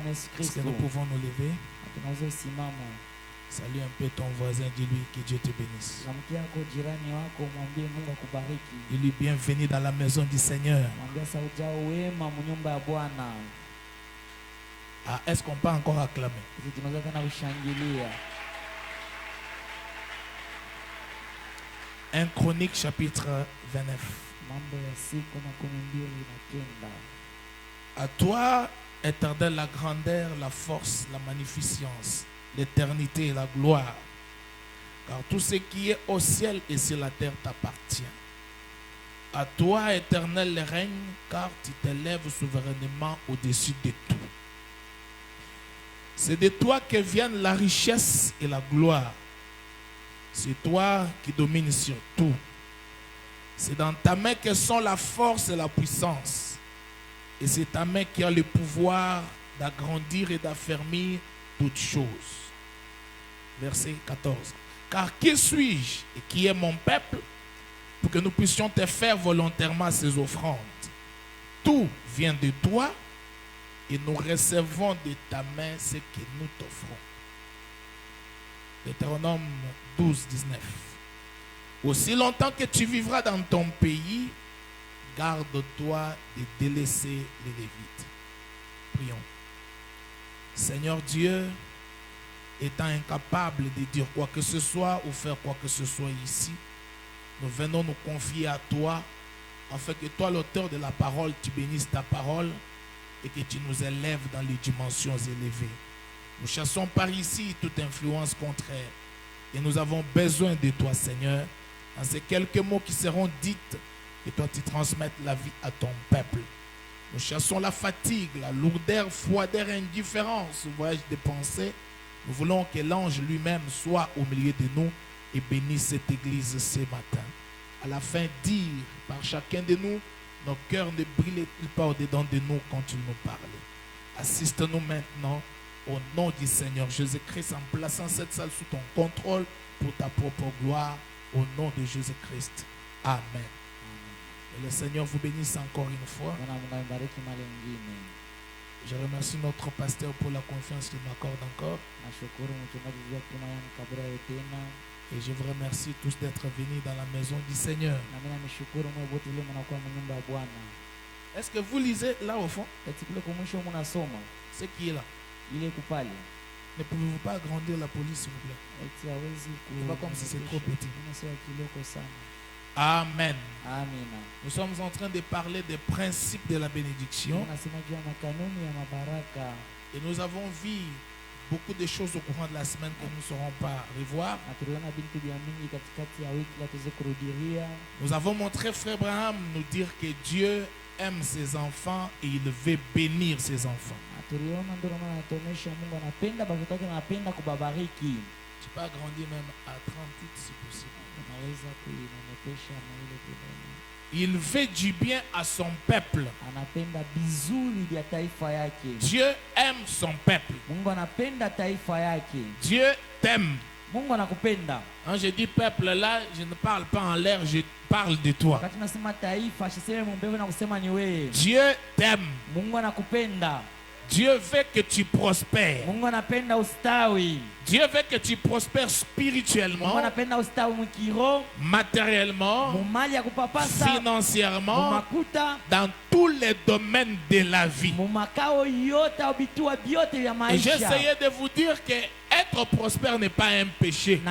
Est-ce que nous pouvons nous lever? Salue un peu ton voisin, dis-lui que Dieu te bénisse. Dis-lui bienvenue dans la maison du Seigneur. Ah, est-ce qu'on peut encore acclamer? 1 Chronique chapitre 29. À toi, Éternel, la grandeur, la force, la magnificence, l'éternité et la gloire. Car tout ce qui est au ciel et sur la terre t'appartient. À toi, Éternel, le règne, car tu t'élèves souverainement au-dessus de tout. C'est de toi que viennent la richesse et la gloire. C'est toi qui domines sur tout. C'est dans ta main que sont la force et la puissance. Et c'est ta main qui a le pouvoir d'agrandir et d'affermir toutes choses. Verset 14. Car qui suis-je et qui est mon peuple pour que nous puissions te faire volontairement ces offrandes? Tout vient de toi et nous recevons de ta main ce que nous t'offrons. Deutéronome 12, 19. Aussi longtemps que tu vivras dans ton pays, garde-toi de délaisser les Lévites. Prions. Seigneur Dieu, étant incapable de dire quoi que ce soit ou faire quoi que ce soit ici, nous venons nous confier à toi, afin que toi, l'auteur de la parole, tu bénisses ta parole et que tu nous élèves dans les dimensions élevées. Nous chassons par ici toute influence contraire et nous avons besoin de toi, Seigneur, dans ces quelques mots qui seront dites, que toi tu transmettes la vie à ton peuple. Nous chassons la fatigue, la lourdeur, froideur, indifférence, le voyage des pensées. Nous voulons que l'ange lui-même soit au milieu de nous et bénisse cette église ce matin. À la fin, dire par chacun de nous, nos cœurs ne brillent-ils pas au-dedans de nous quand tu nous parles. Assiste-nous maintenant au nom du Seigneur Jésus-Christ en plaçant cette salle sous ton contrôle pour ta propre gloire. Au nom de Jésus-Christ. Amen. Et le Seigneur vous bénisse encore une fois. Je remercie notre pasteur pour la confiance qu'il m'accorde encore. Et je vous remercie tous d'être venus dans la maison du Seigneur. Est-ce que vous lisez là au fond? C'est qui est là? Ne pouvez-vous pas agrandir la police, s'il vous plaît? C'est pas comme si c'est trop petit. Amen. Nous sommes en train de parler des principes de la bénédiction. Et nous avons vu beaucoup de choses au courant de la semaine que nous ne saurons pas revoir. Nous avons montré Frère Abraham nous dire que Dieu aime ses enfants et il veut bénir ses enfants. Tu peux agrandir même à 38 si possible. Il veut du bien à son peuple. Dieu aime son peuple. Dieu t'aime. Quand je dis peuple là, je ne parle pas en l'air, je parle de toi. Dieu t'aime. Dieu veut que tu prospères. Dieu veut que tu prospères spirituellement, matériellement, financièrement, dans tous les domaines de la vie. Et j'essayais de vous dire que être prospère n'est pas un péché. Nous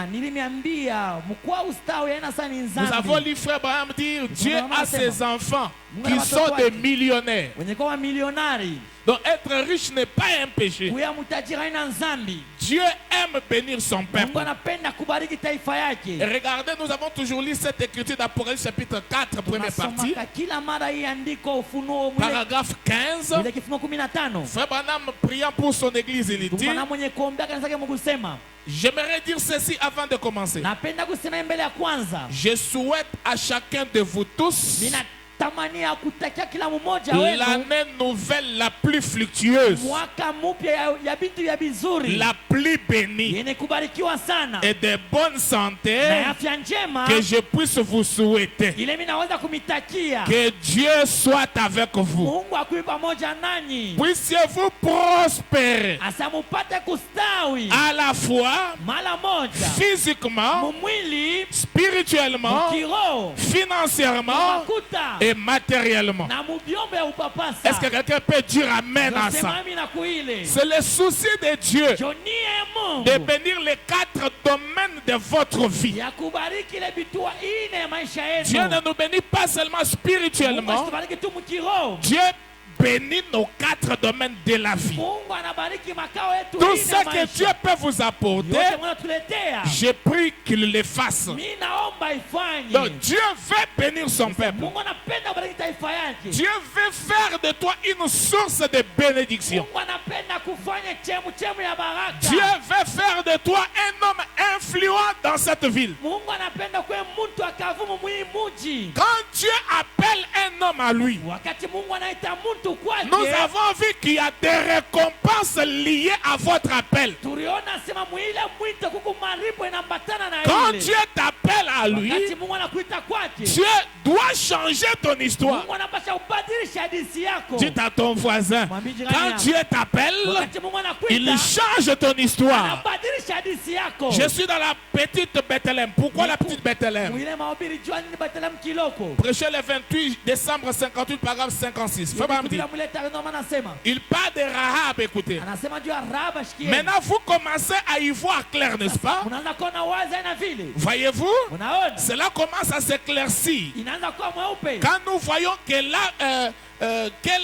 avons lu Frère Abraham dire Dieu a ses enfants qui sont des millionnaires. Donc être riche n'est pas un péché. Dieu aime bénir son peuple. Et regardez, nous avons toujours lu cette écriture d'Apocalypse chapitre 4, première partie. Paragraphe 15. Frère Branham priant pour son église, il dit: j'aimerais dire ceci avant de commencer. Je souhaite à chacun de vous tous tamani ya kutakia kila mmoja wenu l'année nouvelle la plus fructueuse, mwaka mpya ya vitu ya bizuri, la plus bénie yenye kubarikiwa sana et de bonne santé na afya njema, que je puisse vous souhaiter. ile mimi naweza kumitakia. Que Dieu soit avec vous. Mungu akuwe pamoja nanyi, Puissiez-vous prospérer asa mupate kustawi à la fois mara moja physiquement, mumwili, spirituellement, kiroho, financièrement makuta et matériellement. na mubyombe ya upapasa. Est-ce que quelqu'un peut dire Amen à ça? Nasemami na kuile C'est le souci de Dieu jonia ya de Mungu bénir les 4 domaines de votre vie. ya kubariki ile bitua ine ya maisha yenu. Dieu ne nous bénit pas seulement Mungu spirituellement, asitubariki tu mkiroho. Dieu bénit nos 4 domaines de la vie. Mungu anabariki makao yetu Tout ine ce ya que maisha. Dieu peut vous apporter, Yote mnatuletea, je prie qu'il le fasse. mimi naomba ifanye. Donc Dieu veut bénir son peuple. Mungu anapenda kubariki taifa yake. Dieu veut faire de toi une source de bénédiction. Mungu anapenda kufanya chemu ya baraka. Dieu veut faire de toi un homme influent dans cette ville. Mungu anapenda kuwe mtu akavumu mwii muji. Quand Dieu appelle un homme à lui, Wakati Mungu anaita mtu kwake, nous avons vu qu'il y a des récompenses liées à votre appel. tuliona sema mwile mwito kuku maripo inambatana na Quand ile. Dieu t'appelle à lui, Wakati Mungu anakuita kwake, Dieu doit changer ton histoire. Mungu anapasha ubadilisha hadithi yako. Dis à ton voisin, quand Dieu t'appelle, Wakati Mungu il anakuita, change ton histoire. anabadilisha hadithi yako. Je suis dans la petite Bethléem. Pourquoi la petite Bethléem? Mwile mahubiri jua nini Bethlehem kiloko. Prêché le 28 décembre 58, paragraphe 56. Bila mwile tarehe ndio maana anasema. Il parle de Rahab, écoutez. Anasema juu ya Rahab shikie. Maintenant, vous commencez à y voir clair, n'est-ce pas? Unaanza kuona wazi na vile. Voyez-vous? Unaona? Cela commence à s'éclaircir. Inaanza kuwa mweupe. Quand nous voyons qu'elle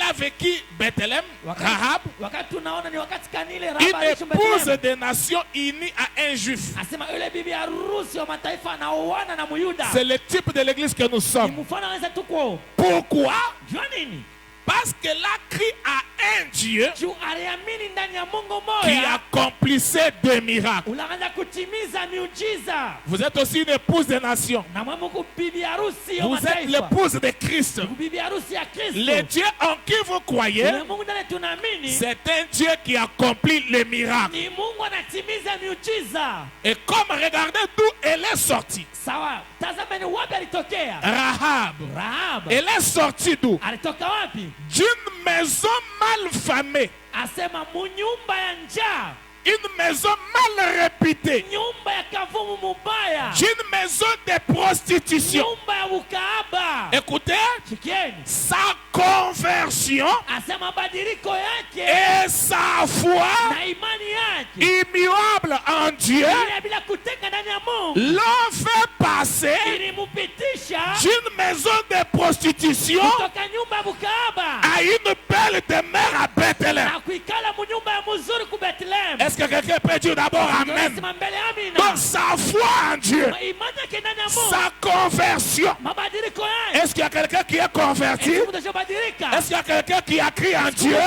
a vécu Bethléem, Rahab, Wakati tunaona ni wakati kanile Rahab une aliishi épouse Bethlehem. des nations unie à un juif. Asema yule bibi harusi wa mataifa anaoana na Muyuda. C'est le type de l'église que nous Ni sommes. mfano anaweza tuko. Pourquoi? Jua nini? Parce qu'elle a cru à un Dieu Juu aliamini ndani ya Mungu qui moja. accomplissait des miracles. Unaanza kutimiza miujiza. Vous êtes aussi une épouse des nations. Na mwa Mungu bibi harusi wa Vous êtes mataifa. l'épouse de Christ. Bibi harusi ya Kristo. Le Dieu en qui vous croyez, Ule Mungu ndani tunaamini. c'est un Dieu qui accomplit les miracles. Ni Mungu anatimiza miujiza. Et comme regardez d'où elle est sortie. Sawa. Tazama ni wapi alitokea? Rahab. Rahab. Elle est sortie d'où? Alitoka wapi? D'une maison mal famée. Asema munyumba ya njaa. Une maison mal réputée. Nyumba ya kavumu mubaya. D'une maison de prostitution. Nyumba ya ukahaba. Écoutez, Sikieni. sa conversion Asema badiliko yake et sa foi na imani yake immuable en Dieu ile bila kutenga ndani ya Mungu l'ont fait passer ilimupitisha d'une maison de prostitution kutoka nyumba ya ukahaba à une belle demeure à Bethléem. na kuikala mu nyumba ya mzuri ku Bethlehem. Est-ce que quelqu'un peut dire d'abord Amen? Sema mbele amina. Donc sa foi en Dieu, Imani yake ndani ya Mungu. sa conversion. Mabadiliko yake. Est-ce qu'il y a quelqu'un qui est converti? Est-ce qu'il y a quelqu'un qui a crié en Dieu?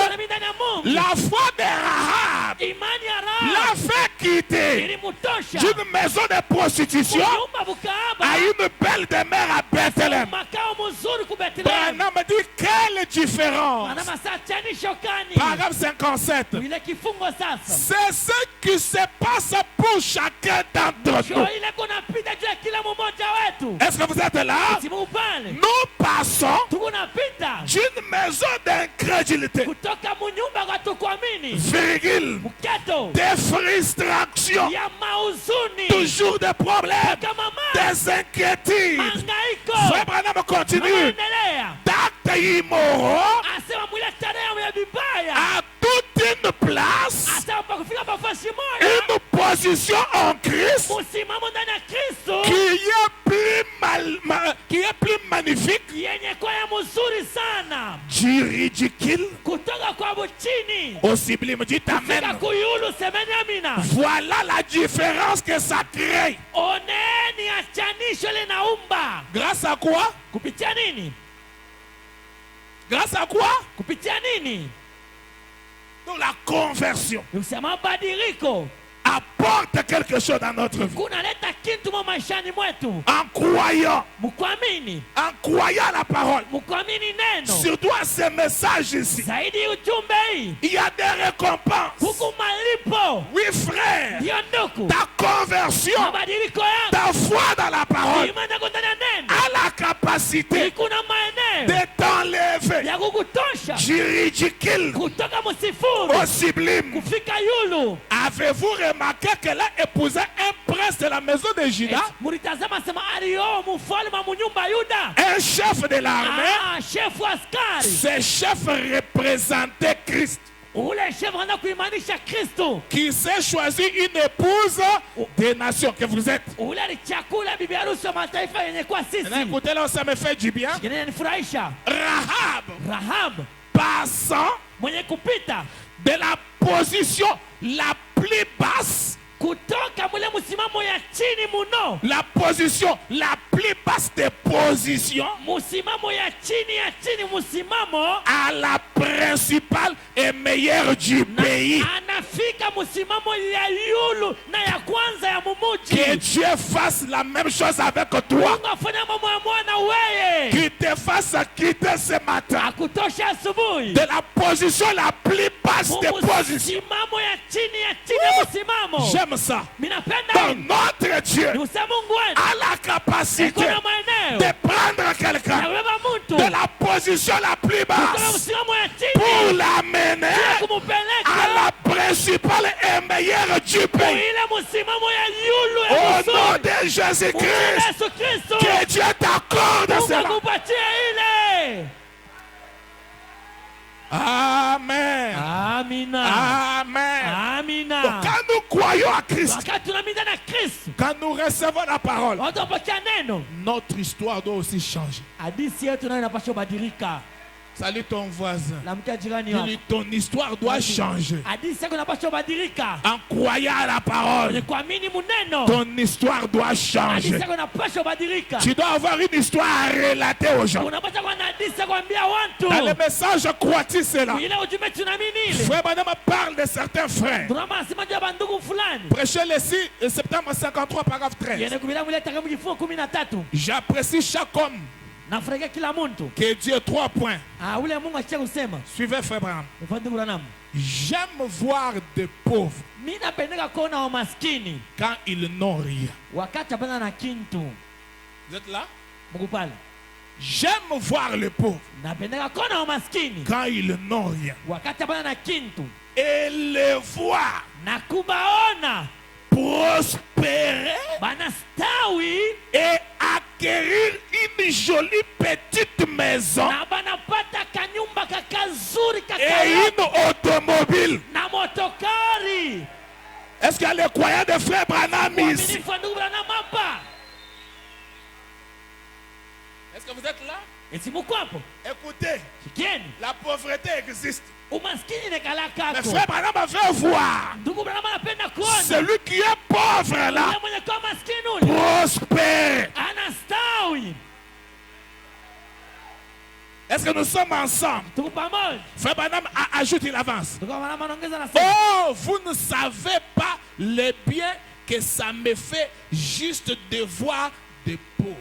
La foi de Rahab Imani ya Rahab l'a fait quitter ilimutosha d'une maison de prostitution nyumba bukahaba à une belle demeure à Bethléem. makao mzuri ku Bethlehem. Branham dit quelle différence. Ana masachanisho kani Paragraphe 57. ile kifungo sasa C'est ce qui se passe pour chacun d'entre jo nous. ile kunapita juu ya kila mmoja wetu. Est-ce que vous êtes là? Simu pale Nous passons tukunapita d'une maison d'incrédulité, kutoka munyumba kwa tukuamini virgule, mketo des frustrations, ya mauzuni toujours des problèmes, kama mama des inquiétudes. mangaiko Frère Branham continue. anaendelea D'actes immoraux asema mwile tarehe ya vibaya à toute une place, asema pa kufika nafasi moja une position en Christ msimamo ndani ya Kristo qui est plus magnifique yenye kwa ya mzuri sana du ridicule kutoka kwa buchini au sublime. Dites fika Amen. kuyulu semeni amina. Voilà la différence que ça crée. Oneni achanisho linaumba Grâce à quoi? kupitia nini? Grâce à quoi? Kupitia nini? Donc la conversion. Usema badiliko apporte quelque chose dans notre vie. kunaleta kintu mu maishani mwetu. En croyant Mkuamini la parole. mkuamini neno. Surtout à ce message ici. Zaidi ujumbe hii Il y a des récompenses. huku malipo. Oui, frère. Ndio ndugu, Ta conversion, mabadiliko yangu, ta foi dans la parole imani yako ndani ya neno a la capacité kuna maeneo de t'enlever ya kukutosha du ridicule kutoka msifuri au sublime. kufika yulu. Avez-vous remarqué qu'elle a épousé un prince de la maison de Juda, Mulitazama sema alioa mfalme wa nyumba Yuda, un chef de l'armée? shefu askari. Ce chef représentait Christ, Ule shefu anaenda kuimanisha Kristo. qui s'est choisi une épouse des nations que vous êtes. Ule alichakula bibi harusi wa mataifa yenye kwa sisi. Écoutez là, ça me fait du bien. Kinanifurahisha. Rahab Passant mwenye kupita de la position la plus basse, kutoka mule msimamo ya chini muno, la position la plus basse des positions, msimamo ya chini msimamo, à la principale et meilleure du pays. anafika msimamo ya yulu na ya kwanza ya mumuji. Que Dieu fasse la même chose avec toi. Mungu afanye mambo ya mwana weye, Qu'il te fasse quitter ce matin akutosha asubuhi de la position la plus basse des positions. msimamo ya chini ya msimamo. J'aime ça. Minapenda Donc notre Dieu ni usema Mungu wetu a la capacité kuna maeneo de prendre quelqu'un ya kubeba mtu de la position la plus kutoka basse msimamo ya chini pour l'amener ya à kumupeleka la principale et meilleure du pays. ile msimamo ya yulu Au ya nom mzuri. de Jésus-Christ, Yesu Kristo, que Dieu t'accorde Mungu cela. akupatie ile. Amen. Amina. Amen. Donc, Amina. quand nous croyons à Christ, Wakati tunamida na Kristo, quand nous recevons la parole, watapokea neno, notre histoire doit aussi changer. hadithi yetu nayo inapaswa badilika. Salut ton voisin. Lamkia jirani Dis-lui, yako, ton histoire doit changer. hadithi yako inapaswa badilika. En croyant à la parole, Kwenye kuamini muneno, ton histoire doit hadithi changer. yako inapaswa badilika. Tu dois avoir une histoire à relater aux gens. Unapaswa kuwa na hadithi ya kuambia watu. Dans le message, crois-tu cela? Ile ujumbe tunaamini ile. Frère Madame parle de certains frères. Tunama nasema juu ya bandugu fulani. Prêchez le 6 septembre 53, paragraphe 13. Yene kubila mule takamu kifungo 13. J'apprécie chaque homme Nafurahia kila mtu. que Dieu 3 points. Ule Mungu acha kusema. Suivez frère Abraham. Mfano Branham. J'aime voir des pauvres Mimi napendeka kuona wamaskini quand ils n'ont rien. wakati hapana na kintu. Vous êtes là? Mungu pale. J'aime voir les pauvres Napendeka kuona wamaskini quand ils n'ont rien. wakati hapana na kintu. Et les voir Na kubaona prospérer banastawi et acquérir une jolie petite maison na banapata kanyumba kakazuri et kakaya une automobile. na motokari. Est-ce qu'il y a les croyants de frère Branham ici? Uaminifu wa ndugu Branham hapa. Est-ce que vous êtes là? Eti muko hapo. Écoutez, Sikieni. la pauvreté existe. Umaskini ni kalaka Mais yako. frère Branham veut voir Ndugu Branham anapenda kuona celui qui est pauvre là yule mwenye kuwa maskini ule prospérer. anastawi. Est-ce que nous sommes ensemble? Tuko pamoja. Frère Branham ajoute, il avance. Ndugu Branham anaongeza na sema, Oh, vous ne savez pas le bien que ça me fait juste de voir des pauvres.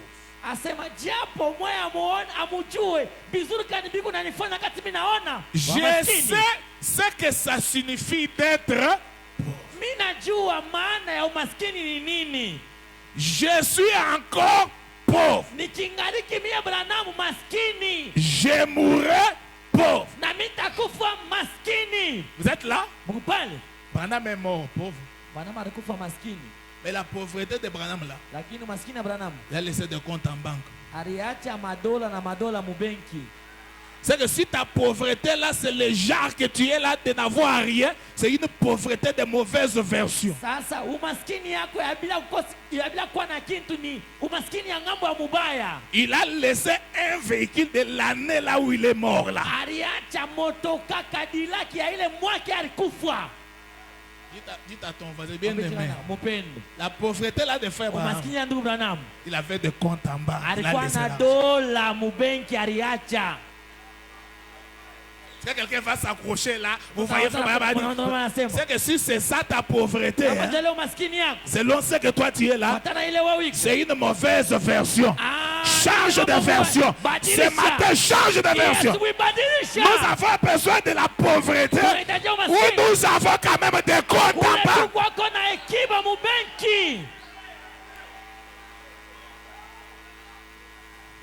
asema japo moya muone amujue vizuri kani biku nanifanya kati mimi naona Je wamaskini. sais ce que ça signifie d'être. Mimi najua maana ya umaskini ni nini. Je suis encore pauvre. Nikingaliki mie Branham maskini Je mourrai pauvre. na mimi takufa maskini. Vous êtes là? Mungu pale Branham est mort pauvre. Branham alikufa maskini, Mais la pauvreté de Branham là, lakini maskini ya Branham il a laissé des comptes en banque. aliacha madola na madola mubenki. C'est que si ta pauvreté là, c'est le genre que tu es là de n'avoir rien, c'est une pauvreté de mauvaise version. Sasa umaskini yako ya bila kuwa na kintu ni umaskini ya ngambo ya mubaya. Il a laissé un véhicule de l'année là où il est mort là. Aliacha motoka Cadillac ya ile mwake alikufa. Dites à ton voisin, bien aimé, Mupendo. la pauvreté là de frère Branham, Umaskini ya ndugu Branham il avait des comptes en banque. Il a alikuwa laissé na l'argent. dola mubenki aliacha. que quelqu'un va s'accrocher là, vous voyez, Wanasema. c'est que si c'est ça ta pauvreté, Kama hein, ndio leo umaskini yako. selon ce que toi tu es là, Watana ile wewe iko. c'est une mauvaise version. Ah, Change ni de mambo version. badilisha. Ce matin, change de version. Yes, uibadilisha. Nous avons besoin de la pauvreté Tunahitaji où umaskini. nous avons quand même des comptes Kule en bas. tu kwako na akiba mu benki.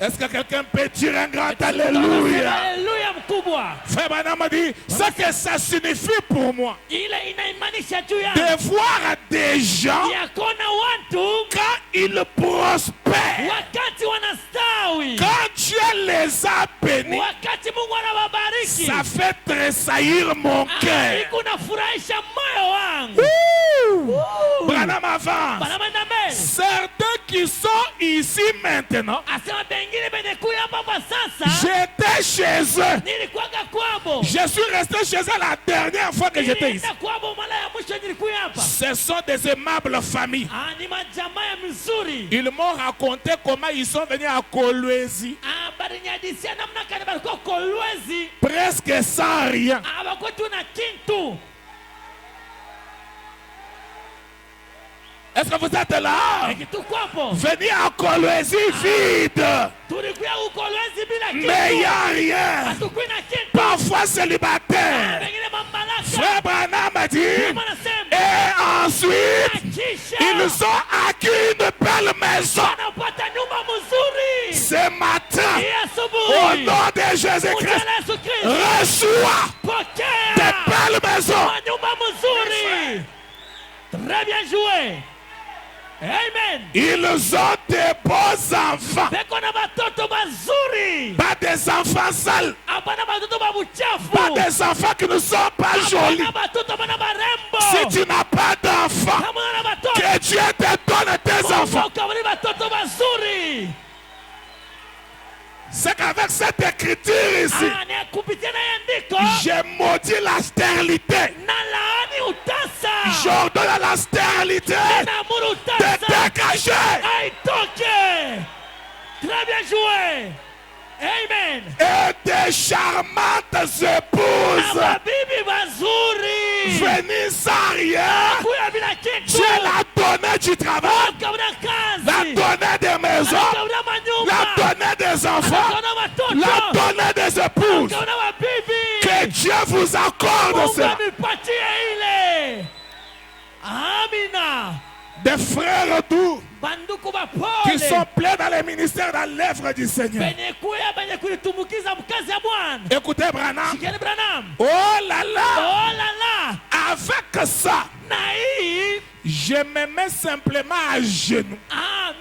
Est-ce que quelqu'un peut dire un grand alléluia? Alléluia mkubwa. Frère Branham m'a dit, ce que ça signifie pour moi, Ile inaimanisha juu yangu. de voir des gens Ya kuona watu quand ils prospèrent, wakati wanastawi. quand Dieu les a bénis, Wakati Mungu anawabariki. ça fait tressaillir mon cœur. Ikunafurahisha moyo wangu. Ouh! Branham avance. Banamanda mbele. Certains qui sont ici maintenant, Asema bengine benye kuya hapa kwa sasa. j'étais chez eux. Nilikuwaga kwabo. Je suis resté chez eux la dernière fois que j'étais ici. Nilienda kwabo mara ya mwisho nilikuya hapa. Ce sont des aimables familles. Ni majamaa ya mzuri. Ils m'ont raconté comment ils sont venus à Kolwezi, Balinyadisia namna kani balikuwa Kolwezi. presque sans rien. Bakwetu na kintu. Est-ce que vous êtes là? Kitu kwapo. Venez à Kolwezi vide. Tulikuya Kolwezi bila kintu. Mais il n'y a rien. Hatukui na kintu. Parfois célibataire. Bengine mambalaka. Frère Branham a dit, Wanasema. et ensuite, Kisha. ils ont acquis une belle maison. Wanapata nyumba mzuri. Ce matin, Hii au asubuhi. nom de Jésus-Christ, Yesu Kristo. reçois Pokea. des belles maisons. Nyumba mzuri. Très bien joué. Amen. Ils ont des beaux enfants, Beko na batoto bazuri. pas des enfants sales, Hapana batoto ba buchafu. pas des enfants qui ne sont pas jolis. Hapana batoto bana barembo. Si tu n'as pas d'enfants, Kama na batoto. que Dieu te donne tes enfants. Kama ni batoto bazuri. C'est qu'avec cette écriture ici, Ni kupitia na andiko. j'ai maudit la stérilité. Na laani utasa. J'ordonne à la stérilité Na amuru de utasa. dégager. Aitoke. Très bien joué. Amen. Et des charmantes Na épouses mabibi bazuri. venir sans rien. Kuya bila kitu. Dieu l'a donné du travail, Kabla kazi. l'a donné des maisons, Kabla manyumba. l'a donné des enfants, Kabla watoto. l'a donné des épouses. Kabla wabibi. Que Dieu vous accorde Mungu cela. amipatie ile. Amina. Des frères doux Banduku qui sont bapole. pleins dans les ministères, dans l'œuvre du Seigneur. Benye kuya benye kulitumbukiza mkazi ya Bwana. Écoutez, Branham. Shikeni Branham. Oh là là, Oh la la. avec ça, Na hii. je me mets simplement à genoux.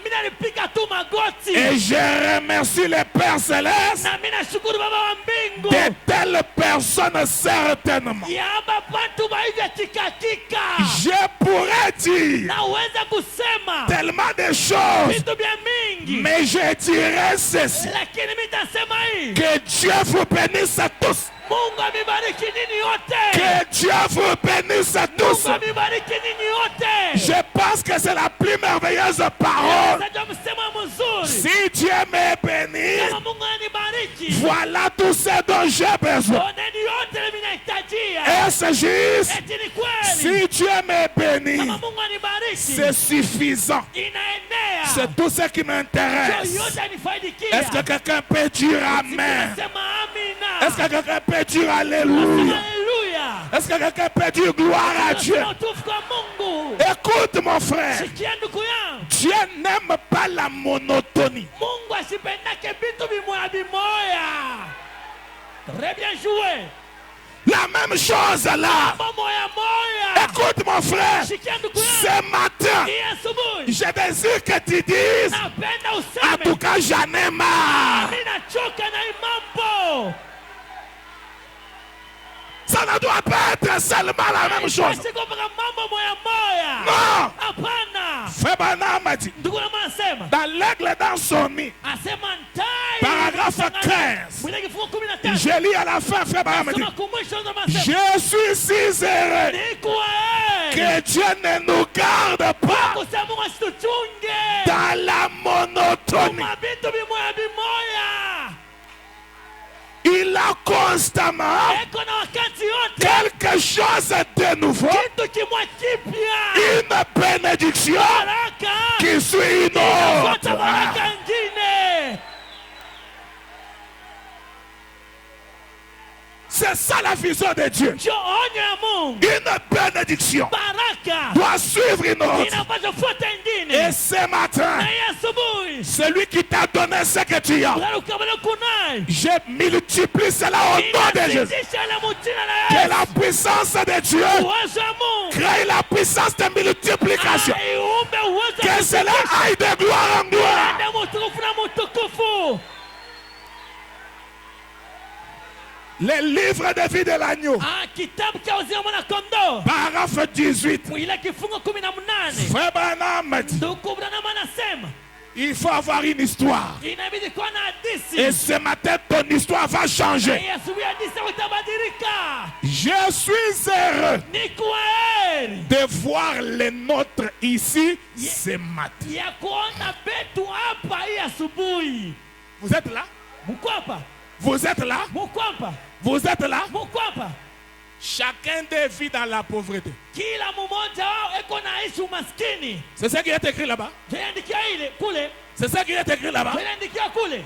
Mimi nalipiga tu magoti. Et je remercie le Père Céleste Na mimi nashukuru Baba wa mbingu. de telles personnes certainement. Yaba bantu baivya kikakika. Je pourrais dire Naweza kusema tellement de choses, vitu vya mingi. mais je dirais ceci. Lakini mimi nitasema hii. Que Dieu vous bénisse à tous. Mungu amibariki nini yote. Que Dieu vous bénisse à tous. Mungu amibariki nini yote. Je pense que c'est la plus merveilleuse parole. Sasa msema mzuri. Si Dieu me bénit, Kama Mungu anibariki. voilà tout ce dont j'ai besoin. Oneni yote mimi nahitajia. Est-ce juste? Eti ni kweli. Si Dieu me bénit, Kama Mungu anibariki. c'est suffisant. Inaenea. C'est tout ce qui m'intéresse. Yote anifaidikia. Est-ce que quelqu'un peut dire Amen? Sema amina. Est-ce que quelqu'un peut dire Alléluia? Haleluya. Est-ce que quelqu'un peut dire gloire à Dieu? Utukufu kwa Mungu. Écoute mon frère, Sikia ndugu yangu. Dieu n'aime pas la monotonie. Mungu asipendake vitu bimoya bimoya. Très bien joué. La même chose là. Moya moya. Écoute mon frère, Sikia ndugu yangu. ce matin, Hii asubuhi. je désire que tu dises, Napenda en useme. tout cas j'en ai marre. Mimi nachoka na hii mambo. Ça ne doit pas être seulement la même chose. Siko mpaka mambo moya moya. Non. Hapana. Frère Branham a dit, Ndugu yangu anasema. dans l'aigle dans son nid, Asema ntai. paragraphe 15, Mwile kifungu 15. je lis à la fin, frère Branham a dit, Sema kumwisho ndo masema. je suis si heureux Nikuwa que Dieu ne nous garde pas kusema Mungu asituchunge. dans la monotonie. Mabitu bimoya bimoya. Il il a constamment eko na wakati yote quelque chose de nouveau, kitu kimwa kipya, une bénédiction baraka qui suit une inafuata autre. baraka ngine. C'est ça la vision de Dieu. Ndio onyo ya Mungu. Une bénédiction Baraka doit suivre une autre. inapaswa fuata ingine. Et ce matin, Na hii asubuhi celui qui t'a donné ce que tu as, Bwana ukabala kunai je multiplie cela au nom de Jésus. inazidisha na mujina la Que Yesu. la puissance de Dieu Uwezo wa Mungu crée la puissance de multiplication. aiumbe uwezo wa Que cela aille de gloire en gloire. Ende mutukufu na mutukufu. Le livre de vie de l'agneau, Kitabu cha uzima mwana kondoo paragraphe 18. ile kifungo 18. Frère Branham dit, Ndugu Branham anasema il faut avoir une histoire. inabidi kuwa na Et hadithi. ce matin, ton histoire va changer. Hii asubuhi hadithi yako itabadilika. Je suis heureux Ni kwaheri de voir les nôtres ici ce matin. ya kuona betu hapa hii asubuhi. Vous êtes là? Muko hapa, Vous êtes là? muko hapa, Vous êtes là? muko hapa. Chacun des vit dans la pauvreté. Kila mmoja wao eko naishi umaskini. C'est ça qui est écrit là-bas. Tunaandikia ile kule, C'est ça qui est écrit là-bas. tunaandikia kule.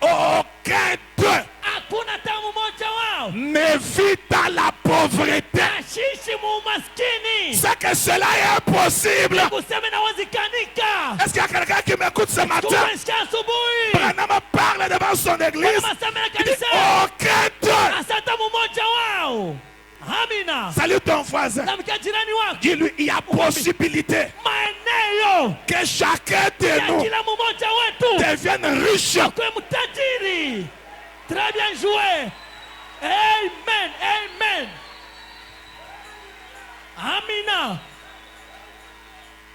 Aucun d'eux Hakuna hata mmoja wao ne vit dans la pauvreté. ashishi muumaskini. C'est que cela est impossible. Kusema inawezekanika. Est-ce qu'il y a quelqu'un qui m'écoute ce matin? Tumesikia asubuhi Branham parle devant son église. Wanasema Il dit, kanisa, aucun d'eux. asante mmoja wao. Amina. Salut ton voisin. Namkia jirani wako. Dis-lui, il y a possibilité Maeneo que chacun de ya nous kila mmoja wetu devienne riche. akwe mtajiri. Très bien joué. Amen. Amen. Amina.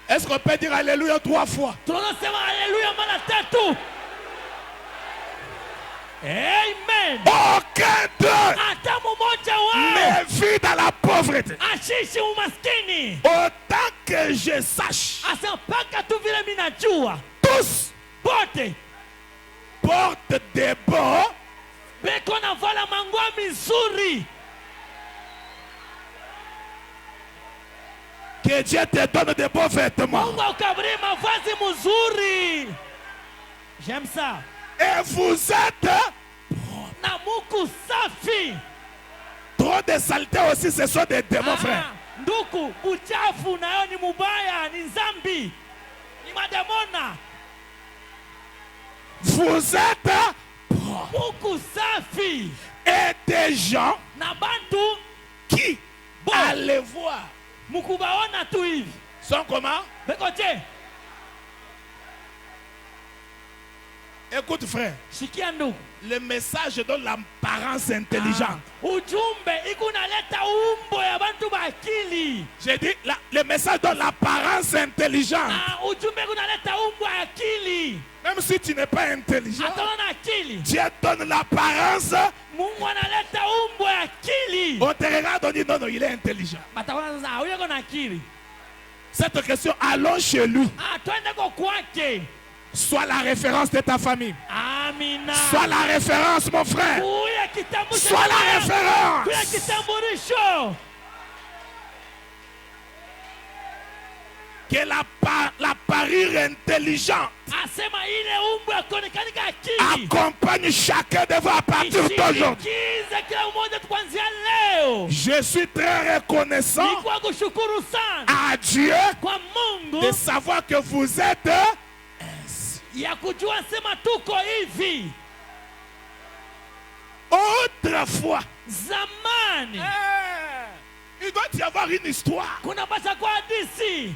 Est-ce qu'on peut dire Alléluia 3 fois? Tunasema haleluya mara tatu. Amen. Aucun d'eux Hata mmoja wao ne vit dans la pauvreté. ashishi umaskini. Autant que je sache, Asa mpaka tu vile minajua tous bote portent des bons beko na vala mangwa mizuri. que Dieu te donne de beaux vêtements. Mungu akabri mavazi mzuri. J'aime ça. Et vous êtes Na muku safi. trop de saleté aussi, ce sont des démons, frère. Nduku, uchafu nayo ni mubaya, ni zambi, ni mademona. Vous êtes Muku safi. et des gens Na bantu qui, Bon. allez voir, mukubaona tu hivi. sont comment? Bekoje, Écoute, frère, shikia ndugu. le message donne l'apparence intelligente. Ujumbe ikunaleta umbo ya bantu bakili. J'ai dit, le message donne l'apparence intelligente. Ujumbe ikunaleta umbo ya akili. Même si tu n'es pas intelligent, Ataona akili. Dieu donne l'apparence. Mungu analeta umbo ya akili. On te regarde, on dit non, non, il est intelligent. Bataona sasa huyo kuna akili. Cette question, allons chez lui. Twende kwa kwake. Sois la référence de ta famille. Amina. Sois la référence, mon frère. Kuya kitambulisho. Sois la Kuya référence. kitambulisho. Que la parure intelligente Asema ile umbo ya kuonekanika akili. accompagne chacun de vous à partir d'aujourd'hui. Isikize kila mmoja kuanzia leo. Je suis très reconnaissant Ni kwa kushukuru sana à Dieu kwa Mungu de savoir que vous êtes ainsi. ya kujua sema tuko hivi. Autrefois, Zamani il doit y avoir une histoire. kuna pasha kwa hadithi.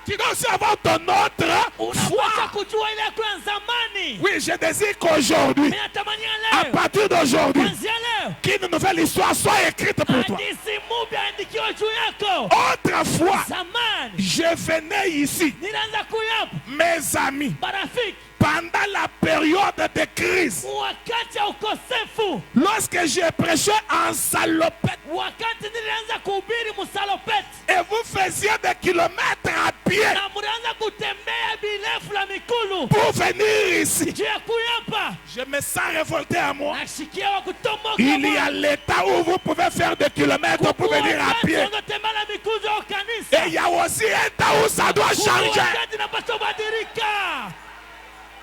Tu dois aussi avoir ton autre Unapasha foi. kujua ile yako ya zamani. Oui, je désire qu'aujourd'hui, Mimi natamania à leo. partir d'aujourd'hui, Kuanzia leo. qu'une nouvelle histoire soit écrite pour toi. Hadithi mpya andikiwa juu yako. Autrefois, Zamani je venais ici, nilianza kuyapa mes amis, marafiki pendant la période de crise, wakati wa ukosefu, lorsque j'ai prêché en salopette, wakati nilianza kuhubiri msalopeti et vous faisiez des kilomètres à pied na mlianza kutembea birefu la mikulu pour venir ici. juu ya kuyapa. Je me me sens révolté à moi. Nashikia wa kutomoka Il y a moyo. l'état où vous pouvez faire des kilomètres pour venir à pied. Unatembea na miguu ya kanisa. Et il y a aussi un temps où ça doit changer. Wakati inapaswa badilika.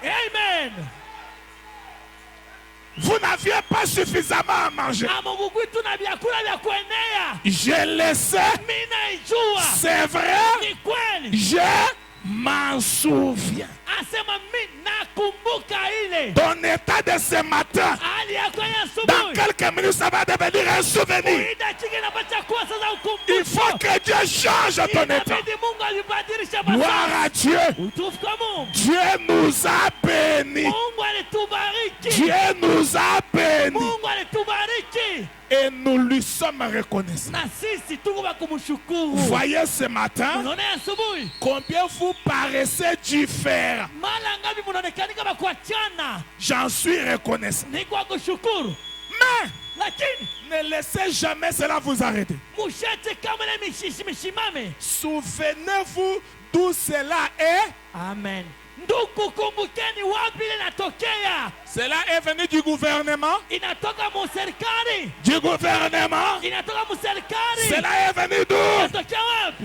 Amen. Vous n'aviez pas suffisamment à manger. Amugugwitu na vyakula vya kuenea. Je le sais. Mimi naijua. C'est vrai. Ni kweli. Je m'en souviens. Asema mimi nakumbuka ile. Ton état de ce matin, Hali yako ya dans asubuhi. quelques minutes, ça va devenir un souvenir. Ida chiki inapata kuwa sasa Il ukumbusho. faut que Dieu change ton état. Inabidi Mungu alibadilisha Gloire maisha. à Dieu. Utukufu kwa Mungu. Dieu nous a bénis. Mungu alitubariki. Dieu nous a bénis. Mungu alitubariki. Et nous lui sommes reconnaissants. Na sisi tuko wa kumshukuru. Voyez ce matin Unaona asubuhi. combien vous paraissez différents. Mara ngapi mnaonekana kama kuachana? J'en suis reconnaissant. Ni kwa kushukuru. Mais Lakini ne laissez jamais cela vous arrêter. mushate kama ile mishimame. Souvenez-vous d'où cela est. Amen. Ndugu, kumbukeni wapi ile inatokea. Cela est venu du gouvernement. Inatoka mu serikali. Du gouvernement. Inatoka mu serikali. Cela est venu d'où? Inatokea wapi?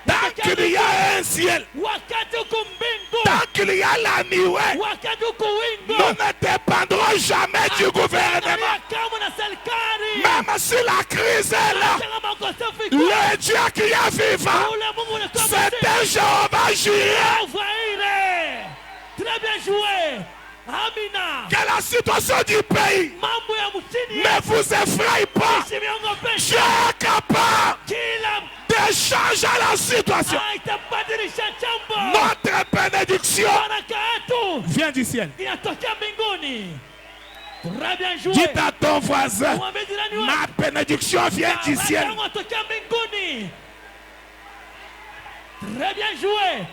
Tant qu'il y a un ciel, Wakati uko mbingu. tant qu'il y a la nuée, Wakati uko nous wingu. ne dépendrons jamais du gouvernement. Kama na serikali. Même si la crise est là, Kama ukosefu iko. le Dieu qui est vivant, Ule Mungu ulikuwa c'est un Jéhovah Jireh. Ufaile. Très bien joué. Amina. Que la situation du pays Mambo ya mchini. ne vous effraie pas. Usimiongope. Dieu est capable Kila de changer la situation. itabadilisha jambo. Notre bénédiction Baraka yetu vient du ciel. inatokea mbinguni. Très bien joué. Dites à ton voisin, Mwambie jirani ma wako. bénédiction vient du Baraka ciel. yangu inatokea mbinguni. Très bien joué.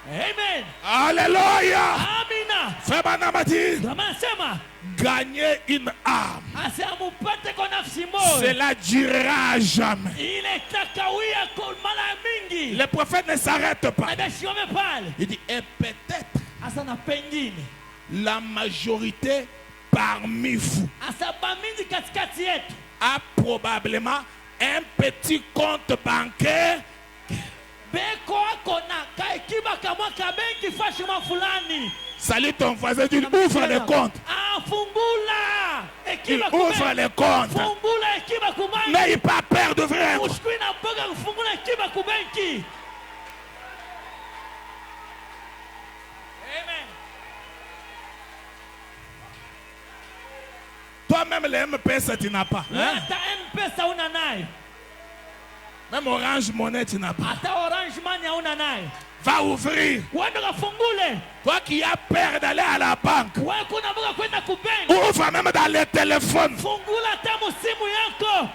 Amen. Alléluia. Amina. Frère Branham dit, Ndio maana nasema gagner une âme, asamupate kwa nafsi moja. cela durera à jamais. Ile itakawia kwa mara mingi. Le prophète ne s'arrête pas. Abeshome pale. Il dit, et peut-être Asa na pengine. la majorité parmi vous Asa bamingi katikati yetu. a probablement un petit compte bancaire Beko ako na kaikiba kama kabenki fashima fulani. Salut ton voisin, tu ouvre le compte. Ah, fungula. Il Ekiba ouvre le compte. Fungula ekiba kubanki. N'ayez pas peur d'ouvrir. Ushikui na mboga kufungula ekiba kubenki. Amen. Toi-même, le MPS, tu n'as pas. Hein? Hata M-Pesa una nayo. Même Orange Monnaie, tu n'as pas. Hata Orange Money hauna nayo. Va ouvrir. Wende kafungule. Toi qui as peur d'aller à la banque, Wewe kuna mboga kwenda kubenki. ouvre même dans le téléphone. Fungula hata musimu yako.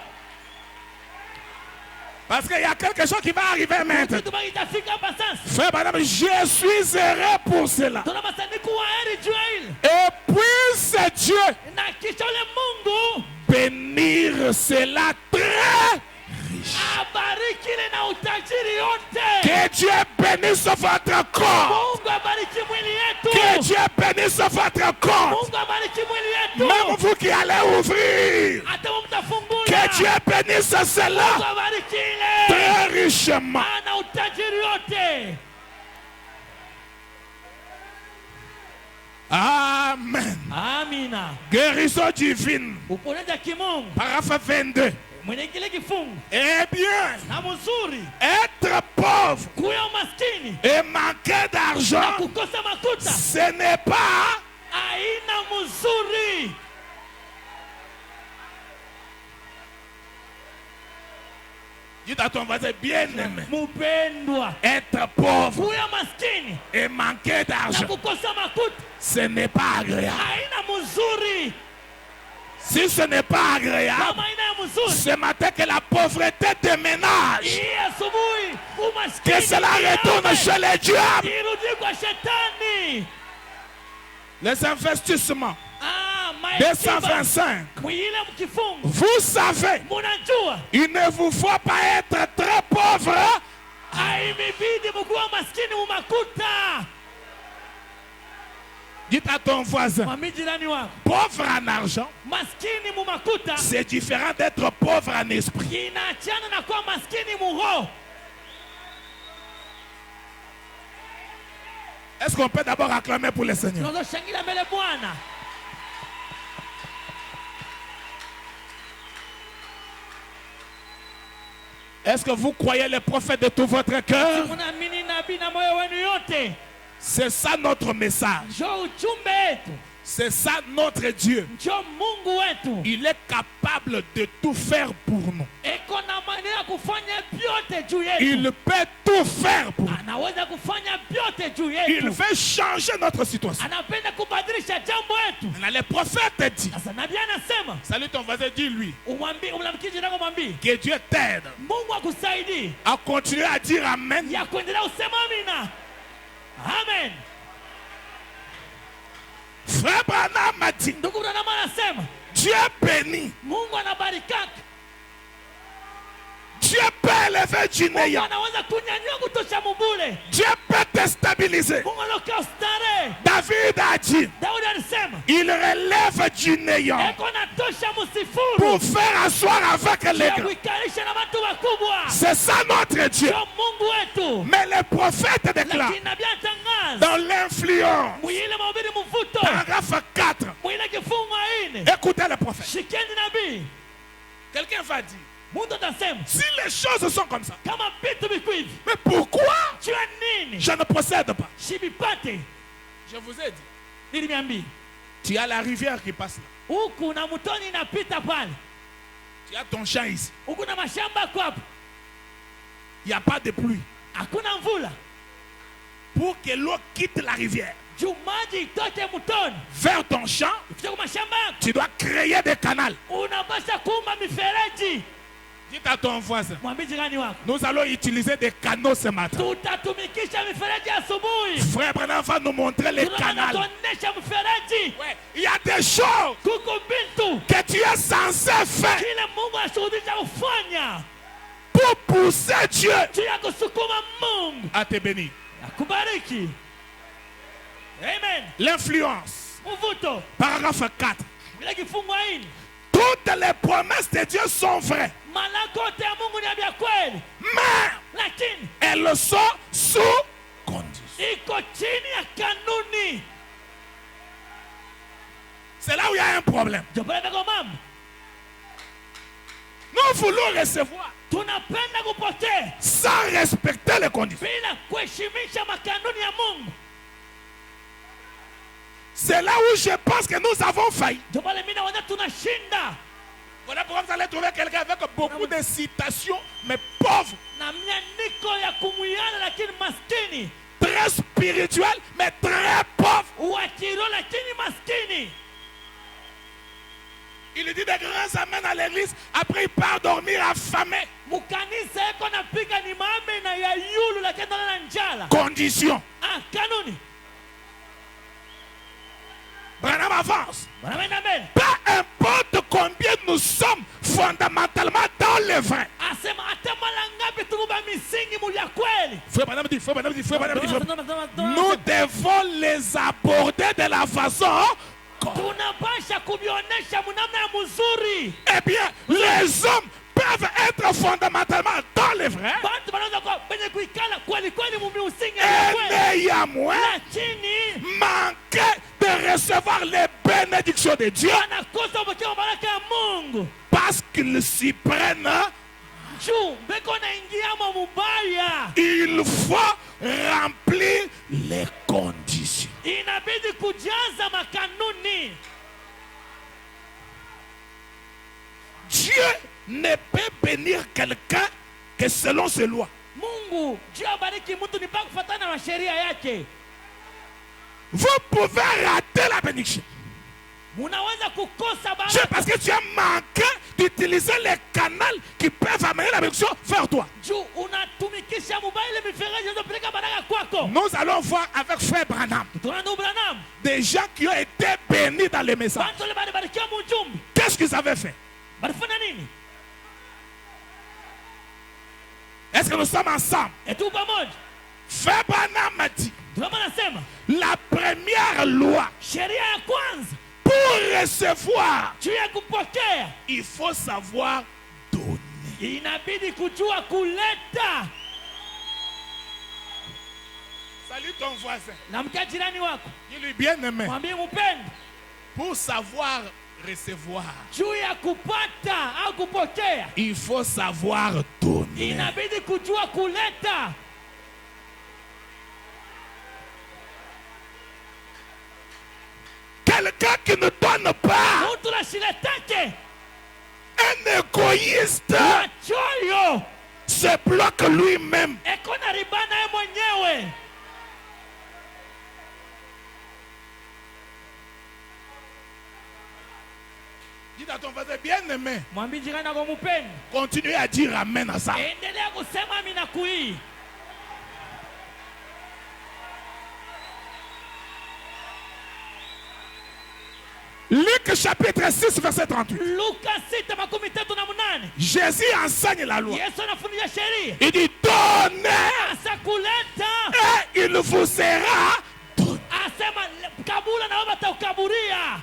Parce qu'il y a quelque chose qui va arriver maintenant. Kitu baki itafika hapa sasa. Frère madame, je suis heureux pour cela. Tuna masanduku wa heri juu ya hili. Et puisse Dieu Na kisha ule Mungu bénir cela très. abariki ile na utajiri yote. Que Dieu bénisse votre corps. Mungu abariki mwili yetu. Que Dieu bénisse votre corps. Mungu abariki mwili yetu. Même vous qui allez ouvrir. Hata mtafungula. Que Dieu bénisse Mungu cela abariki ile. très richement. Ana utajiri yote. Amen. Amina. Guérison divine. Uponyaji wa kimungu. Paragraphe 22. Mwenye kile kifungu. Eh bien, Na mzuri. être pauvre Kuya umaskini. et manquer Na d'argent, kukosa makuta. ce n'est pas Aina mzuri. Dites à ton voisin bien-aimé. Mupendwa. Être pauvre Kuya maskini. et manquer Na d'argent, kukosa makuta. ce n'est pas agréable. Aina mzuri. Si ce n'est pas agréable, Kama aina ya mzuri. ce matin que la pauvreté déménage, Hii asubuhi umaskini. que cela retourne chez les diables. Irudi kwa shetani. Les investissements, Ah, mayatima. 225. Mwile mkifungu. Vous savez, Munajua. il ne vous faut pas être très pauvre. Haimibidi mkuwa maskini umakuta. Dites à ton voisin, Mwambie jirani wako, pauvre en argent, maskini mu makuta c'est différent d'être pauvre en esprit. inaachana na kuwa maskini mu roho. Est-ce qu'on peut d'abord acclamer pour le Seigneur? Tunazoshangilia mbele Bwana. Est-ce que vous croyez les prophètes de tout votre cœur? Munaamini nabii na moyo wenu yote. C'est ça notre message. Njoo ujumbe wetu. C'est ça notre Dieu. Njoo Mungu wetu. Il est capable de tout faire pour nous. Eko na maneno ya kufanya vyote juu yetu. Il peut tout faire pour nous. Anaweza kufanya vyote juu Il yetu. veut changer notre situation. Anapenda kubadilisha jambo letu. Maintenant, les prophètes disent, Sasa nabii anasema, salut ton voisin, dis-lui umlamkie jirani mwambie, que Dieu t'aide Mungu akusaidie à continuer à dire Amen. ya kuendelea kusema amina. Amen. Frère Branham m'a dit, Ndugu Branham anasema, Dieu bénit, Mungu anabarikaka. Dieu peut élever du Mungu néant, anaweza kunyanyua kutosha mubule. Dieu peut te stabiliser. Mungu anaoka ustare. David a dit, Daudi alisema, il relève du néant eko natosha musifuru. pour faire asseoir avec les Ya grands. kuikalisha na watu wakubwa. C'est ça notre Dieu. Ndio Mungu wetu. Mais les prophètes déclarent Lakini nabii atangaza dans l'influence, mwile mahubiri mvuto. paragraphe 4, Mwile kifungu 4. écoutez les prophètes. Shikeni nabii. Quelqu'un va dire, Mungu atasema, si les choses sont comme ça, kama vitu viko hivi, mais pourquoi jua nini je ne possède pas? sivipate? Je vous ai dit, Niliniambia tu as la rivière qui passe là. huku na mtoni inapita pale, Tu as ton champ ici. huku na mashamba yako hapo, Il n'y a pas de pluie. hakuna mvula. Pour que l'eau quitte la rivière Juu maji itoke mtoni vers ton champ, ifike kwa mashamba yako, tu dois créer des canaux. unapasha kuumba mifereji. Dites à ton voisin, Mwambie jirani wako, nous allons utiliser des canaux ce matin. tutatumikisha mifereji asubuhi. Frère Branham va nous montrer les canaux. Tunatuonesha mifereji. Ouais, il y a des choses Kuko bintu que tu es censé faire kile Mungu ashuhudisha kufanya pour pousser Dieu juu ya kusukuma Mungu à te bénir. akubariki. Amen. L'influence, Mvuto paragraphe 4. vile kifungu 4. Toutes les promesses de Dieu sont vraies, Malako yote ya Mungu ni ya kweli, mais lakini elles sont sous condition. iko chini ya kanuni. C'est là où il y a un problème. Ndio pale pako mambo. Nous voulons recevoir Tunapenda kupokea sans respecter les conditions. bila kuheshimisha makanuni ya Mungu. C'est là où je pense que nous avons failli. Ndio pale mimi naona tunashinda. Voilà pourquoi vous allez trouver quelqu'un avec beaucoup de citations, mais pauvre, Na miandiko ya kumwiana lakini maskini, très spirituel, mais très pauvre. wa kiroho lakini maskini. Il dit des grands amens à l'église, après il part dormir affamé. Mukanisa yako napika ni maame na ya yulu lakini na njala. Condition. Kanuni. Branham avance. Wanaenda mbele. Peu importe combien nous sommes fondamentalement dans le vrai. Asema hata mara ngapi tukuba misingi mu ya kweli. Frère Branham dit, frère Branham dit, frère Branham dit, nous devons les aborder de la façon. Tunapasha kubionesha munamna ya mzuri. Eh bien, les hommes peuvent être fondamentalement dans le vrai. Bantu banaweza kwa benye kuikala kweli kweli mu misingi ya Et kweli. néanmoins, Lakini manquer de recevoir les bénédictions de Dieu wanakosa kupokea baraka ya Mungu. parce qu'ils s'y prennent. Juu beko naingia mubaya. Il faut remplir les conditions. Inabidi kujaza makanuni. Dieu ne peut bénir quelqu'un que selon ses lois. Mungu juu abariki mtu ni mpaka kufuatana na sheria yake. Vous pouvez rater la bénédiction. Munaweza kukosa C'est baraka. parce que tu as manqué d'utiliser les canaux qui peuvent amener la bénédiction vers toi. Juu unatumikisha mubaya ile mifereji inazopeleka baraka kwako. Nous allons voir avec frère Branham Tunaona ndugu Branham. des gens qui ont été bénis dans les messages. Bantu wale baribarikiwa mujumbi. Qu'est-ce qu'ils avaient fait? Barifanya nini? Est-ce que nous sommes ensemble? Etu pamoja. Frère Branham a dit, Ndio maana nasema la première loi sheria ya kwanza pour recevoir, juu ya kupokea il faut savoir donner. inabidi kujua kuleta. Salut ton voisin. Namkia jirani wako, Dis-lui bien-aimé. mwambie mpende. Pour savoir recevoir, Juu ya kupata au kupokea il faut savoir donner. inabidi kujua kuleta. Quelqu'un qui ne donne pas, Mtu nashiletake un égoïste, wachoyo se bloque lui-même. eko na ribana ye mwenyewe. Dis à ton voisin, bien-aimé, Mwambie jirani wako mpende, continuez à dire amen à ça. endelea kusema amina kuii. Luc chapitre 6, verset 38. Luka 6:38. Jésus enseigne la loi. Yesu anafundisha sheria. Il dit, donnez Asa kuleta, et il vous sera donné. asema kabula na wewe batakukaburia.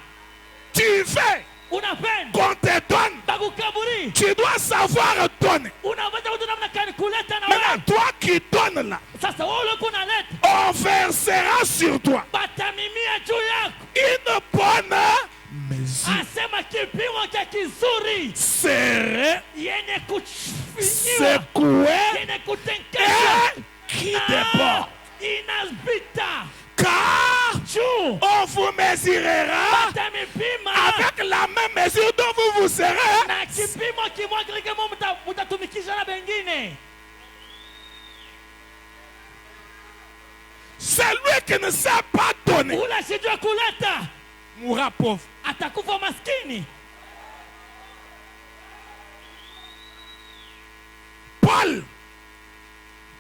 Tu veux Unapenda qu'on te donne, bakukaburi, tu dois savoir donner. unaweza kutu namna gani kuleta na Maintenant, wewe. toi qui donnes là, Sasa wewe ulikuwa unaleta, on versera sur toi batamimia juu yako. une bonne mesure. Asema kipimo cha kizuri Serré, yenye kufinyiwa, secoué yenye kutenkesha et qui déborde. inapita Car juu, on vous mesurera batamipima avec la même mesure dont vous vous serez. na kipimo kimoja kile kama mtatumikisha na bengine. Celui qui ne sait pas donner Ule asijua kuleta mourra pauvre. atakufa maskini. Paul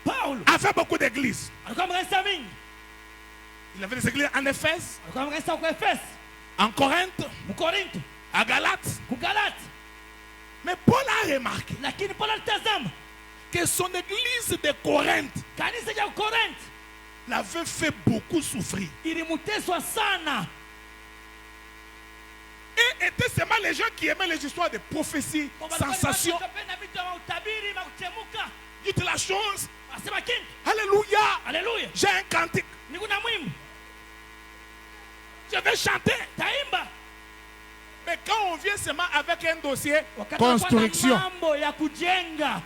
Paulo a fait beaucoup d'églises. alikuwa mkanisa mingi, Il avait des églises en Éphèse, alikuwa mkanisa kwa Efeso, en Corinthe, Mkorinto, à Galate. kugalati. Mais Paul a remarqué Lakini Paulo alitazama que son église de Corinthe kanisa ya Korinto l'avait fait beaucoup souffrir. ilimuteswa sana, Et étaient seulement les gens qui aimaient les histoires de prophéties, sensations. Wakapenda vitu vya utabiri na kuchemuka. Dites la chose. Asema kintu, Alléluia. haleluya, J'ai un cantique. niko na mwimbo Je vais chanter. taimba. Mais quand on vient seulement avec un dossier, Wakati wanakuwa na construction. mambo ya kujenga,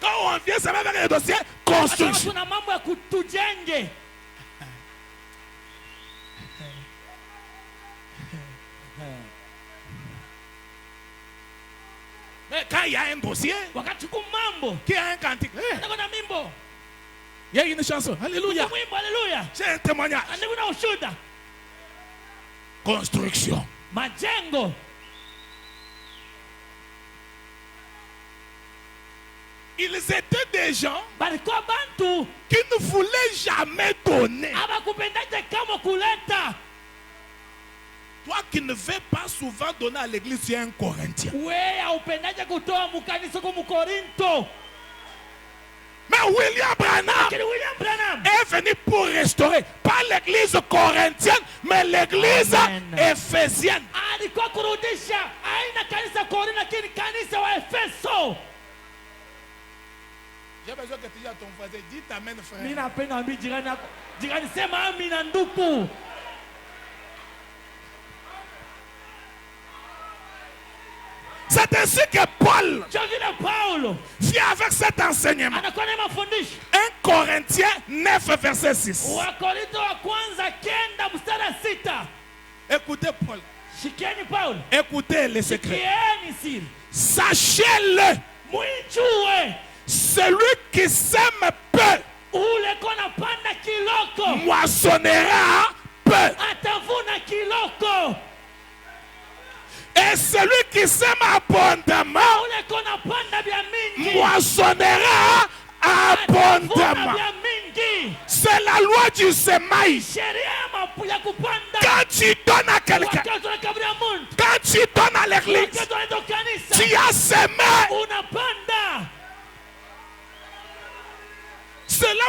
Quand on vient seulement avec un dossier, Wakati construction. tuna mambo ya kutujenge, Mais quand il y a un dossier, wakati ku mambo qui a un cantique, niko na mimbo, il y a une chanson. Alléluia. niko mwimbo, haleluya, J'ai un témoignage. niko na ushuda. Construction. Majengo Ils étaient des gens balikuwa bantu qui ne voulaient jamais donner. abakupendaje kama kuleta. Toi qui ne veux pas souvent donner à l'église, tu es un Corinthien. Wewe haupendaje kutoa mukanisa kwa Mkorinto. Mais William Branham Lakini William Branham est venu pour restaurer, pas l'église corinthienne, mais l'église Amen. éphésienne. alikuwa kurudisha aina kanisa Korinto, lakini kanisa wa Efeso. J'ai besoin que tu dises à ton voisin, dis amen frère. Mimi napenda ambi jirani yako, jirani sema amina ndugu. C'est ainsi que Paul Ndio vile Paulo vient avec cet enseignement. anakuwa na mafundisho. 1 Corinthiens 9, verset 6. Wakorinto wa kwanza 9:6. Écoutez Paul. Shikieni Paulo, Écoutez les secrets. shikieni siri, Sachez-le, mwijue celui qui sème peu ule kona panda kiloko moissonnera peu. atavuna kiloko, Et celui qui sème abondamment ule kona panda vya mingi moissonnera atavuna abondamment. vya mingi. C'est la loi du semail. Sheria ya kupanda. Quand tu donnes à quelqu'un, Wakati unakabria mundu, quand tu donnes à l'église, wakati unaenda kanisa, tu as semé. unapanda.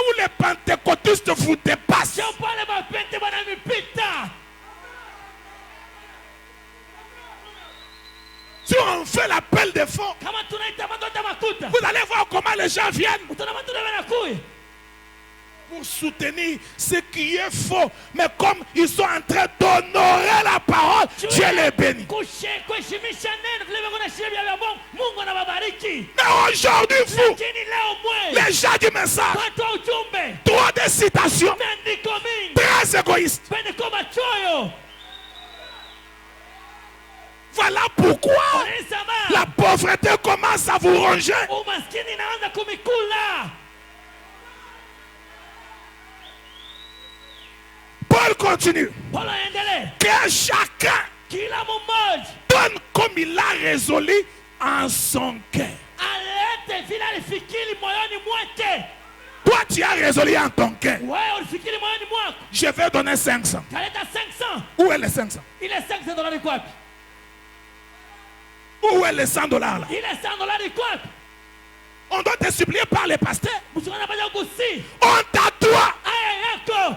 où les pentecôtistes vous dépassent, sio pale mapente bananipita. si on fait l'appel des fonds, Kama tunaita madonda makuta, vous allez voir comment les gens viennent utaona matunda wanakuya pour soutenir ce qui est faux. Mais comme ils sont en train d'honorer la parole, Dieu les bénit. kuheshimisha neno vile vile kuna sheria ya Mungu. Mungu anawabariki. Mais aujourd'hui, vous, Lakini leo mwe les gens du message, watu wa ujumbe trop de citations, maandiko mingi très égoïstes. pende kama choyo. Voilà pourquoi Unanisema la pauvreté commence à vous ronger. umaskini inaanza kumikula. Paul continue. Paulo aendelee. Que chacun Kila mmoja donne comme il a résolu en son cœur. alete vile alifikiri moyoni mwake. Toi, tu as résolu en ton cœur. Wewe ulifikiri moyoni mwako. Je vais donner 500. Kaleta 500. Où est les 500? Ile 500 dolari iko wapi? Où est les 100 dollars là? Ile 100 dolari iko wapi? On doit te supplier par les pasteurs. Mchungaji anapaswa kusi. On t'attend. Aya yako.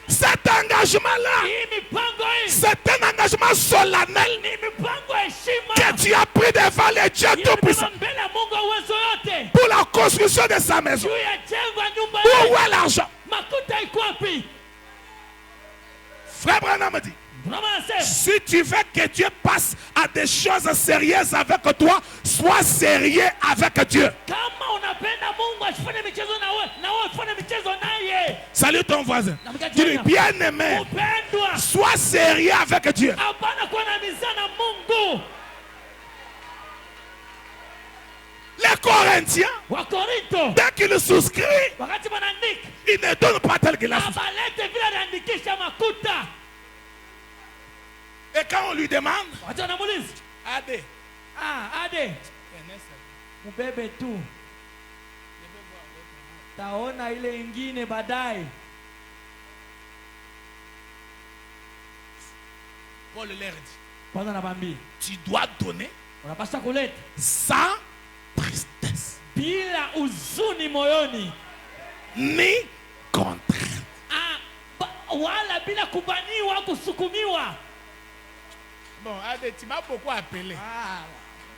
Cet engagement-là, Hii mipango hii c'est un engagement solennel ni mipango ya heshima. que tu as pris devant les dieux tout-puissants Inabeba mbele ya Mungu wa uwezo yote. pour la construction de sa maison. Juu ya jengo ya nyumba Où yake. est l'argent? Makuta iko wapi? Frère Branham me dit, Mama anasema si tu veux que Dieu passe à des choses sérieuses avec toi, sois sérieux avec Dieu. kama unapenda Mungu asifanye michezo na wewe ufanye michezo naye. Salut ton voisin. Dis-lui, bien-aimé, Upendwa. sois sérieux avec Dieu. Hapana kuwa na mizana Mungu. Les Corinthiens, Wakorinto dès qu'ils souscrivent, wakati wanaandika ils ne donnent pas tel qu'il a souscrit. abalete vile aliandikisha makuta. Et quand on lui demande, Watu wanamuuliza, Adé, ade mubebe tu, taona ile ingine baadaye. Paul leur dit, Kwanza nabambia tu dois donner unapaswa kuleta sans tristesse bila huzuni moyoni, ni contrainte. wala bila kubaniwa kusukumiwa. Bon, Adé, tu m'as beaucoup appelé.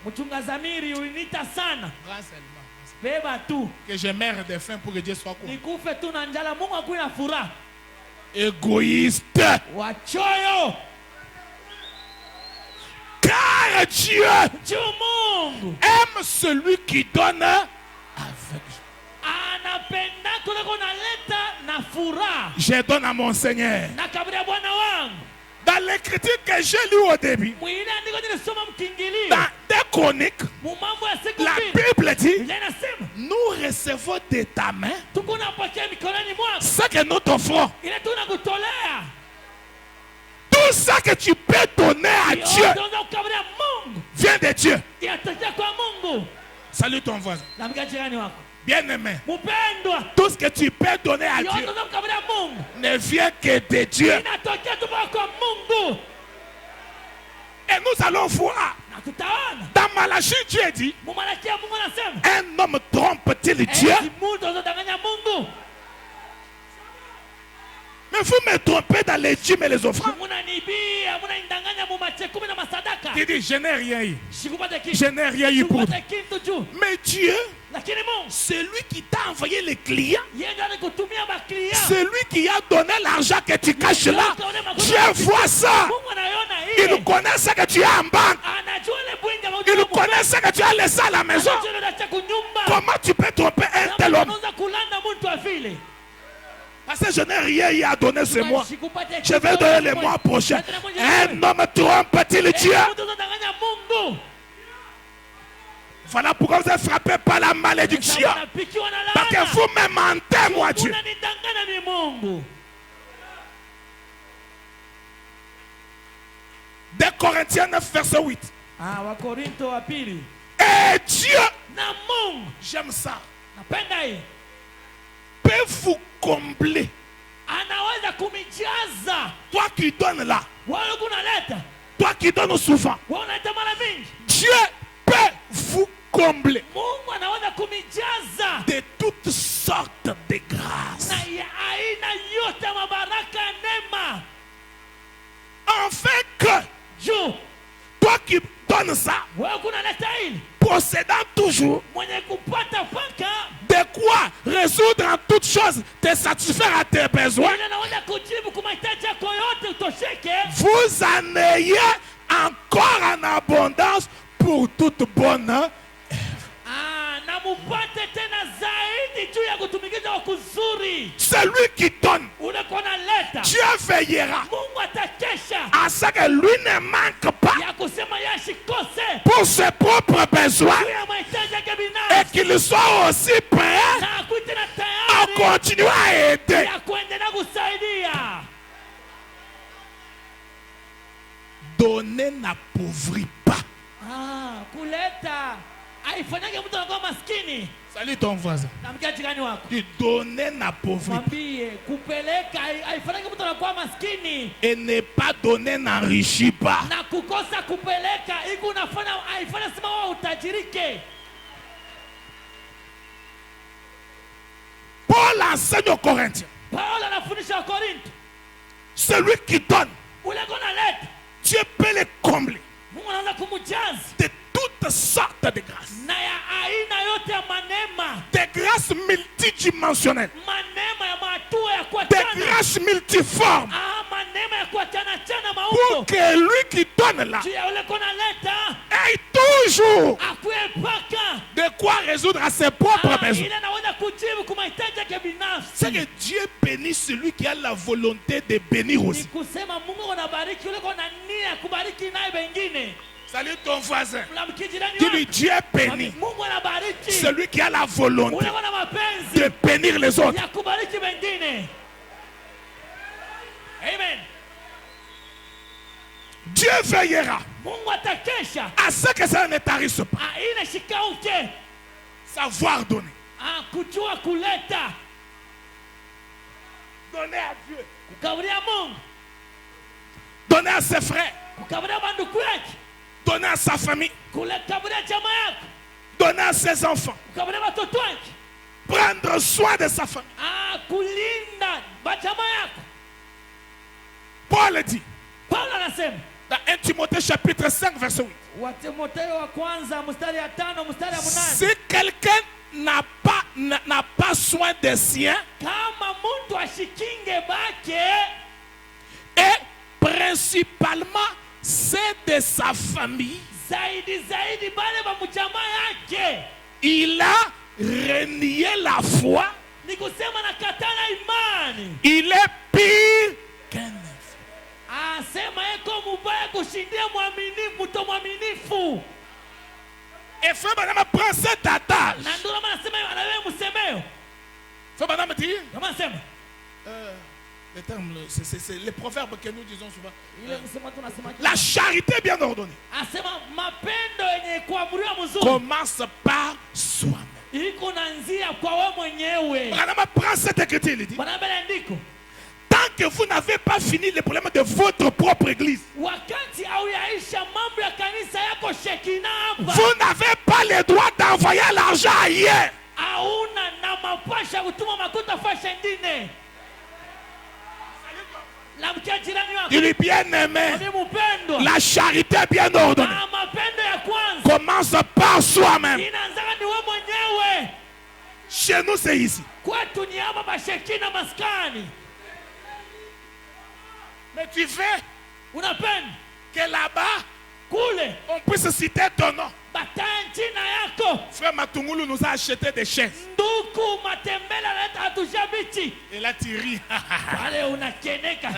Mchunga Zamiri uliniita sana. Grand seulement. Beba tu Que je meurs de faim pour que Dieu soit content. nikufe tu na njala, Mungu akuwe na furaha. Égoïste. Wachoyo Car Dieu juu Mungu aime celui qui donne avec joie. anapenda kuliko naleta na furaha. Je donne à mon Seigneur. Na kabla Bwana wangu Dans l'écriture que j'ai lue au début, mwingine andiko nilisoma mkingilio dans des chroniques, mu mambo ya siku la mbili, Bible dit, Biblia inasema nous recevons de ta main tuko napokea mikononi mwako ce que nous t'offrons. ile tunakutolea. Tout ça que tu peux donner à Dieu Yote unaweza kukabidhi Mungu, vient de Dieu. inatokea kwa Mungu. Salut ton voisin. Namka jirani wako Bien-aimé, mpendwa, tout ce que tu peux donner à yote Dieu unaweza kukabidhi Mungu, ne vient que de Dieu. inatokea tu kwa Mungu. Et nous allons voir. Na tutaona Dans Malachie, Dieu dit, mumalakia Mungu anasema un homme trompe-t-il Dieu? eti mtu anadanganya Mungu. Mais vous me trompez dans les dîmes et les offrandes. Munanibia, munanidanganya mu machekumi na masadaka. Il dit, je n'ai rien eu. Sikupata Je kitu. n'ai rien eu pour toi. Sikupata kitu juu. Mais Dieu, Lakini Mungu c'est lui qui t'a envoyé les clients. yeye ndiye anakutumia maklia. C'est lui qui a donné l'argent que tu caches là. Dieu voit ça. Mungu anaiona Il ile. connaît ce que tu as en banque. Anajua ile bwinja wa Il connaît ce que tu as laissé à la maison. Anajua ile unacha kunyumba. Comment tu peux tromper un tel homme? Unaweza kulanda mtu wa vile. Parce que je n'ai rien eu à donner ce mois. Sikupata Je vais donner le mois prochain. Un homme trompe-t-il Dieu? Mtu anadanganya Mungu. Voilà pourquoi vous êtes frappé par la malédiction. Unapikiwa na Parce que laana. vous me mentez, moi Dieu. Unanidanganya ni Mungu. 2 Corinthiens 9, verset 8. Wakorinto wa pili. Et Dieu, Na Mungu j'aime ça, napenda hii. peut vous combler. Anaweza kumijaza. Toi qui donnes là, Wewe kunaleta. toi qui donnes souvent, Wewe unaleta mara mingi. Dieu peut vous combler. Mungu anaweza kumijaza. wewe kunaleta hili possédant toujours mwenye kupata paka de quoi résoudre en toutes choses, te satisfaire à tes besoins, ile naweza kujibu kwa mahitaji yako yote utosheke. vous en ayez encore en abondance pour toute bonne. Na mupate tena zaidi juu ya kutumikisha kwa kuzuri. Celui qui donne, Ule kona leta Dieu veillera Mungu atakesha à ce que lui ne manque pas ya kusema yashikose pour ses propres besoins juu ya mahitaji yake et binafsi, qu'il soit aussi prêt na akuite na à tayari continuer à aider. ya kuendelea kusaidia. Donner n'appauvrit pas. Kuleta haifanyake mtu anakuwa maskini. Salut ton voisin. Namkia jirani wako, Tu donner n'appauvrit pas. mwambie kupeleka haifanyake mtu anakuwa maskini, Et ne pas donner n'enrichit pas. na kukosa kupeleka iko unafanya haifanya sema wewe utajirike. Paul enseigne aux Corinthiens. Paulo anafundisha wa Korinto, Celui qui donne, ule kona leta Dieu peut le combler Mungu anaanza kumjaza de toutes sortes de grâces. na ya aina yote ya manema, Des grâces multidimensionnelles. manema ya matua ya Des kuachana, grâces multiformes. manema ya kuachana chana Pour maumbo que lui qui donne là juu ya ule kona leta ait toujours akuepaka de quoi résoudre à ses propres besoins. ile anaweza kujibu kwa mahitaji yake binafsi. C'est que Dieu bénit celui qui a la volonté de bénir Ni aussi. kusema Mungu anabariki yule kona nia ya kubariki naye wengine. Salut ton voisin. Mlamkie jirani Dis-lui, wako, Dieu bénit Mungu anabariki celui qui a la volonté ule kona mapenzi de bénir les autres. ya kubariki wengine. Amen. Dieu veillera Mungu atakesha à ce que ça ne tarisse pas. ile shikauke Savoir donner. kujua kuleta Donner à Dieu. kukaburia Mungu, Donner à ses frères. kukaburia banduku yake, Donner à sa famille. kukaburia jamaa yako, Donner à ses enfants. kukaburia watoto wake, Prendre soin de sa famille. kulinda bajamaa yako. Paul dit Paulo anasema dans 1 Timothée chapitre 5 verset 8. wa Timotheo wa kwanza mstari ya 5 mstari ya 8, Si quelqu'un n'a pas soin des siens kama mtu ashikinge bake et principalement c'est de sa famille, zaidi bale ba mjamaa yake, il a renié la foi, ni kusema nakatana imani, il est pire qu'un infidèle. asema eko mubaya kushindia mwaminifu, mtu mwaminifu. Et frère madame prend cet adage. Na ndio maana nasema na wewe msemeo, Frère madame dit kama nasema le terme, c'est les proverbes que nous disons souvent. ile msema tunasema La charité bien ordonnée asema mapendo yenye kuamriwa mzuri commence par soi-même. iko naanzia kwa wewe mwenyewe. Madame prend cette écriture, il dit Bwana mbele andiko, tant que vous n'avez pas fini les problèmes de votre propre église, wakati au yaisha mambo ya kanisa yako Shekina hapa, vous n'avez pas le droit d'envoyer l'argent ailleurs. hauna na mapasha kutuma makuta fasha ndine. La mkia jirani wako, Il est bien aimé. ni mpendwa, La charité bien ordonnée na mapendo ya kwanza commence par soi-même. inaanza ni wewe mwenyewe. Chez nous, c'est ici. Kwetu ni hapa Bashekina maskani. Mais tu veux Unapenda que là-bas, kule on puisse citer ton nom. bataye jina yako. Frère Matungulu nous a acheté des chaises. Nduku matembele analeta atushabiti. Et là, tu ris. Wale unakeneka.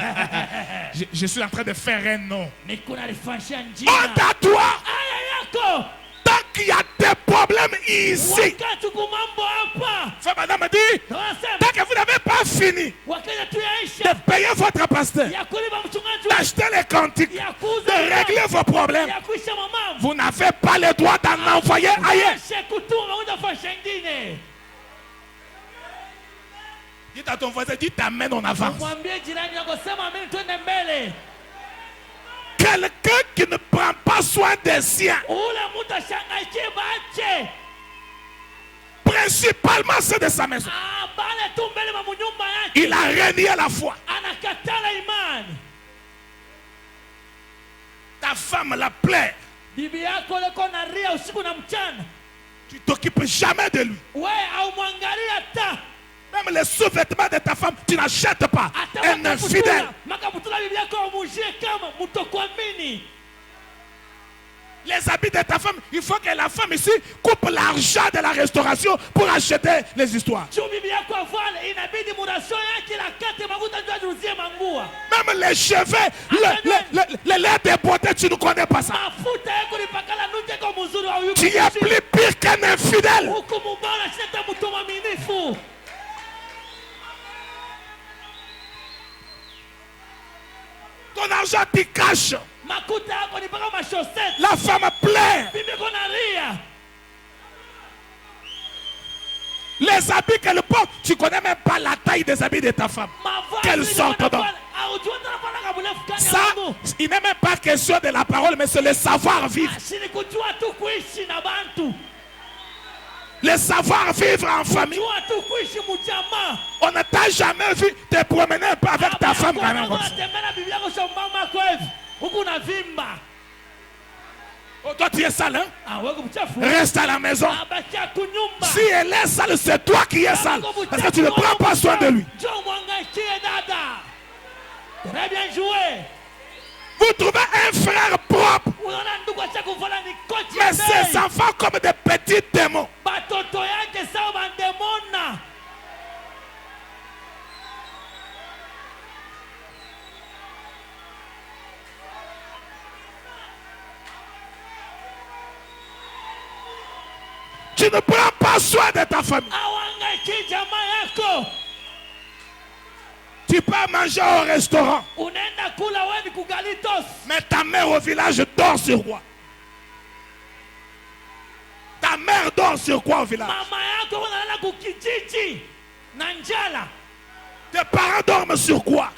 Je suis en train de faire un nom. Niko nalifanyia njia. Honte à toi. Aya yako. Tant qu'il y a des problèmes ici. Wakati kumambo hapa. Frère madame dit, Tunasema tant que vous n'avez pas fini wakati de tuyaisha payer votre pasteur, ya kulipa mchungaji d'acheter les cantiques, ya de kuuza régler vos problèmes, ya kuisha mamambo. vous n'avez pas le droit d'en envoyer ailleurs. Washe kutuma makuta fasha ingine. Dis à ton voisin, dis t'amène en avance. Mwambie jirani yako sema mimi twende mbele. Quelqu'un qui ne prend pas soin des siens, Ule mtu ashangaikie bache. principalement ceux de sa maison, Bale tu mbele ma munyumba yake. il a renié la foi. Anakatala imani. Ta femme la plaît, bibi yako leko na ria usiku na mchana, Tu t'occupes jamais de lui. we haumwangalii hata. Même les sous-vêtements de ta femme, tu n'achètes pas. Hata Un infidèle. makabutula bibi yako umujie kama mtokuamini. Les habits de ta femme, il faut que la femme ici coupe l'argent de la restauration pour acheter les histoires. Juu bibi yako avale inabidi murasho yake la kate maguta ndio ajuzie mangua. Même les cheveux, les lait de beauté, tu ne connais pas ça. Mafuta yako lipakala nuje kwa mzuri wa yuko. Tu es plus pire qu'un infidèle. Huku mubara shita mtu mwaminifu. Ton argent, tu caches. Makuta yako ni paka mashosete. La femme pleure. Bibi kona ria. Les habits qu'elle porte, tu ne connais même pas la taille des habits de ta femme. Quelle sorte d'homme. Ça, il n'est même pas question de la parole, mais c'est le savoir-vivre. Le savoir-vivre en famille. On ne t'a jamais vu te promener avec ta femme. Oh, toi tu es sale, hein? Reste à la maison. Si elle est sale, c'est toi qui es sale. Parce que tu ne prends pas soin de lui. Très bien joué. Vous trouvez un frère propre, mais ses enfants comme des petits démons. Tu ne prends pas soin de ta famille. Tu peux manger au restaurant, mais ta mère au village dort sur quoi? Ta mère dort sur quoi au village? Tes parents dorment sur quoi?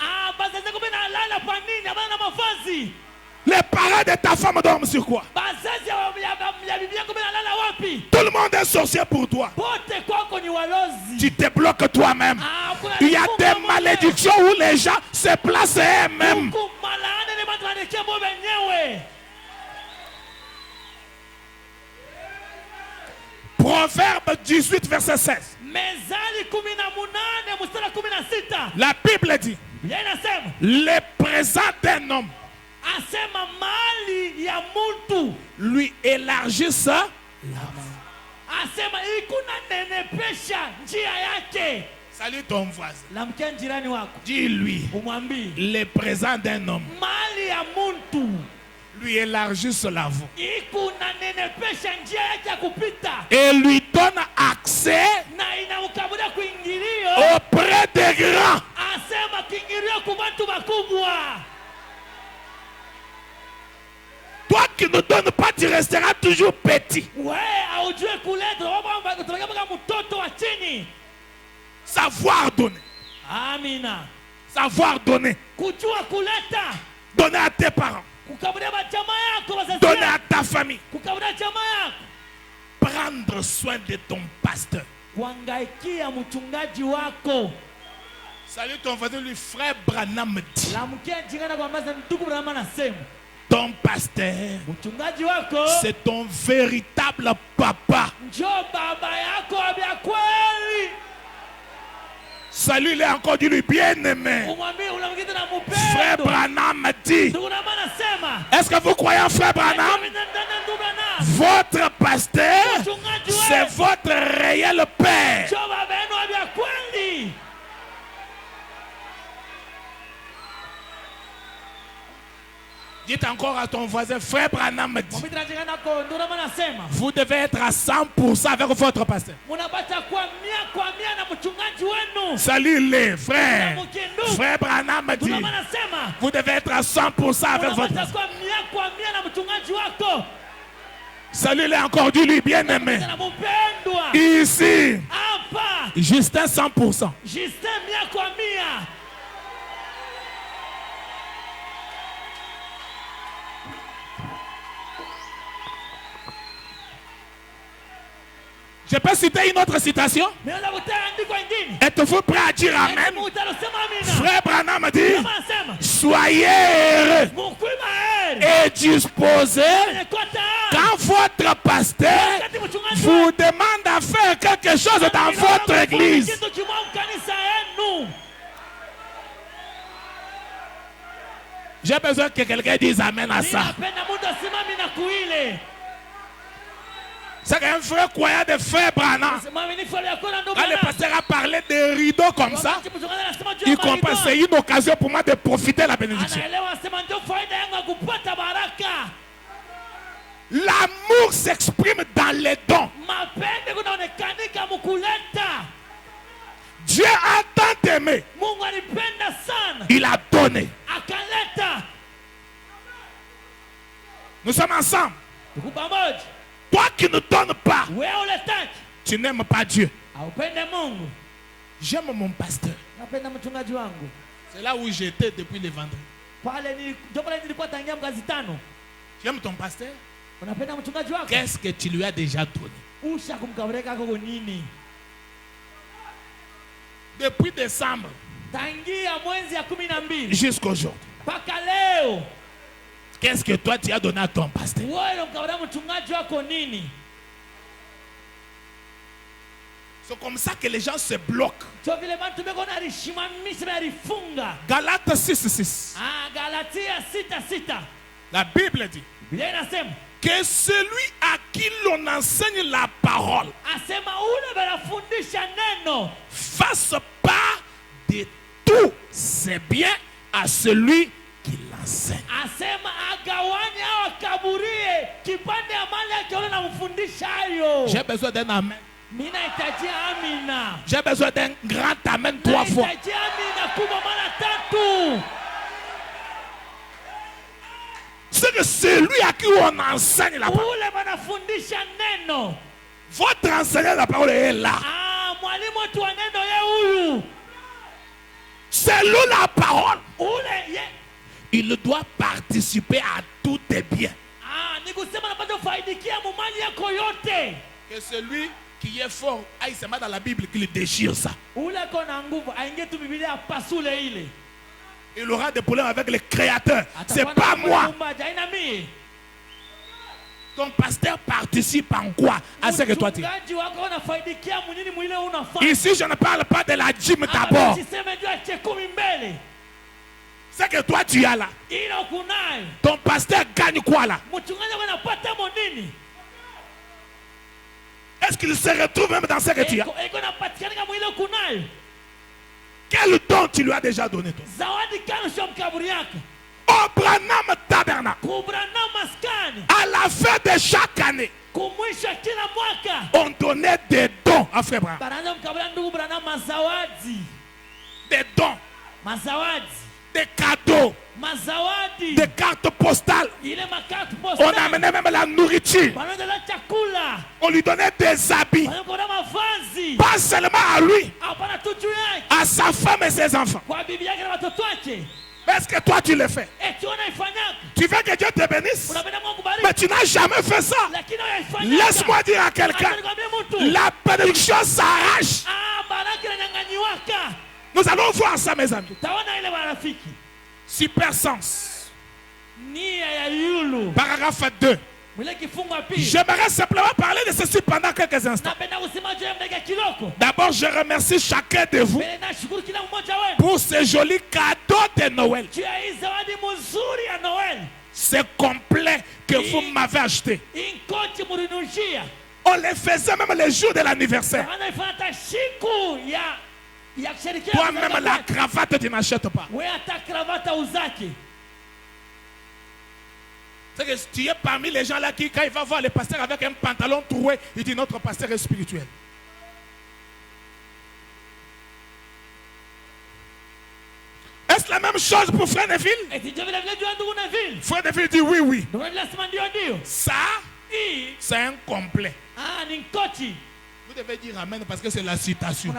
Les parents de ta femme dorment sur quoi? Tout le monde est sorcier pour toi. Tu te bloques toi-même. Il y a des malédictions où les gens se placent eux-mêmes. Proverbe 18, verset 16. La Bible dit, le présent d'un homme lui élargissent la Salut ton voisin. Dis-lui, le présent d'un homme lui élargissent la voie et lui donne accès auprès des grands. Toi qui ne donnes pas, tu resteras toujours petit. Savoir donner. Amina. Savoir donner. Donner à tes parents. Donner à ta famille. Prendre soin de ton pasteur. Salut ton voisin, lui frère Branham dit. Ton pasteur, c'est ton véritable papa. Salut-les encore, dis-lui bien-aimé. Frère Branham dit. Est-ce que vous croyez en frère Branham? Votre pasteur, c'est votre réel père. Dites encore à ton voisin, frère Branham dit. Vous devez être à 100% avec votre pasteur. Salut-les frères. Frère Branham dit. Vous devez être à 100% avec votre pasteur. Salut-les encore, dis-lui bien-aimé. Ici, Justin 100%. Je peux citer une autre citation. Naweza kutana andiko ingine. Êtes-vous prêt à dire Amen? Sema amina. Frère Branham dit, Kama anasema, soyez heureux mkuima heri. et disposés Kwa tayari. quand votre pasteur Wakati mchungaji vous demande à faire quelque chose dans votre église. kitu kimoja kanisa yenu. J'ai besoin que quelqu'un dise Amen à ça. Ninapenda mtu asimame na kuile. C'est qu'un frère croyant de frère Branham, Mwaminifu aliyekuwa ndo quand le Branham. pasteur a parlé de rideaux comme ça, Wakati mchungaji anasema juu ya il comprend, marido, c'est une occasion pour moi de profiter de la bénédiction. anaelewa anasema ndio faida yangu ya kupata baraka. L'amour s'exprime dans les dons. Mapende kunaonekanika mkuleta. Dieu a tant aimé, Mungu alipenda sana. il a donné. Akaleta. Nous sommes ensemble. Tuko pamoja. Toi qui ne donnes pas, Wewe uletaki. tu n'aimes pas Dieu. Haupende Mungu. J'aime mon pasteur. Napenda mchungaji wangu. C'est là où j'étais depuis le vendredi. Pale nilikuwa tangia mkazi tano. J'aime ton pasteur. Unapenda mchungaji wako? Qu'est-ce que tu lui as déjà donné? Usha kumkabreka kwa nini? Depuis décembre Tangia mwezi ya 12 jusqu'aujourd'hui. mpaka leo. Qu'est-ce que toi tu as donné à ton pasteur? Wewe unamkabreka mchungaji wako nini? C'est comme ça que les gens se bloquent. Sio vile bantu beko na rishimamisha na rifunga. Galates 6:6. Galatia 6:6. La Bible dit Biblia inasema que celui à qui l'on enseigne la parole asema ule banafundisha neno fasse part de tous ses biens à celui qui l'enseigne. asema agawanye au akaburie kipande ya mali yake ule namfundisha hayo. J'ai besoin d'un amen. Mimi nahitaji amina. J'ai besoin d'un grand amen 3 fois. Nahitaji amina kubwa mara 3. C'est que celui à qui on enseigne la parole, Ule banafundisha neno. votre enseignant de la parole est là. Mwalimu wetu wa neno ye huyu. C'est lui la parole. Ule ye. Il doit participer à tous tes biens. Ni kusema napata faidikia mu mali yako yote. Que celui qui est fort aille se mettre dans la Bible qu'il déchire ça. Ule kona nguvu aingie tu Biblia apasule ile. Il aura des problèmes avec le Créateur. C'est pas moi. Ton pasteur participe en quoi à ce que toi tu es? Ici, je ne parle pas de la dîme d'abord. C'est que toi tu as là. Ton pasteur gagne quoi là? Est-ce qu'il se retrouve même dans ce que tu as? Quel don tu lui as déjà donné toi? Au Branham Tabernacle, à la fin de chaque année, on donnait des dons à Frère Branham. Des dons, des cadeaux, des cartes postales. On amenait même la nourriture. On lui donnait des habits. Pas seulement à lui, à sa femme et ses enfants. Est-ce que toi tu le fais? Tu veux que Dieu te bénisse? Mais tu n'as jamais fait ça. Laisse-moi dire à quelqu'un, la bénédiction s'arrache. Nous allons voir ça, mes amis. Supersens. Paragraphe 2. J'aimerais simplement parler de ceci pendant quelques instants. D'abord, je remercie chacun de vous pour ce joli cadeau de Noël. C'est complet que vous m'avez acheté. On les faisait même les jours de l'anniversaire. Toi-même, la cravate, tu n'achètes pas. C'est que tu es parmi les gens là qui, quand il va voir le pasteur avec un pantalon troué, il dit notre pasteur est spirituel. Est-ce la même chose pour Frère Neville? Frère Neville dit oui, oui. Ça, c'est un complet. Vous devez dire amen parce que c'est la citation.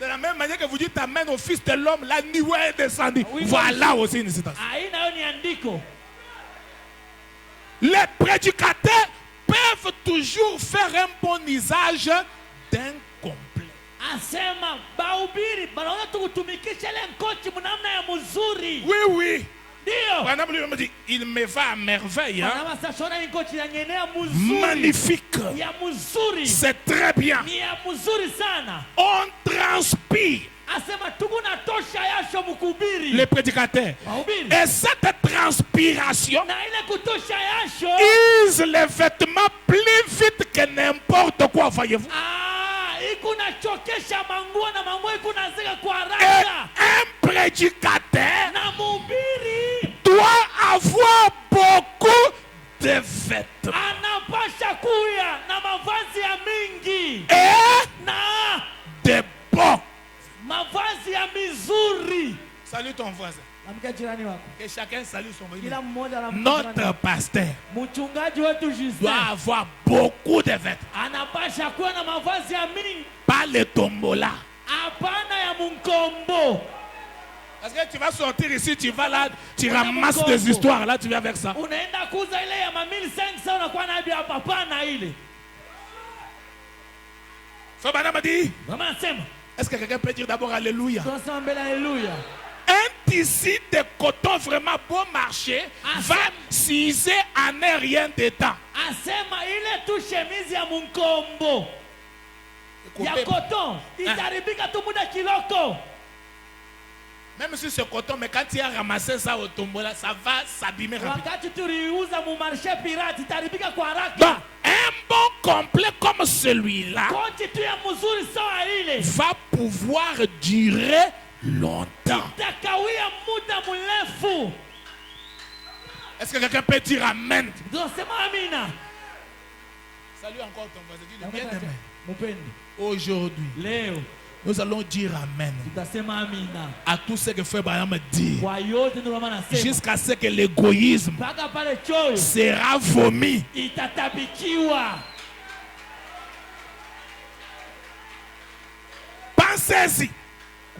De la même manière que vous dites amen au Fils de l'homme, la nuée est descendue. Voilà aussi une citation. Les prédicateurs peuvent doivent toujours faire un bon usage d'un complet. Asema bahubiri banaona tukutumikisha ile nkochi mnamna ya mzuri. Oui, oui. Ndio. Branham lui me dit, il me va à merveille. Hein? Bana sashona nkochi ya nyenea mzuri. Magnifique. Ya mzuri. C'est très bien. Ni ya mzuri sana. On transpire. Asema tukuna tosha yasho mkubiri. Les prédicateurs. Bahubiri. Et cette transpiration Na ile kutosha yasho use les vêtements plus vite que n'importe quoi, voyez-vous. ikuna chokesha manguo na manguo ikuna zeka kwa Et haraka. un prédicateur Na mhubiri doit avoir beaucoup de vêtements. anapasha kuya na mavazi ya mingi Et na de bons. mavazi ya mizuri. Salue ton voisin. Amka jirani wako. Que chacun salue son voisin. Kila mmoja Notre pasteur mchungaji wetu doit Justin avoir beaucoup de vêtements. anapasha kuwa na mavazi ya mingi, Pas le tombola. hapana ya munkombo. Parce que tu vas sortir ici, tu vas là, tu On a ramasses mon des combo. histoires, là tu viens avec ça. Unaenda kuuza ile ya mamili 500 unakuwa na hapa hapana ile. Frère Branham dit, Mama anasema est-ce que quelqu'un peut dire d'abord Alléluia? tunasema mbele haleluya. Un tissu de coton vraiment bon marché va s'user en un rien de temps. Asema ile tu shemizi ya munkombo ya koton itaribika tu muda kiloko. Même si c'est coton, mais quand tu as ramassé ça au tombola, ça va s'abîmer rapidement. Wakati tuliuza mu marché pirate itaribika kwa haraka. Bah, un bon complet comme celui-là Koti tu ya mzuri sawa ile va pouvoir durer longtemps. takawia muda mrefu. Est-ce que quelqu'un peut dire Amen? Tunasema amina. Salut encore ton voisin. Dis-le, bien-aimé. Mupendi. Aujourd'hui, Leo nous allons dire Amen tutasema amina à tout ce que Frère Branham dit, kwa yote ndio maana nasema jusqu'à ce que l'égoïsme mpaka pale choyo sera vomi. itatabikiwa. Pensez-y.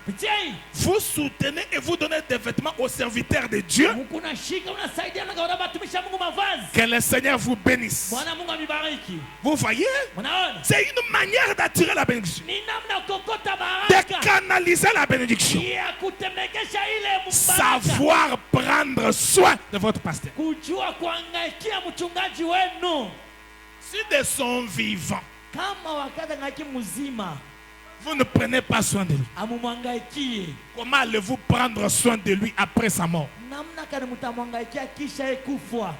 Kupitia hii Vous soutenez et vous donnez des vêtements aux serviteurs de Dieu. unashika unasaidia na kwa watumishi wa Mungu mavazi. Que le Seigneur vous bénisse. Bwana Mungu amibariki. Vous voyez? Unaona? C'est une manière d'attirer la bénédiction. Ni namna kokota De baraka. canaliser la bénédiction. Ya kutemekesha ile mbaraka. Savoir prendre soin de votre pasteur. Kujua kuangaikia mchungaji wenu. Si de son vivant, Kama wakati ngaki mzima vous ne prenez pas soin de lui, amumwangaikie. comment allez-vous prendre soin de lui après sa mort? Namna kani mtamwangaikia kisha ekufwa.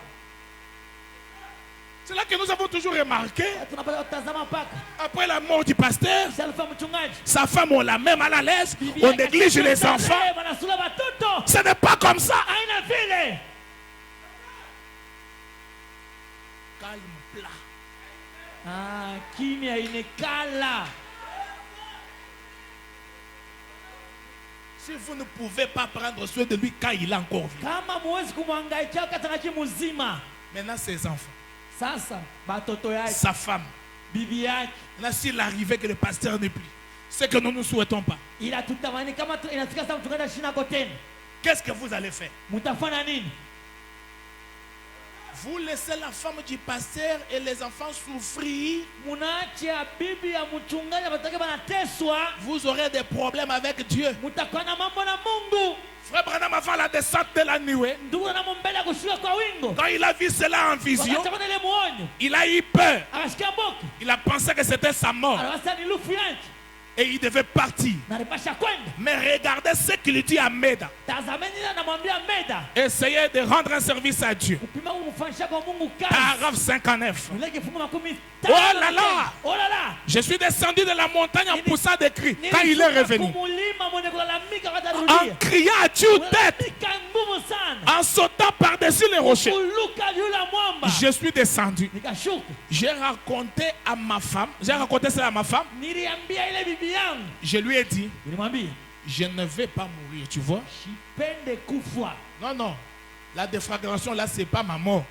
C'est là que nous avons toujours remarqué, Tunapata kutazama paka. après la mort du pasteur, Shalfa mchungaji. sa femme, on la met mal à l'aise, on néglige les enfants. Wanasula watoto. Ce n'est pas comme ça. Aina vile. Calme, plat. Kimya inekala. Si vous ne pouvez pas prendre soin de lui quand il est encore vivant. Kama muwezi kumwangaikia wakati ngaki mzima. Maintenant, ses enfants, Sasa batoto yake, sa femme. bibi yake. Maintenant, s'il arrivait que le pasteur n'est plus, ce que nous ne souhaitons pas, Ila tutamani kama inafika sasa mchungaji ashina kwa tena. qu'est-ce que vous allez faire? Mutafanya nini? Vous laissez la femme du pasteur et les enfants souffrir. Munaachia bibi ya mchungaji batake banateswa. Vous aurez des problèmes avec Dieu. Mutakuwa na mambo na Mungu. Frère Branham, avant la descente de la nuée, Ndugu na mbele ya kushuka kwa wingo. quand il a vu cela en vision, Wakati ile muonyo. il a eu peur. Akashikia boki. Il a pensé que c'était sa mort Alawasa ni lufu yake. et il devait partir. Na alipasha kwenda. Mais regardez ce qu'il dit à Meda. Tazameni na namwambia Meda. Essayez de rendre un service à Dieu. Upima kumfanyisha kwa Mungu kazi. Paragraphe 59. Ile kifungu makumi. Oh là là! Oh là là! Je suis descendu de la montagne en poussant des cris quand il est revenu. En criant à Dieu tête, en sautant par-dessus les rochers. Je suis descendu. J'ai raconté à ma femme, j'ai raconté ça à ma femme. Je lui ai dit, je ne vais pas mourir, tu vois. Non, non. La déflagration là, c'est pas ma mort.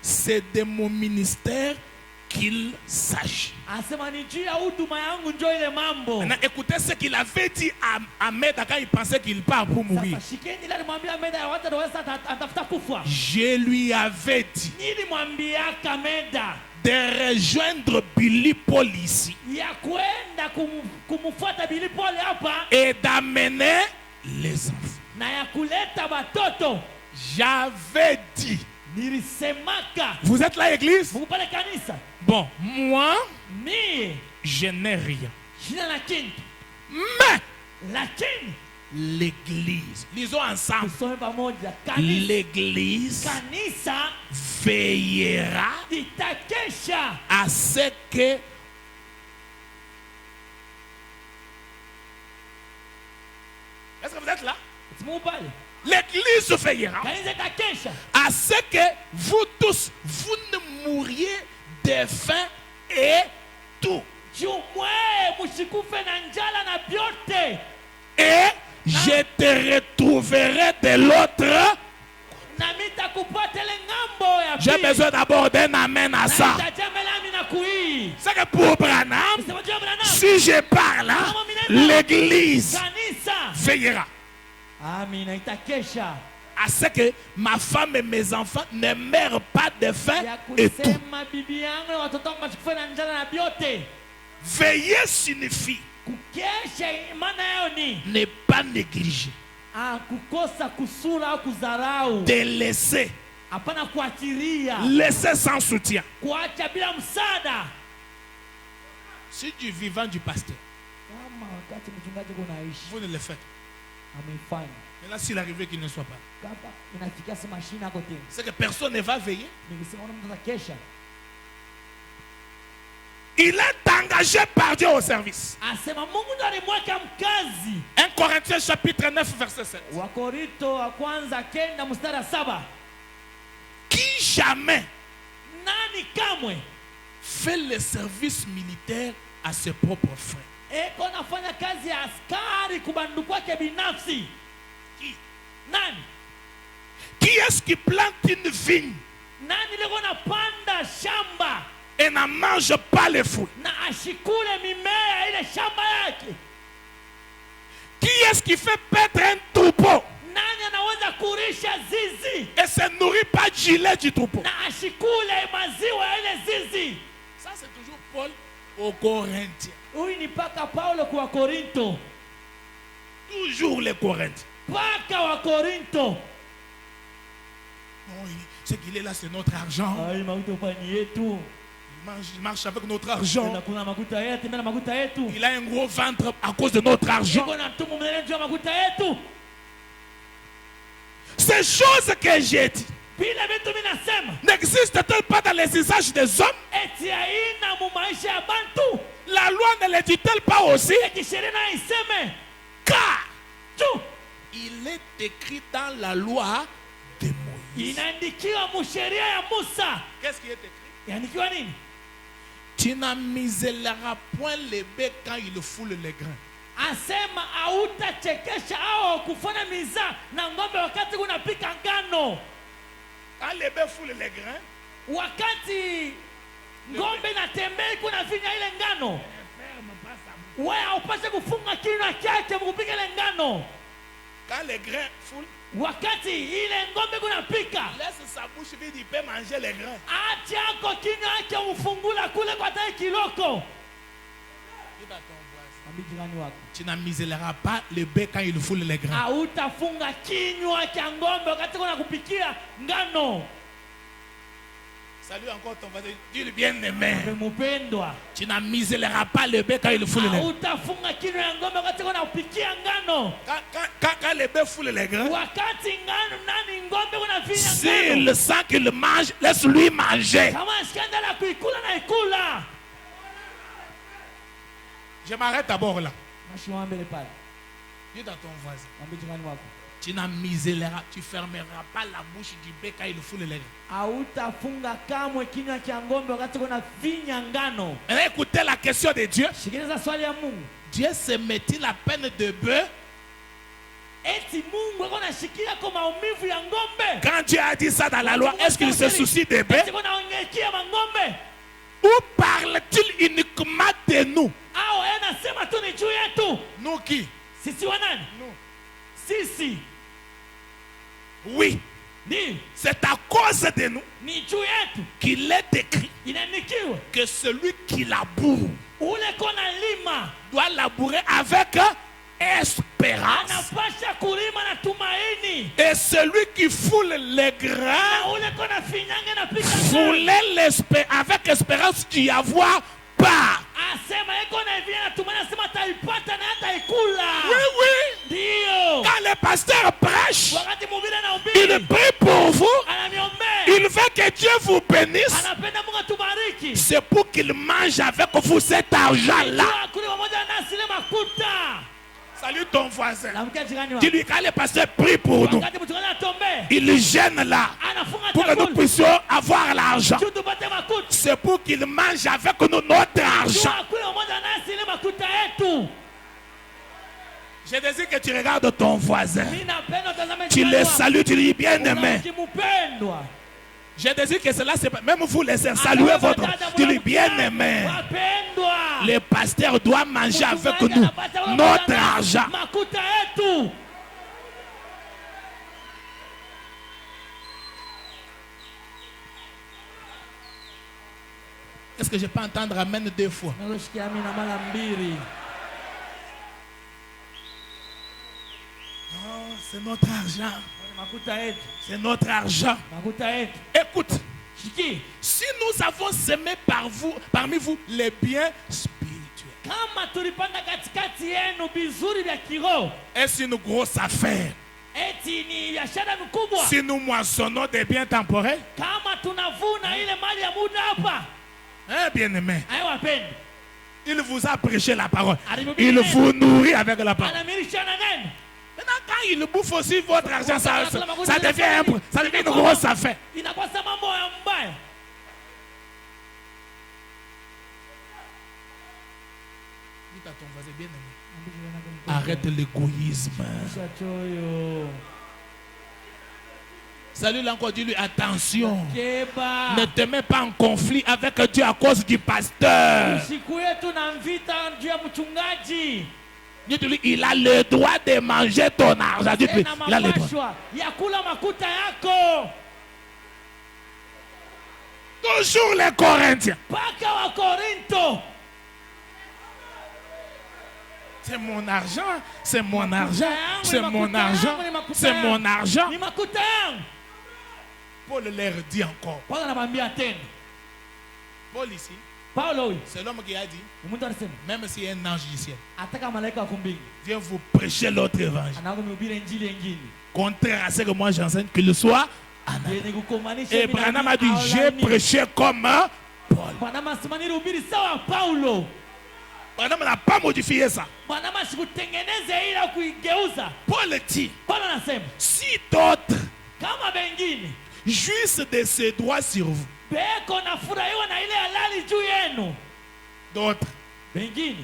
C'est de mon ministère qu'il s'agit. Asema ni juu ya huduma yangu njo ile mambo. Maintenant, écoutez ce qu'il avait dit à Meda quand il pensait qu'il part pour mourir. Sasa shikeni ile alimwambia Meda watu ndio atafuta kufa. Je lui avais dit Nilimwambia Meda de rejoindre Billy Paul ici ya kwenda kumfuata Billy Paul hapa et d'amener les enfants. na ya kuleta watoto. J'avais dit. Nilisemaka. Vous êtes là, église? Mungu pale kanisa. Bon, moi, Mie je n'ai rien. Shina na kintu. Mais Lakini l'église, lisons ensemble. tusome pamoja. Kanisa. L'église Kanisa veillera itakesha à ce que est-ce que vous êtes là? Mungu pale. L'église veillera Kanisa itakesha à ce que vous tous, vous ne mouriez de faim et tout. jumwe mushikufe na njala na vyote. Et je te retrouverai de l'autre. Na mitakupata ile ngambo ya J'ai pili. besoin d'abord d'un amen à ça. Nitajemelami na kui. C'est que pour Branham, Nisema jua Branham. si je parle, l'église Kanisa. veillera Amina itakesha. à ce que ma femme et mes enfants ne meurent pas de faim Ya et tout. kusema bibi yangu na watoto wangu wasikufe na njala na vyote. Veiller signifie Kukesha maana yao ni ne pas négliger, kukosa kusura au kudharau. de laisser, Hapana kuachiria. laisser sans soutien. Kuacha bila msaada. Si du vivant du pasteur, Kama wakati mchungaji kunaishi vous ne le faites. ameifanya. Mais là, s'il arrivait qu'il ne soit pas, Kama inafikia si mashine yako tena. c'est que personne ne va veiller. Nikisema ona mtu atakesha. Il est engagé par Dieu au service. Asema Mungu ndo alimweka mkazi. 1 Corinthiens chapitre 9 verset 7. Wakorinto wa kwanza 9:7. Qui jamais Nani kamwe fait le service militaire à ses propres frères? eko nafanya kazi ya askari kubandu kwake binafsi? Qui? Nani? Qui est-ce qui plante une vigne Nani leko napanda shamba et n'en mange pas les fruits? na ashikule mimea ile shamba yake? Qui est-ce qui fait paître un troupeau Nani anaweza kurisha zizi et se nourrit pas du lait du troupeau? na ashikule maziwa ya ile zizi? Ça, c'est toujours Paul aux Corinthiens. Huyu ni paka Paulo kwa Korinto. Toujours les Corinthiens. Paka wa Korinto. Non, ce qu'il est là, c'est notre argent. Ai makuta upani yetu. Il marche avec notre argent. Na kuna makuta yetu, na makuta yetu. Il a un gros ventre à cause de notre argent. Iko na mtumu mnene juu ya makuta yetu. Ces choses que j'ai dit Vile vitu minasema n'existent-elles pas dans les usages des hommes? eti haina mu maisha ya bantu. La loi ne le dit-elle pas aussi? Eti sheria na iseme Car tu il est écrit dans la loi de Moïse. inaandikiwa mu sheria ya Musa. Qu'est-ce qui est écrit? Yaandikiwa nini? Tu n'amuselleras point les bœufs quand ils foulent les grains. Asema hautachekesha au kufanya miza na ng'ombe wakati kunapika ngano. Quand les bœufs foulent les grains, Wakati ng'ombe inatembea kuna vinya ile ngano, wewe haupaswi kufunga kinywa chake mkupika ile ngano. quand les grains foulent, Wakati ile ng'ombe kunapika, laisse sa bouche vide, il peut manger les grains. acha yako kinywa yake ufungula kule kwa tai kiloko. Dis à ton voisin, Ambi jirani wako, tu n'amuselleras pas les bœufs quand ils foulent les grains. hautafunga kinywa cha ng'ombe wakati kuna kupikia ngano. Salut encore ton voisin, dis-le bien-aimé. Mpendwa, Tu n'amuselleras pas les bœufs quand ils foulent les grains. hautafunga kinywa ya ng'ombe wakati kuna kupikia ngano. Quand les bœufs foulent les grains, Wakati ngano nani ng'ombe kuna vinya ngano. s'il sent qu'il mange, laisse-lui manger. Kama skanda la kuikula na ikula. Je m'arrête d'abord là. Mashua mbele pale. Dis à ton voisin, Ambi jirani wako, tu n'amuselleras, tu fermeras pas la bouche du bœuf quand il foule les grains. hautafunga kamwe kinywa cha ng'ombe wakati kuna vinya ngano. Et écoutez la question de Dieu. Sikiliza swali ya Mungu. Dieu se met-il la peine de bœuf Eti Mungu yuko anashikia kwa maumivu ya ng'ombe? quand Dieu a dit ça dans la loi? Est-ce qu'il se soucie des bœufs? Eti kuna ongekia mang'ombe? Ou parle-t-il uniquement de nous? au yeye anasema tu ni juu yetu? Nous qui? Sisi wa nani? Nous. Sisi Oui, ni c'est à cause de nous ni juu yetu qu'il est écrit inaandikiwa, que celui qui laboure ule kona lima doit labourer avec espérance. anapasha kulima na tumaini, Et celui qui foule les grains, na ule kona finyanga na pika fouler avec espérance d'y avoir part. asema yeko na hivi na tumaini, asema ataipata na ataikula. Oui, oui. Ndio Quand le pasteur prêche, wakati mhubiri il anahubiri prie pour vous. ananiombea, Il veut que Dieu vous bénisse. anapenda Mungu atubariki, C'est pour qu'il mange avec vous cet argent-là. kule pamoja nasi ile makuta. Salue ton voisin. Namkia jirani wako, Dis-lui quand le pasteur prie pour nous, wakati mchungaji atombee il gêne là anafunga pour que nous chakula puissions avoir l'argent. juu tupate makuta, C'est pour qu'il mange avec nous notre argent. kule pamoja nasi ile makuta yetu. Je désire que tu regardes ton voisin. Mimi napenda utazame Tu jirani le wako. salues, tu lui dis bien aimé. Ukimupendwa. Je désire que cela se passe. Même vous les saluez votre. Tu lui dis bien aimé. Wapendwa. Le pasteur doit manger avec nous notre argent. Makuta yetu. Est-ce que je peux entendre amen 2 fois? Naloshikia mimi na mara mbili. Non, c'est notre argent. Makuta yetu. C'est notre argent. Makuta yetu. Écoute, Shiki. si nous avons semé parmi vous les biens spirituels, Kama tulipanda katikati yenu vizuri vya kiroho, est-ce une grosse affaire? eti ni biashara mkubwa. Si nous moissonnons des biens temporaires, Kama tunavuna ile mali ya muda hapa. hein, bien-aimé, Ayo wapendwa. il vous a prêché la parole. Il vous nourrit avec la parole. Anamilisha na neno. Maintenant, quand il bouffe aussi votre argent, ça devient une grosse affaire. Inakuwa sa mambo ya mbaya. Dis à ton voisin, bien-aimé, arrête l'égoïsme. Choyo. Salut-le encore, dis-lui attention. Keba. Ne te mets pas en conflit avec Dieu à cause du pasteur. Siku yetu na mvita juu ya mchungaji. Dis-lui, il a le droit de manger ton argent. Dis-lui, Na il a le droit. mapashwa ya kula makuta yako. Toujours les Corinthiens. Paka wa Korinto. C'est mon argent, c'est mon argent, yangu, c'est ni mon makuta argent, yangu, ni makuta c'est yangu. mon argent. Ni makuta yangu. Paul leur dit encore. Paulo anamwambia tena. Paul ici, Paulo huyu, c'est l'homme qui a dit, mtu anasema même si un ange du ciel ataka malaika wa kumbingu vient vous prêcher l'autre évangile, anaanza kuhubiri injili nyingine. contraire à ce que moi j'enseigne, qu'il soit anathème. Yenye kukomanisha Et mimi na Branham a dit, mimi j'ai haulani. prêché comme Paul. Bwana masimani hubiri sawa Paulo. Branham n'a pas modifié ça. Bwana masikutengeneze ila kuigeuza. Paul dit, Paulo anasema si d'autres kama bengine jouissent de ses droits sur vous, beko nafurahiwa na ile halali juu yenu. d'autres, Bengine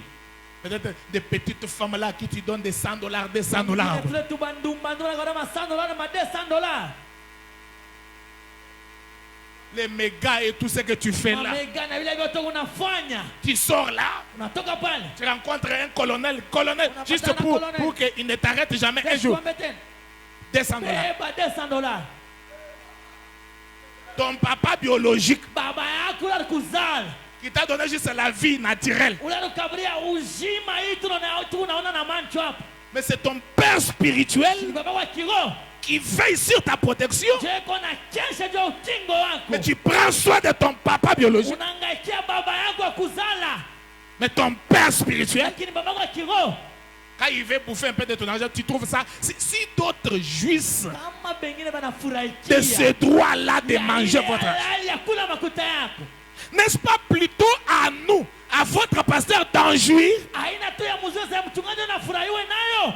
peut-être des petites femmes là qui te donnent des $100, $200. tule tu bandumba ndola kwa $100 na $200. Les mégas et tout ce que tu fais là, Mamega na vile vyote unafanya. tu sors là, Unatoka pale. tu rencontres un colonel, juste un pour colonel. qu'il ne t'arrête jamais un jour. Kwambe tena. $200. Beba $200. Ton papa biologique Baba yako alikuzala. qui t'a donné juste la vie naturelle, Ule alikaburia uzima hii tunaona na mancho hapa. mais c'est ton père spirituel Ni baba wa kiroho. qui veille sur ta protection. Je kona kesha juu ya ukingo wako. Mais tu prends soin de ton papa biologique, Unangaikia baba yako wa kuzala. mais ton père spirituel, Lakini baba wa kiroho quand il veut bouffer un peu de ton argent, tu trouves ça. Si d'autres jouissent kama bengine banafurahikia. de ce droit-là de manger votre argent, hali ya kula makuta yako. n'est-ce pas plutôt à nous, à votre pasteur, d'en jouir? Aina tu ya mzee za mchungaji anafurahiwa nayo.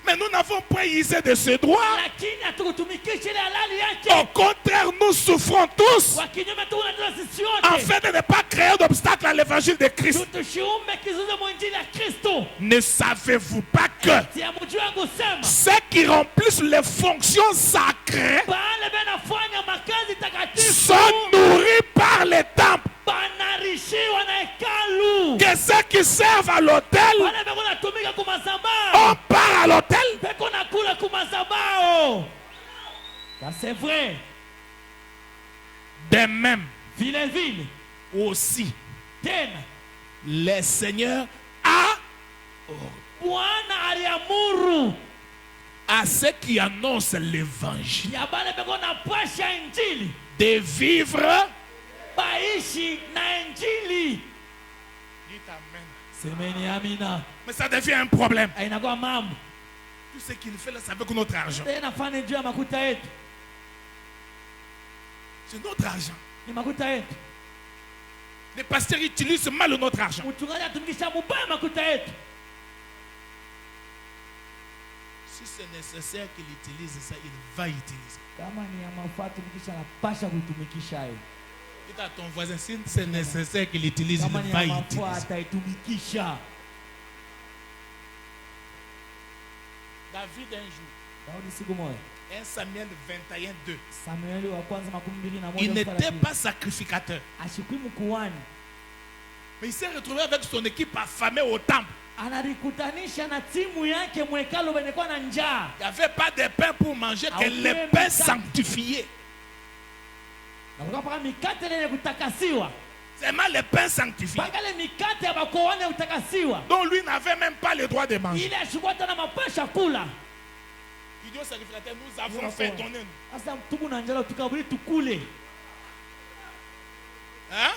Mais nous n'avons pas usé de ce droit. Lakini hatukutumikisha ile halali yake. Au contraire, nous souffrons tous Kwa kinyume tu unajua sisi en wote. fait de ne pas créer d'obstacle à l'évangile de Christ. Tutushiume kizuizi mwa injili ya Kristo. Ne savez-vous pas que Si ya mjua kusema ceux qui remplissent les fonctions sacrées bale benafanya makazi takatifu sont nourris par les temples? bana qui servent à l'hôtel, Wale beko natumika on kumazabao. part à l'hôtel. Beko nakula kumazabao. Ça c'est vrai. De même Vile vile. aussi, Tena. les seigneurs a Bwana aliamuru à ceux qui annoncent l'évangile ya bale beko napasha injili de vivre. baishi na injili. Dites amen. Semeni amina. Mais ça devient un problème. Inakuwa mambo. Tout ce qu'il fait là, c'est avec notre argent. Tena fanya juu ya makuta yetu. C'est notre argent. Ni makuta yetu. Les pasteurs utilisent mal notre argent. Mchungaji atumikisha mubaya makuta yetu. Si c'est nécessaire qu'il utilise ça, il va utiliser. Kama ni ya mafaa tumikisha napasha kuitumikisha hiyo. Dites à ton voisin, si c'est nécessaire qu'il utilise, Kama il ni va ya mafaa utiliser. ataitumikisha. David un jour, Daudi siku moja. 1 Samuel 21, 2. Samueli wa kwanza 21. Il n'était pas sacrificateur. Ashikwi mkuhani. Mais il s'est retrouvé avec son équipe affamée au temple. Analikutanisha na timu yake mwekalo benekuwa na njaa. Il n'y avait pas de pain pour manger, que oui, les mais pains ça- sanctifiés. Na kwa mikate ile kutakasiwa. Seulement les pains sanctifiés. Paka ile mikate ya bakoane kutakasiwa. Donc lui n'avait même pas le droit de manger. Ile ashikwa tena mapasha kula. Il dit au sacrificateur, nous avons fait donner. Sasa mtubu na njala tukaburi tukule. Hein?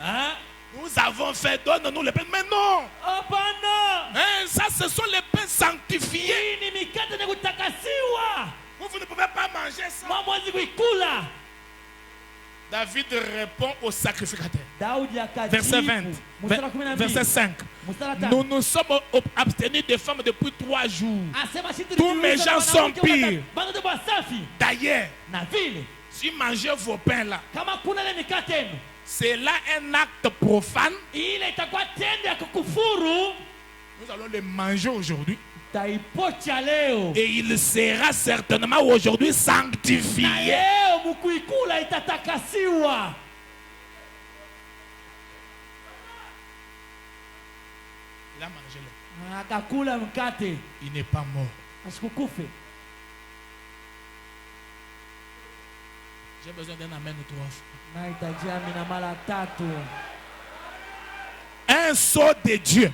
Ah? Nous avons fait donne-nous les pains. Mais non! Hapana. Hein? Ça, ce sont les pains sanctifiés. Hii ni mikate ya kutakasiwa. Vous ne pouvez pas manger ça. Mamwezi kuikula. David répond au sacrificateur. Daudi akajibu. Verset 20. Mstari wa 12. Verset 5. Mstari wa 5. Nous nous sommes abstenus des femmes depuis 3 jours. Asema sisi Tous mes tuliuliza gens sont wanawake pires. Bado kwa safi. D'ailleurs, Na vile si mangez vos pains là, kama kuna ile mikate yenu c'est là un acte profane. ile itakuwa tendo ya kukufuru, Nous allons les manger aujourd'hui. taipocha leo Et il sera certainement aujourd'hui na sanctifié. leo mkuikula itatakasiwa. Il a mangé le. Na akakula mkate Il n'est pas mort. asikukufe. J'ai besoin d'un amen 3 fois. Na itajami na mara 3. Un sceau de Dieu.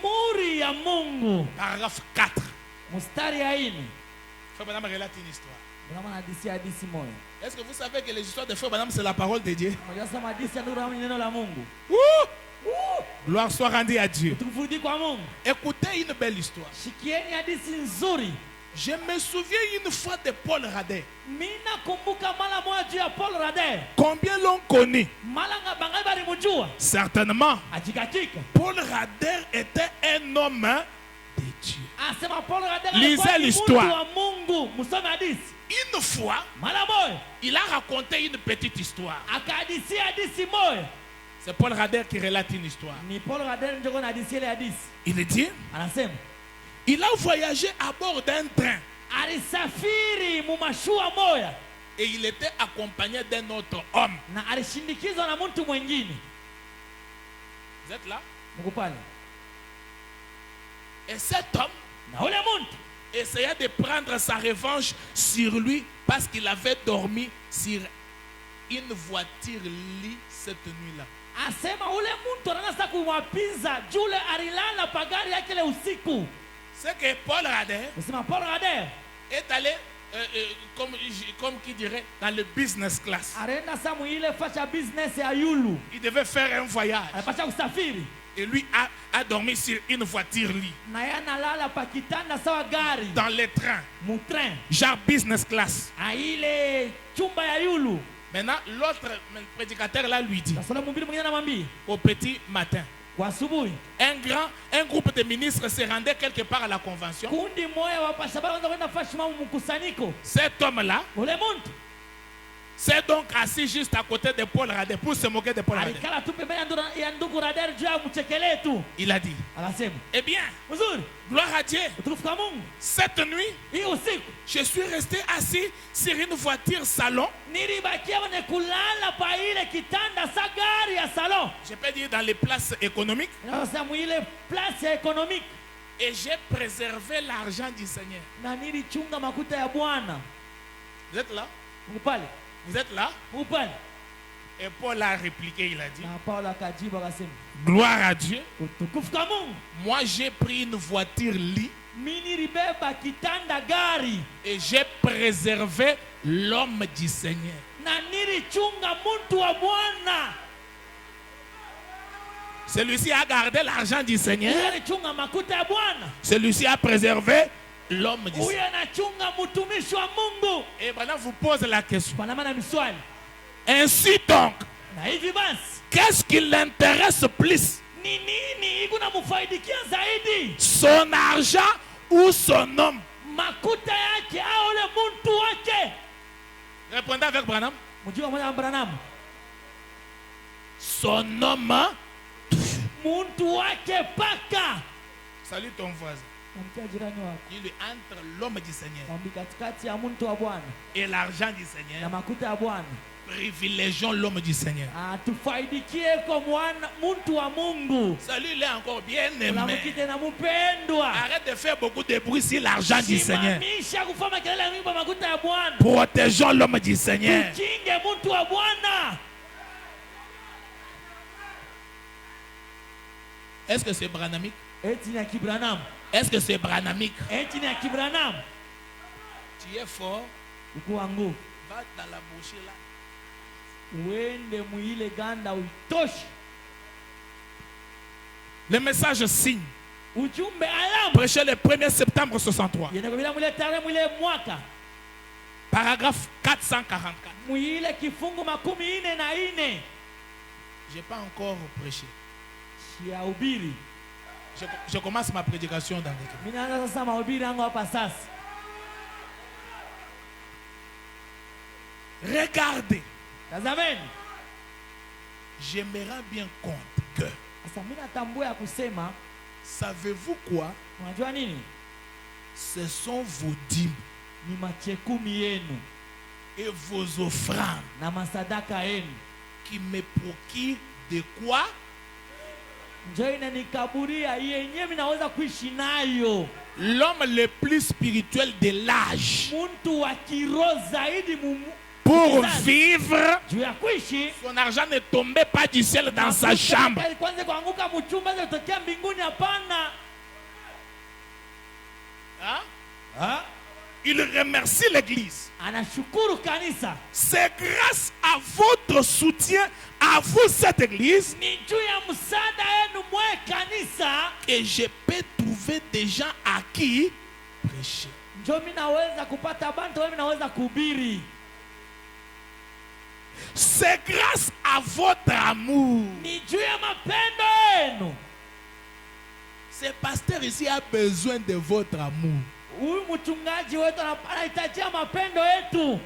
Muri ya Mungu. Paragraphe 4. Mstari ya 4. Frère Branham relate une histoire. Kama hadithi moja. Est-ce que vous savez que les histoires de Frère Branham, c'est la parole de Dieu? Unajua sema hadithi ya nuru ya neno la Mungu. Gloire soit rendue à Dieu. Tukufurudi kwa Mungu. Écoutez une belle histoire. Shikieni hadithi nzuri. Je me souviens une fois de Paul Radet. Mina kumbuka mara moja juu ya Paul Radet. Combien l'ont connu? Mara ngabangai balimujua. Certainement. Achikachika. Paul Radet était un homme de Dieu. Asema Paul Radet Lisez l'histoire. wa Mungu. Musome hadithi. Une fois, Mara moja il a raconté une petite histoire. akahadithia hadithi moja. C'est Paul Radet qui relate une histoire. Ni Paul Radet ndio anahadithia ile hadithi. Il dit, Anasema il a voyagé à bord d'un train alisafiri mumashua moja et il était accompagné d'un autre homme. na alishindikizwa na mtu mwingine. Vous êtes là? Mungu pale. Et cet homme Na ule mtu essayait de prendre sa revanche sur lui parce qu'il avait dormi sur une voiture lit cette nuit-là. asema ule mtu anaanza kumwapiza jule alilala pagari yake ile usiku. C'est que Paul Radet Nasema Paul Radet est allé, comme qui dirait, dans le business class. arenda samu ile fasha business ya yulu. Il devait faire un voyage. Anapasha kusafiri. Et lui a dormi sur une voiture lit. Na yeye analala pa kitanda sawa gari. Dans les trains. Mutren. Genre business class. A ile chumba ya yulu. Maintenant, l'autre prédicateur là lui dit, Sasa mwingine mwingine anamwambia au petit matin, kwa asubuhi un groupe de ministres se rendait quelque part à la convention. kundi moja wa pashabara wanaenda kwenda fashima mkusanyiko. Cet homme-là Ule mtu s'est donc assis juste à côté de Paul Rader pour se moquer de Paul Rader. alikala tu pembeni ya ndugu Rader juu ya mchekelee tu. Il a dit, Akasema, eh bien, mzuri, gloire à Dieu, utukufu kwa Mungu. cette nuit, Hii usiku je suis resté assis sur une voiture salon. nilibakia kwenye kulala pa ile kitanda sa gari ya salon. Je peux dire dans les places économiques. Sasa mwile place ya economic. Et j'ai préservé l'argent du Seigneur. Na nilichunga makuta ya Bwana. Vous êtes là? Mungu pale. Vous êtes là? Mungu pale. Et Paul a répliqué, il a dit, Na Paulo akajibu akasema, gloire à Dieu. utukufu kwa Mungu. Moi, j'ai pris une voiture lit Mimi nilibeba kitanda gari et j'ai préservé l'homme du Seigneur. na nilichunga mtu wa Bwana. Celui-ci a gardé l'argent du Huyo Seigneur. alichunga makuta ya Bwana. Celui-ci a préservé l'homme du Huyo Seigneur. anachunga mtumishi wa Mungu. Et maintenant, vous posez la question. Kwa maana ni swali. Ainsi donc, Na hivi basi, qu'est-ce qui l'intéresse plus? ni nini iko namfaidikia zaidi? Son argent ou son homme? Makuta yake au ule mtu wake? Répondez avec Branham. Mjua mmoja wa Branham. Son homme. Mtu wake paka. Salut ton voisin. Namtia jirani wako. Il est entre l'homme du Seigneur Mwambie katikati ya mtu wa Bwana et l'argent du na Seigneur. makuta ya Bwana. Privilégions l'homme du Seigneur. Atufaidikie kwa mwana mtu wa Mungu. Celui-là est encore bien aimé. Unamkite na mpendwa. Arrête de faire beaucoup de bruit sur l'argent du Seigneur. Simamisha kufanya kelele mingi kwa makuta ya Bwana. Protégeons l'homme du Seigneur. Kinge mtu wa Bwana. Est-ce que c'est branhamique? Eti ni ya Kibranam. Est-ce que c'est branhamique? Eti ni ya Kibranam. Tu es fort. Uko wangu. Va dans la bouche là. Uende muile ganda uitoshe. Le message signe. Ujumbe alama. Prêché le 1er septembre 63. Yende kwa bila mwile tarehe mwile mwaka. Paragraphe 444. Mwile kifungu 14. Je n'ai pas encore prêché. Ya ubiri. Je commence ma prédication dans les Mimi naanza sasa mahubiri yangu hapa sasa. Regardez. Tazameni. Je me rends bien compte que, Sasa mimi natambua ya kusema, savez-vous quoi? unajua nini? Ce sont vos dîmes Ni machekumi yenu et vos offrandes na masadaka yenu. qui me procurent de quoi? Njoo inanikaburia yenyewe mimi naweza kuishi nayo. L'homme le plus spirituel de l'âge. Mtu wa kiroho zaidi Pour vivre, juu ya kuishi. son argent ne tombait pas du ciel dans sa chambre. Kwanza kuanguka mchumba zitokea mbinguni hapana. Hein? Il remercie l'église. Anashukuru kanisa. C'est grâce à votre soutien, à vous cette église, Ni juu ya msaada yenu mwe kanisa. que je peux trouver des gens à qui prêcher. Njoo mimi naweza kupata bantu, mimi naweza kuhubiri. C'est grâce à votre amour. Ni juu ya mapendo yenu. Ce pasteur ici a besoin de votre amour. Huyu mchungaji wetu anahitajia mapendo yetu.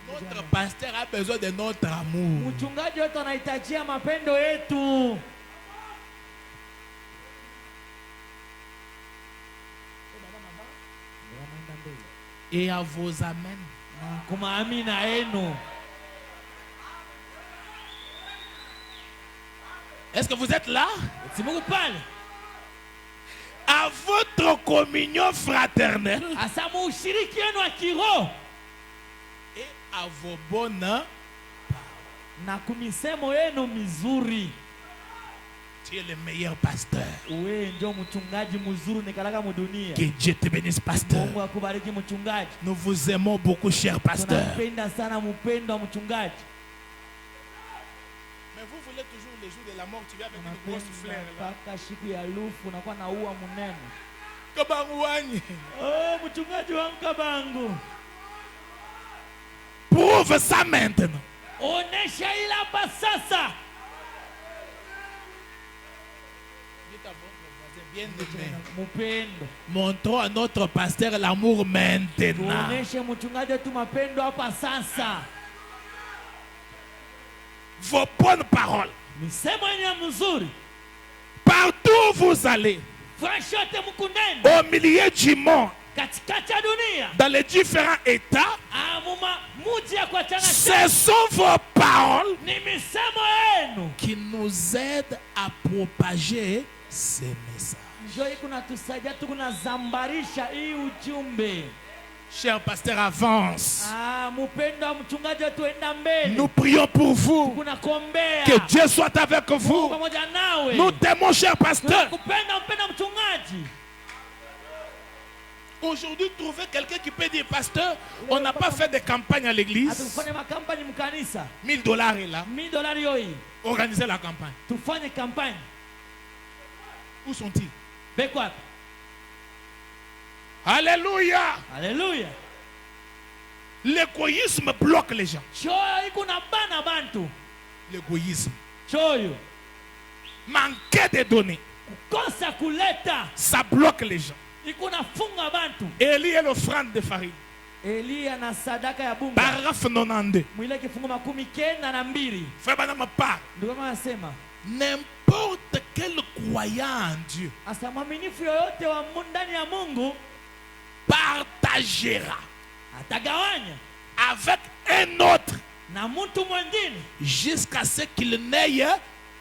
Notre pasteur a besoin de notre amour. Mchungaji wetu anahitajia mapendo yetu. Et à vos amens. Kuma amina yenu. Est-ce que vous êtes là? Si Mungu pale. À votre communion fraternelle Asa mushiriki yenu wa kiroho et à vos bonnes. na kumisemo yenu mizuri. Tu es le meilleur pasteur. Wewe ndio mchungaji mzuri nikalaka mudunia. Que Dieu te bénisse, pasteur. Mungu akubariki mchungaji. Nous vous aimons beaucoup, cher pasteur. Tunapenda sana mpendo wa mchungaji. Mais vous voulez toujours le jour de la mort, tu viens avec une grosse fleur là. Mpaka siku ya lufu unakuwa na ua munene. Kabanguani. Oh, mchungaji wangu Kabangu. Prouve ça maintenant. Onesha ila hapa sasa. Dites à votre voisin, Bien-aimé, Mupendo. montrons à notre pasteur l'amour maintenant. Tuoneshe mchungaji wetu mapendo hapa sasa. Vos bonnes paroles, Misemo yenye mzuri. partout où vous allez, Furahisha yote mkunenda. au milieu du monde, Katikati ya dunia. dans les différents états, Muma muji ya kuachana ce sont vos paroles ni misemo yenu. qui nous aident à propager ces messages. Njoo hii kunatusaidia tu kunazambarisha hii ujumbe. Cher pasteur, avance. Mupendo wa mchungaji wetu enda mbele. Nous prions pour vous. Kunakuombea. Que Dieu soit avec vous. Pamoja nawe. Nous t'aimons, cher pasteur. Tunakupenda mpenda mchungaji. Aujourd'hui, trouver quelqu'un qui peut dire, pasteur, on n'a pas fait de campagne à l'église. Hatukufanya makampani mkanisa. $1000 est là. $1000 yoi. Organisez la campagne. Tufanye kampani. Où sont-ils? Beko wapi? Alléluia. Alléluia. L'égoïsme bloque les gens. Choyo iko na bana bantu. L'égoïsme. Choyo. Manquer de données. Kukosa kuleta. Ça bloque les gens. Iko na funga bantu. Élie est l'offrande de farine. Elia na sadaka ya bunga. Paragraphe 92. Mwile kifungu 92. Frère Banama parle. Ndio kama anasema. N'importe quel croyant en Dieu Asa mwaminifu yoyote wa ndani ya Mungu partagera atagawanya avec un autre na mtu mwingine jusqu'à ce qu'il n'aille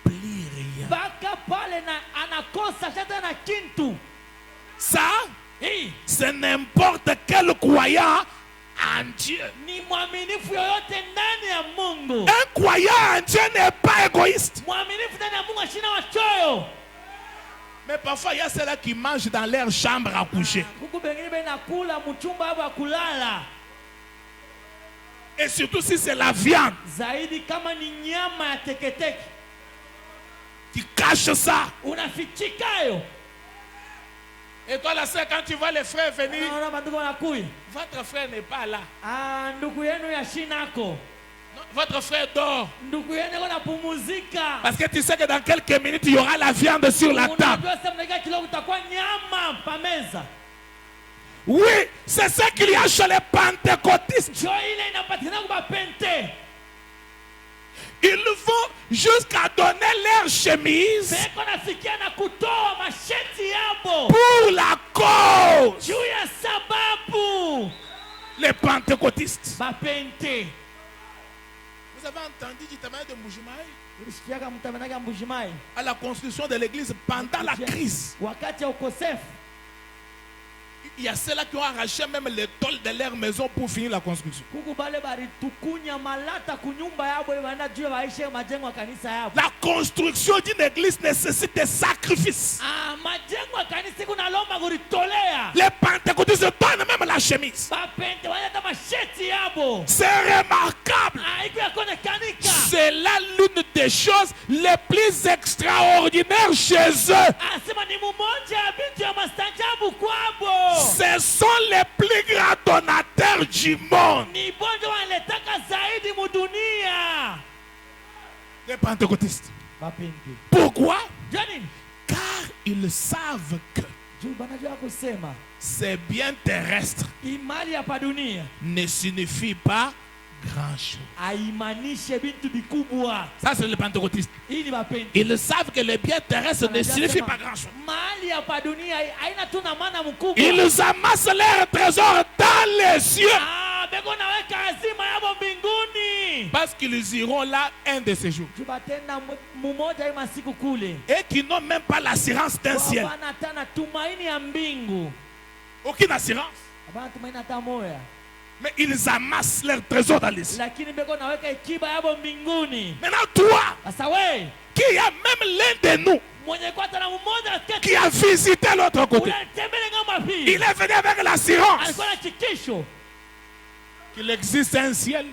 plus rien. mpaka pale na anakosa hata na kintu. Ça, Hii c'est n'importe quel croyant en Dieu. ni mwaminifu yoyote ndani ya Mungu. Un croyant en Dieu n'est pas égoïste. Mwaminifu ndani ya Mungu ashina wachoyo. Mais parfois, il y a ceux-là qui mangent dans leur chambre à coucher. Kuku bengine benakula mchumba hapo kulala. Et surtout si c'est la viande Zaidi kama ni nyama ya teketeke. qui cache ça. Unafichikayo. Et toi, la sœur, quand tu vois les frères venir, Naona bandugu wanakuya. votre frère n'est pas là. Ndugu yenu ya shinako. Non, votre frère dort. Ndugu yenu yuko napumuzika. Parce que tu sais que dans quelques minutes, il y aura la viande sur la table. Unajua sasa mnaika kidogo kutakuwa nyama pa meza. Oui, c'est ça qu'il y a chez les pentecôtistes. Njoo ile inapatikana kwa pente. Ils vont jusqu'à donner leur chemise Beko nasikia na kutoa masheti yabo. pour la cause. Juu ya sababu. Les pentecôtistes. Bapente. Vous avez entendu du témoignage de Moujimaï Ulisikiaka mtamanaka Mbujimai. à la construction de l'église pendant la crise. Wakati ya ukosefu. Il y a ceux-là qui ont arraché même les tôles de leur maison pour finir la construction. Kuku bale bari tukunya malata kunyumba yabo ibanda juu baishe majengo ya kanisa yabo. La construction d'une église nécessite des sacrifices. Majengo ya kanisa kuna lomba kulitolea. Les pentecôtistes donnent même la chemise. Bapente wanata masheti yabo. C'est remarquable. Iko yakone kanika. C'est là l'une des choses les plus extraordinaires chez eux. Asema ni mmoja ya bintu ya mastanjabu kwabo. Ce sont les plus grands donateurs du monde. Ni bonjo waletaka zaidi mudunia. Les pentecôtistes. Bapente. Pourquoi? Janini? Car ils savent que Juu banajua kusema. ces biens terrestres Imali ya pa dunia. ne signifient pas grand-chose. Haimanishe bintu bikubwa. Ça, c'est les pentecôtistes. Hii ni bapente. Ils savent que les biens terrestres ne signifient pas grand-chose. Mahali ya pa dunia haina tu na maana mkubwa. Ils amassent leurs trésors dans les cieux. Beko naweka hazima yabo mbinguni. Parce qu'ils iront là un de ces jours. Tubatenda mmoja hii masiku kule. Et qui n'ont même pas l'assurance d'un ciel. Hapana tena tumaini ya mbingu. Aucune assurance. Hapana tumaini hata moya. Mais ils amassent leurs trésors dans les cieux. Lakini beko naweka ikiba yabo mbinguni. Maintenant, toi, Sasa we, qui a même l'un de nous mwenye kwa tena mmoja qui a visité l'autre côté, unatembele ngamba hii. il est venu avec l'assurance Alikuwa na chikisho. qu'il existe un ciel.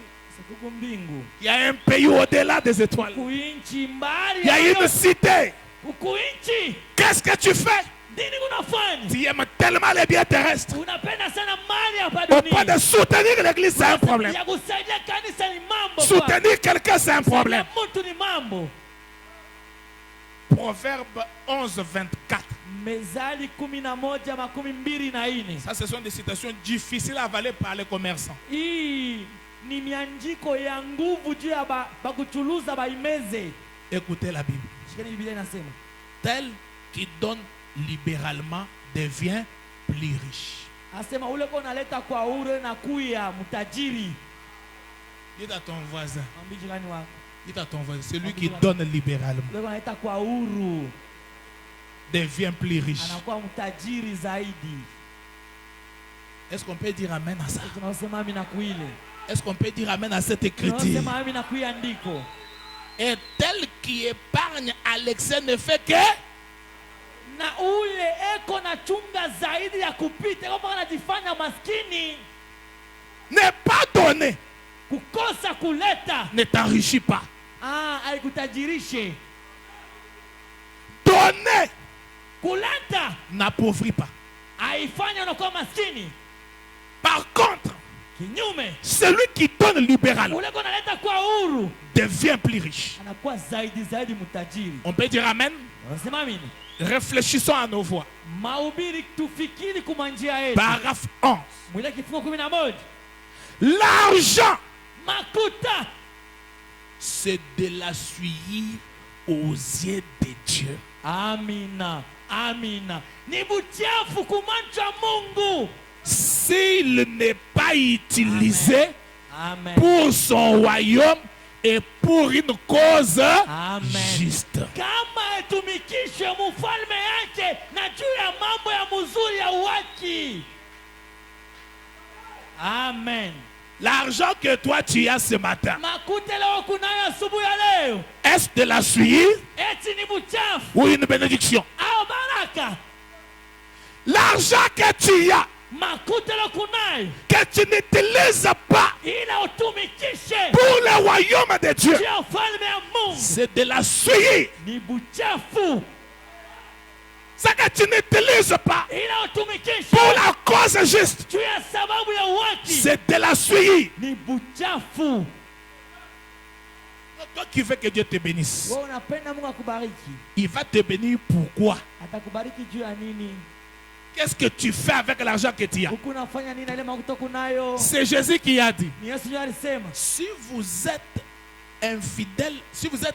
Kuku mbingu. Il y a un pays au-delà des étoiles. Kuinchi mbali. Il y a une cité. Kuinchi. Qu'est-ce que tu fais? Nini unafanya? Tu aimes tellement les biens terrestres. Unapenda sana mali hapa Au point dunia. de soutenir l'église, c'est un problème. Ya kusaidia kanisa ni mambo. Soutenir quelqu'un, c'est un problème. Mtu ni mambo. Proverbe 11, 24. Mezali 11:24. Ça, ce sont des citations difficiles à avaler par les commerçants. Hii ni mianjiko ya nguvu juu ya bakuchuluza baimeze. Écoutez la Bible. Shikeni Biblia inasema, Tel qui donne libéralement devient plus riche. asema ule kwa unaleta kwa ure na kuya mtajiri. Dis à ton voisin. Mwambie jirani wako, Dis à ton voisin. Celui qui donne libéralement ule kwa unaleta kwa uru devient plus riche. anakuwa mtajiri zaidi. Est-ce qu'on peut dire amen à ça? Tunasema amina kuile. Est-ce qu'on peut dire amen à cette écriture? Tunasema amina kuiandiko. Et tel qui épargne à l'excès ne fait que Na ule eko na chunga zaidi ya kupita, kama anajifanya maskini, n'est pas donné, kukosa kuleta, ne t'enrichit pas. haikutajirishe. Donner Kuleta n'appauvrit pas. haifanya unakuwa maskini. Par contre, Kinyume, celui qui donne libéralement ule kwa analeta kwa uru devient plus riche. anakuwa zaidi mtajiri. On peut dire amen? Unasema amini? Réfléchissons à nos voix. Mahubiri tufikiri kumanjia yetu. Paragraphe 11. Mwile kifungo 11. L'argent, Makuta c'est de la suie aux yeux de Dieu. amina, amina, ni buchafu kumancha Mungu. S'il n'est pas utilisé Amen. pour son royaume et pour une cause Amen. juste. Kama etumikishe mufalme yake na juu ya mambo ya muzuri ya uwaki. Amen. L'argent que toi tu as ce matin, Makuta leo kunayo asubuhi ya leo, est-ce de la suie eti ni buchafu ou une bénédiction? au baraka? L'argent que tu as, Makuta leo kunayo que tu n'utilises pas ila utumikishe pour le royaume de Dieu, juu ya ufalme ya Mungu, c'est de la suie. ni buchafu Ce que tu n'utilises pas ila utumikishe pour la cause juste, juu ya sababu ya uwaki, c'est de la suie. ni buchafu. Toi qui veux que Dieu te bénisse, Wewe unapenda Mungu akubariki, il va te bénir pourquoi? atakubariki juu ya nini? Qu'est-ce que tu fais avec l'argent que tu as? Huku unafanya nini na ile makuta kunayo? C'est Jésus qui a dit, Ni Yesu ndiye alisema, si vous êtes infidèle, si vous êtes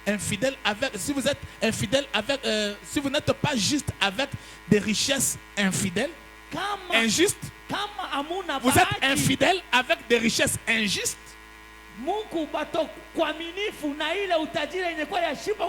infidèle avec, si vous êtes infidèle avec, si vous n'êtes pas juste avec des richesses infidèles, kama injustes, kama amuna vous êtes bahati, infidèle avec des richesses injustes, Mungu bato kuaminifu na ile utajiri yenye kwa ya shiba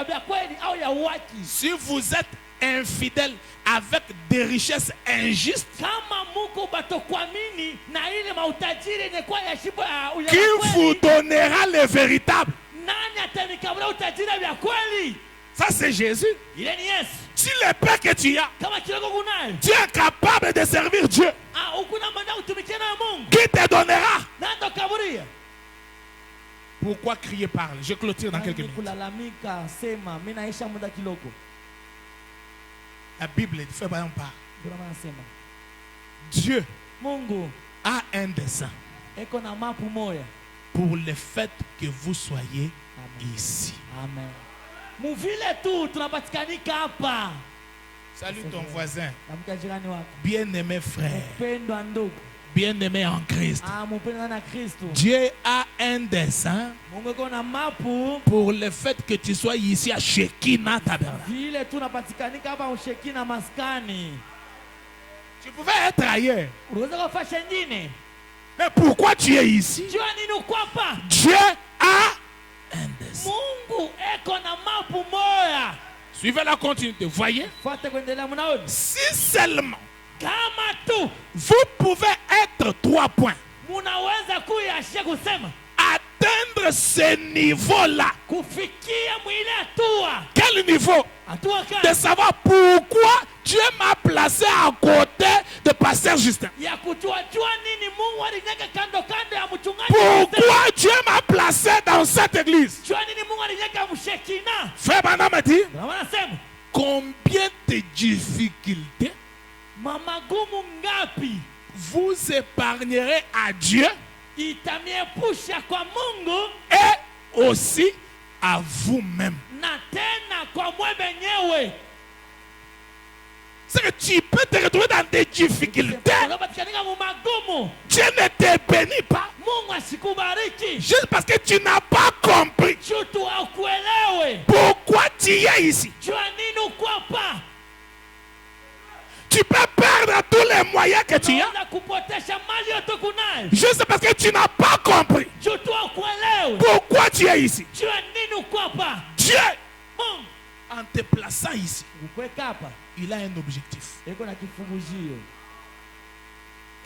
ya kweli au ya uwaki. si vous êtes infidèle avec des richesses injustes, Kama Mungu bato kuamini na ile mautajiri yenye kwa ya shiba ya qui vous kweli, donnera le véritable? nani atanikabla utajiri ya kweli? Ça c'est Jésus. Ile ni Yesu. Si le pain que tu as, Kama kidogo kunayo, tu es capable de servir Dieu, ukuna manda utumikie na Mungu, qui te donnera? nando kaburia. Pourquoi crier parle? Je clôture dans quelques minutes. Kulalamika sema mimi naisha muda kidogo. La Bible fait par exemple, Ndio maana nasema Dieu Mungu a un dessein eko na mapu moya. pour le fait que vous soyez Amen. ici. Amen. Muvile tu tunapatikanika hapa. Salue ton voisin, Namka jirani wako. bien-aimé frère, Mpendwa ndugu. bien-aimé en Christ. Mpendwa na Kristo. Dieu a un dessein Mungu eko na mapu pour le fait que tu sois ici à Shekinah Tabernacle. vile tunapatikanika hapa ushekina maskani. Tu pouvais être ailleurs, Unaweza kufanya nyingine. mais pourquoi tu es ici? Jua nini uko hapa? Dieu a un dessein. Mungu eko na mapu moya. Suivez la continuité. Voyez, Fuate kuendelea mnaona. si seulement Kama tu vous pouvez être 3 points, munaweza kuyashia kusema atteindre ce niveau-là. kufikia mwile hatua. Quel niveau? Hatua De kani savoir pourquoi Dieu m'a placé à côté de Pasteur Justin. ya kujua nini Mungu alinyeka kando ya mchungaji. Pourquoi Dieu m'a placé dans cette église. Jua nini Mungu alinyeka mshekina. Frère Branham a dit, Na wanasema combien de difficultés mamagumu ngapi vous épargnerez à Dieu itamiepusha kwa Mungu et aussi à vous-même. na tena kwa mwe mwenyewe. c'est que tu peux te retrouver dans des difficultés. unapatikanika mu magumu, Dieu ne te bénit pas. Mungu asikubariki Juste parce que tu n'as pas compris juu tu haukuelewe pourquoi tu es ici. jua nini uko hapa. Tu peux perdre tous les moyens que tu as. Unaweza kupotesha mali yote kunayo Juste parce que tu n'as pas compris juu tu haukuelewe pourquoi tu es ici. jua nini uko hapa. Dieu, Mungu en te plaçant ici, kukuweka hapa il a un objectif. iko na kifunguzio,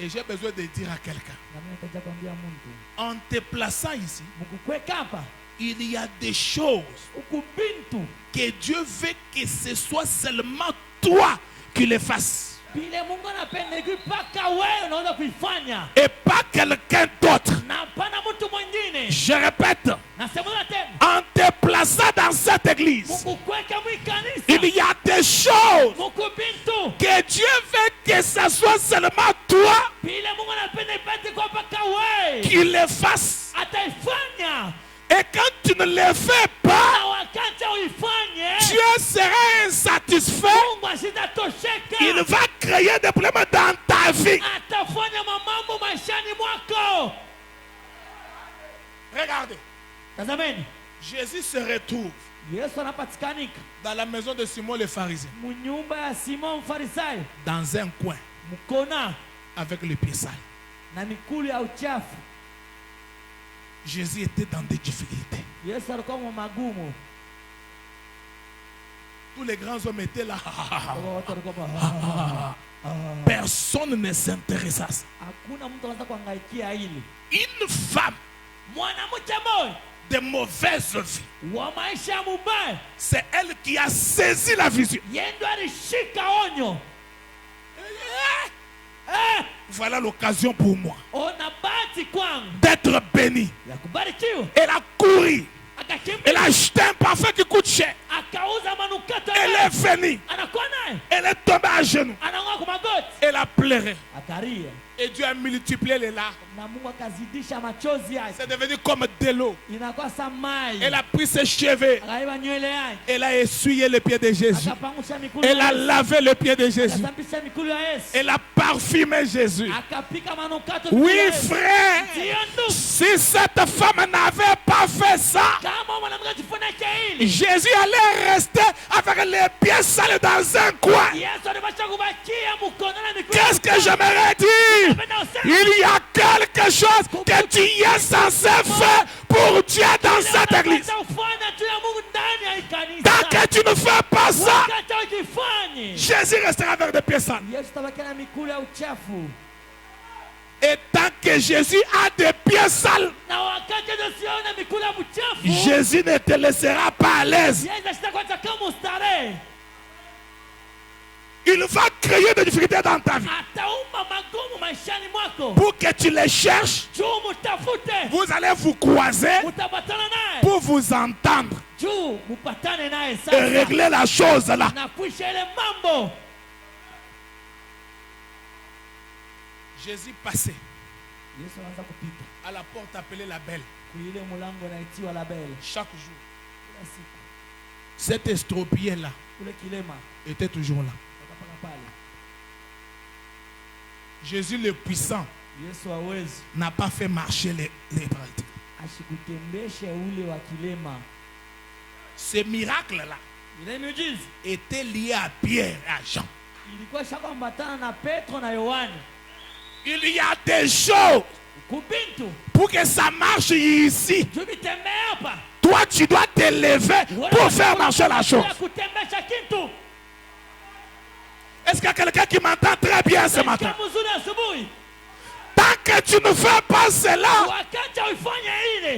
Et j'ai besoin de dire à quelqu'un, na mimi nitaja kwambia mtu en te plaçant ici, mkukuweka hapa il y a des choses ukubintu que Dieu veut que ce soit seulement toi qui les fasses. vile Mungu anapenda mpaka wewe unaweza kuifanya Et pas quelqu'un d'autre. na hapana mtu mwingine. Je répète, Nasema tena, en te plaçant dans cette église, mkukuweka mwikanisa il y a des choses mkubintu que Dieu veut que ce soit seulement toi vile Mungu anapenda ipate kwa mpaka wewe qui les fasses. ataifanya, Et quand tu ne les fais pas, na wakati uifanye Dieu sera insatisfait. Mungu asitatosheka, Il va créer des problèmes dans ta vie. atafanya mamambo maishani mwako. Regardez, Tazameni, Jésus se retrouve Yesu anapatikanika dans la maison de Simon le pharisien, munyumba ya Simon Mfarisayo, dans un coin, mkona avec les pieds sales. na mikulu ya uchafu. Jésus était dans des difficultés. Yesu alikuwa mu magumu. Tous les grands hommes étaient là. Watu walikuwa Personne ne s'intéresse à ça. hakuna mtu anaweza kuangaikia hili. Une femme Mwanamke mmoja de mauvaise vie, wa maisha ya mubaya, c'est elle qui a saisi la vision. yeye ndo alishika onyo. Voilà l'occasion pour moi Ona bahati kwangu d'être béni. ya kubarikiwa. Elle a couru. Akakimbia, Elle a acheté un parfum qui coûte cher. akauza manukato Elle yake. est venue. Anakuwa naye, Elle est tombée à genoux. anang'oa kwa magoti, Elle a pleuré. akalia, Et Dieu a multiplié les larmes. na Mungu akazidisha machozi yake, C'est devenu comme de l'eau. inakuwa samai. Elle a pris ses cheveux. Akaiba nywele yake, Elle a essuyé les pieds de Jésus. akapangusha mikulu Elle ya a Yesu, lavé les pieds de Jésus. akasambisha mikulu ya Yesu, Elle a parfumé Jésus. akapika manukato. Oui, ya Yesu. frère. Ndiyo ndugu, Si cette femme n'avait pas fait ça, kama mwanamke akifunike hili, Jésus allait rester avec les pieds sales dans un coin. Yesu alipaswa kubakia mkono na mikulu. Qu'est-ce que j'aimerais dire? Il y a quelque chose que tu es censé faire pour Dieu dans cette église. Tant que tu ne fais pas ça, Jésus restera avec des pieds sales. Et tant que Jésus a des pieds sales, Jésus ne te laissera pas à l'aise. Il va créer des difficultés dans ta vie. Pour que tu les cherches, vous allez vous croiser pour vous entendre et régler la chose là. Jésus passait à la porte appelée la Belle chaque jour. Cet estropié là était toujours là. Jésus le puissant n'a pas fait marcher les paralysés. Ce miracle-là était lié à Pierre et à Jean. Il y a des choses pour que ça marche ici. Toi, tu dois te lever pour faire marcher la chose. Est-ce qu'il y a quelqu'un qui m'entend très bien ce matin? Tant que tu ne fais pas cela,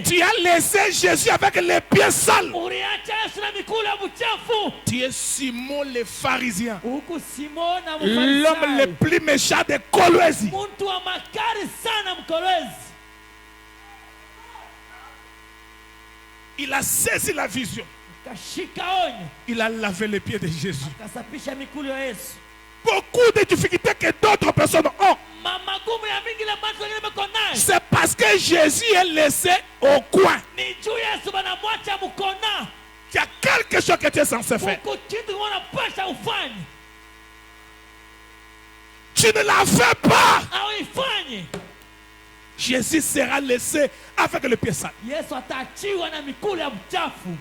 tu as laissé Jésus avec les pieds sales. Tu es Simon le pharisien, l'homme le plus méchant de Kolwezi. Il a saisi la vision. Il a lavé les pieds de Jésus. Beaucoup de difficultés que d'autres personnes ont, c'est parce que Jésus est laissé au coin. Il y a quelque chose que tu es censé faire. tu ne la fais pas, auifanye, Jésus sera laissé avec le pied sale. Yesu ataachiwa na mikono ya mchafu.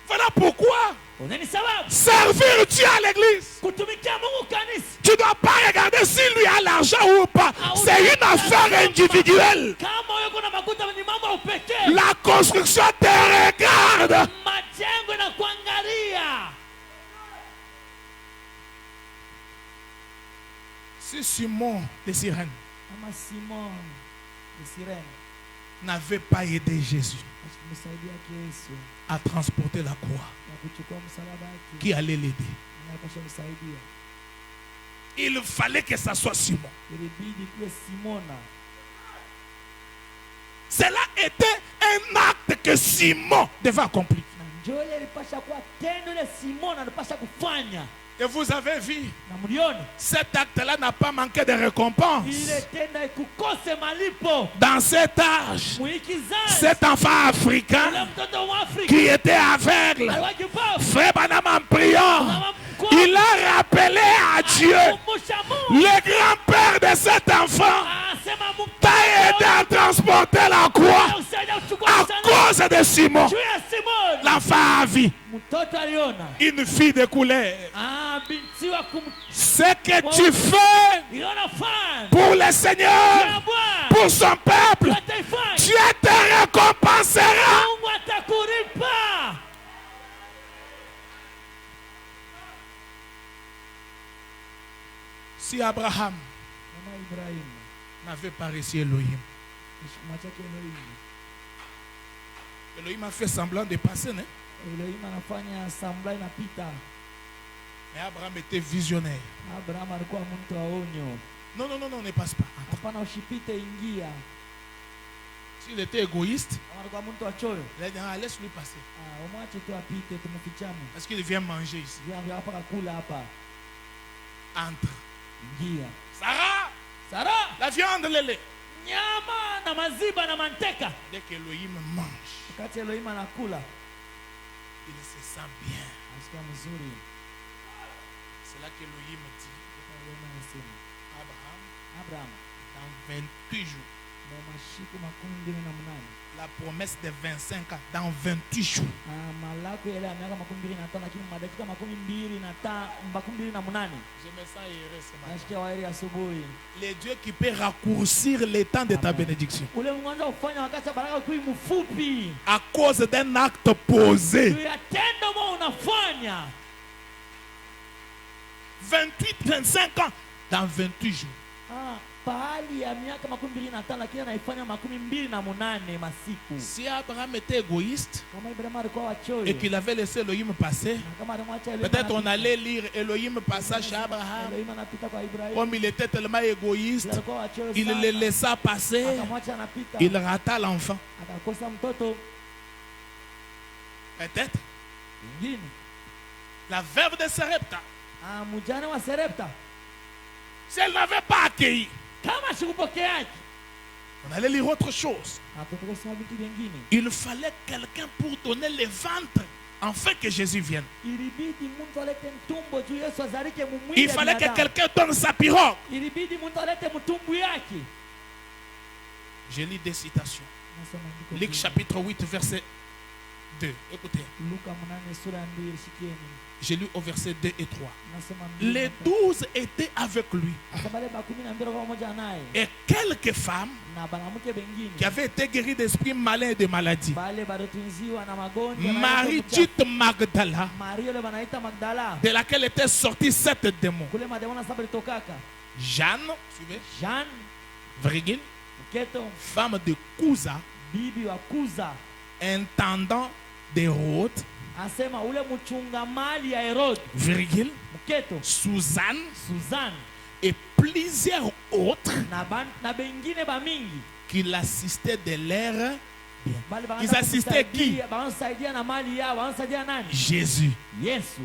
Voilà pourquoi Unani sababu servir Dieu à l'église, kutumikia Mungu kanisa, tu ne dois pas regarder si lui a l'argent ou pas. C'est une affaire individuelle. kama wewe kuna makuta ni mambo ya upekee. La construction te regarde. Majengo na kuangalia. Si Simon de Cyrène Kama Simon de Cyrène n'avait pas aidé Jésus asimsaidia Yesu à transporter la croix na kuchukua msalaba wake, qui allait l'aider, anapaswa msaidia. il fallait que ça soit Simon. Ilibidi kuwe Simona. Cela était un acte que Simon devait accomplir. Na njoo ile ilipasha kuwa tendo ile Simona alipasha kufanya. Et vous avez vu, Na mlioni cet acte-là n'a pas manqué de récompense. ile tendo ikukose malipo. Dans cet âge, Muikizaji cet enfant africain ule mtoto wa Afrika qui était aveugle, alikuwa kipofu. frère Branham en priant, Mama mkuu il a rappelé à Dieu, akumbusha Mungu. le grand-père de cet enfant, Asema Mungu t'a aidé à transporter la croix usaidia kuchukua à msalaba. cause de Simon. Juu ya Simoni L'enfant a vu mtoto aliona une fille de couleur. binti wa Ce que tu fais kumiliona fan pour le Seigneur, ya Bwana pour son peuple, ataifanya. Dieu te récompensera. Mungu atakulipa. Si Abraham Kama Ibrahimu n'avait pas reçu Elohim, heshima chake Elohim. Elohim a fait semblant de passer, non? Elohim anafanya sambla inapita. Mais Abraham était visionnaire. Abraham alikuwa mtu wa onyo. Non, non, non, non, ne passe pas. Hapana, usipite, ingia. S'il était égoïste, Kama alikuwa mtu wa choyo, il a dit, ah, laisse-lui passer. umwache tu apite, tumfichane. Parce qu'il vient manger ici. Vya hapa kula hapa. Entre. Ingia. Sarah, Sara, la viande, lélé. nyama na maziba na manteka. Dès qu'Elohim mange, Wakati Elohim anakula, il se sent bien. asikia mzuri. C'est là qu'Elohim dit, Elohim anasema, Abraham, Abraham, dans 28 jours, na mashiku 28, la promesse de 25 ans, dans 28 jours, malako yale ya miaka 25, lakini madakika 28. je me sens heureux ce matin. Nasikia waheri asubuhi. Le Dieu qui peut raccourcir le temps de ta bénédiction Ule mwanzo kufanya wakati baraka kui mfupi. à cause d'un acte posé. Tu ya tendo mo unafanya. 28, 25 ans, dans 28 jours. Pahali ya miaka 25, lakini anaifanya 28 masiku. Si Abraham était égoïste Kama Ibrahim alikuwa wachoyo, et qu'il avait laissé Elohim passer, na kama alimwacha Elohim, peut-être on allait lire Elohim passage chez Abraham. Elohim anapita kwa Ibrahim. Comme il était tellement égoïste, Alikuwa wachoyo il sana. le laissa passer, Akamwacha anapita. il rata l'enfant. Akakosa mtoto. Peut-être Ingine. la veuve de Sarepta, Mjane wa Serepta. si elle n'avait pas accueilli, Kama sikupokeaji. on allait lire autre chose. Atatokosema vitu vingine. Il fallait quelqu'un pour donner le ventre afin que Jésus vienne. Ilibidi mtu alete mtumbo juu Yesu azalike mumwili. Il fallait que quelqu'un donne sa pirogue. Ilibidi mtu alete mtumbu yake. Je lis des citations. Nasoma andiko Luc hili. chapitre 8, verset 2. Écoutez, Luka 8 sura 2, shikieni. j'ai lu au verset 2 et 3. Nasema Les 12 étaient avec lui. Akabale 12 kwa pamoja naye. Et quelques femmes Na banamuke bengine. qui avaient été guéries d'esprits malins et de maladies. Bale barotunziwa na magonjwa. Marie dite Magdala, Maria le banaita Magdala. de laquelle étaient sortis 7 démons. Kule mademona saba litokaka. Jeanne, suivez, Jean, Virgile, Keto, femme de Cousa, bibi wa Kuza. intendant d'Hérode, Asema ule mchunga mali ya Herod. Virgile, Keto, Suzanne Suzanne. et plusieurs autres Na bengine ba mingi. qui l'assistaient de l'air. Bale Ils assistaient qui? Bansaidia na mali yao, bansaidia nani? Jésus. Yesu.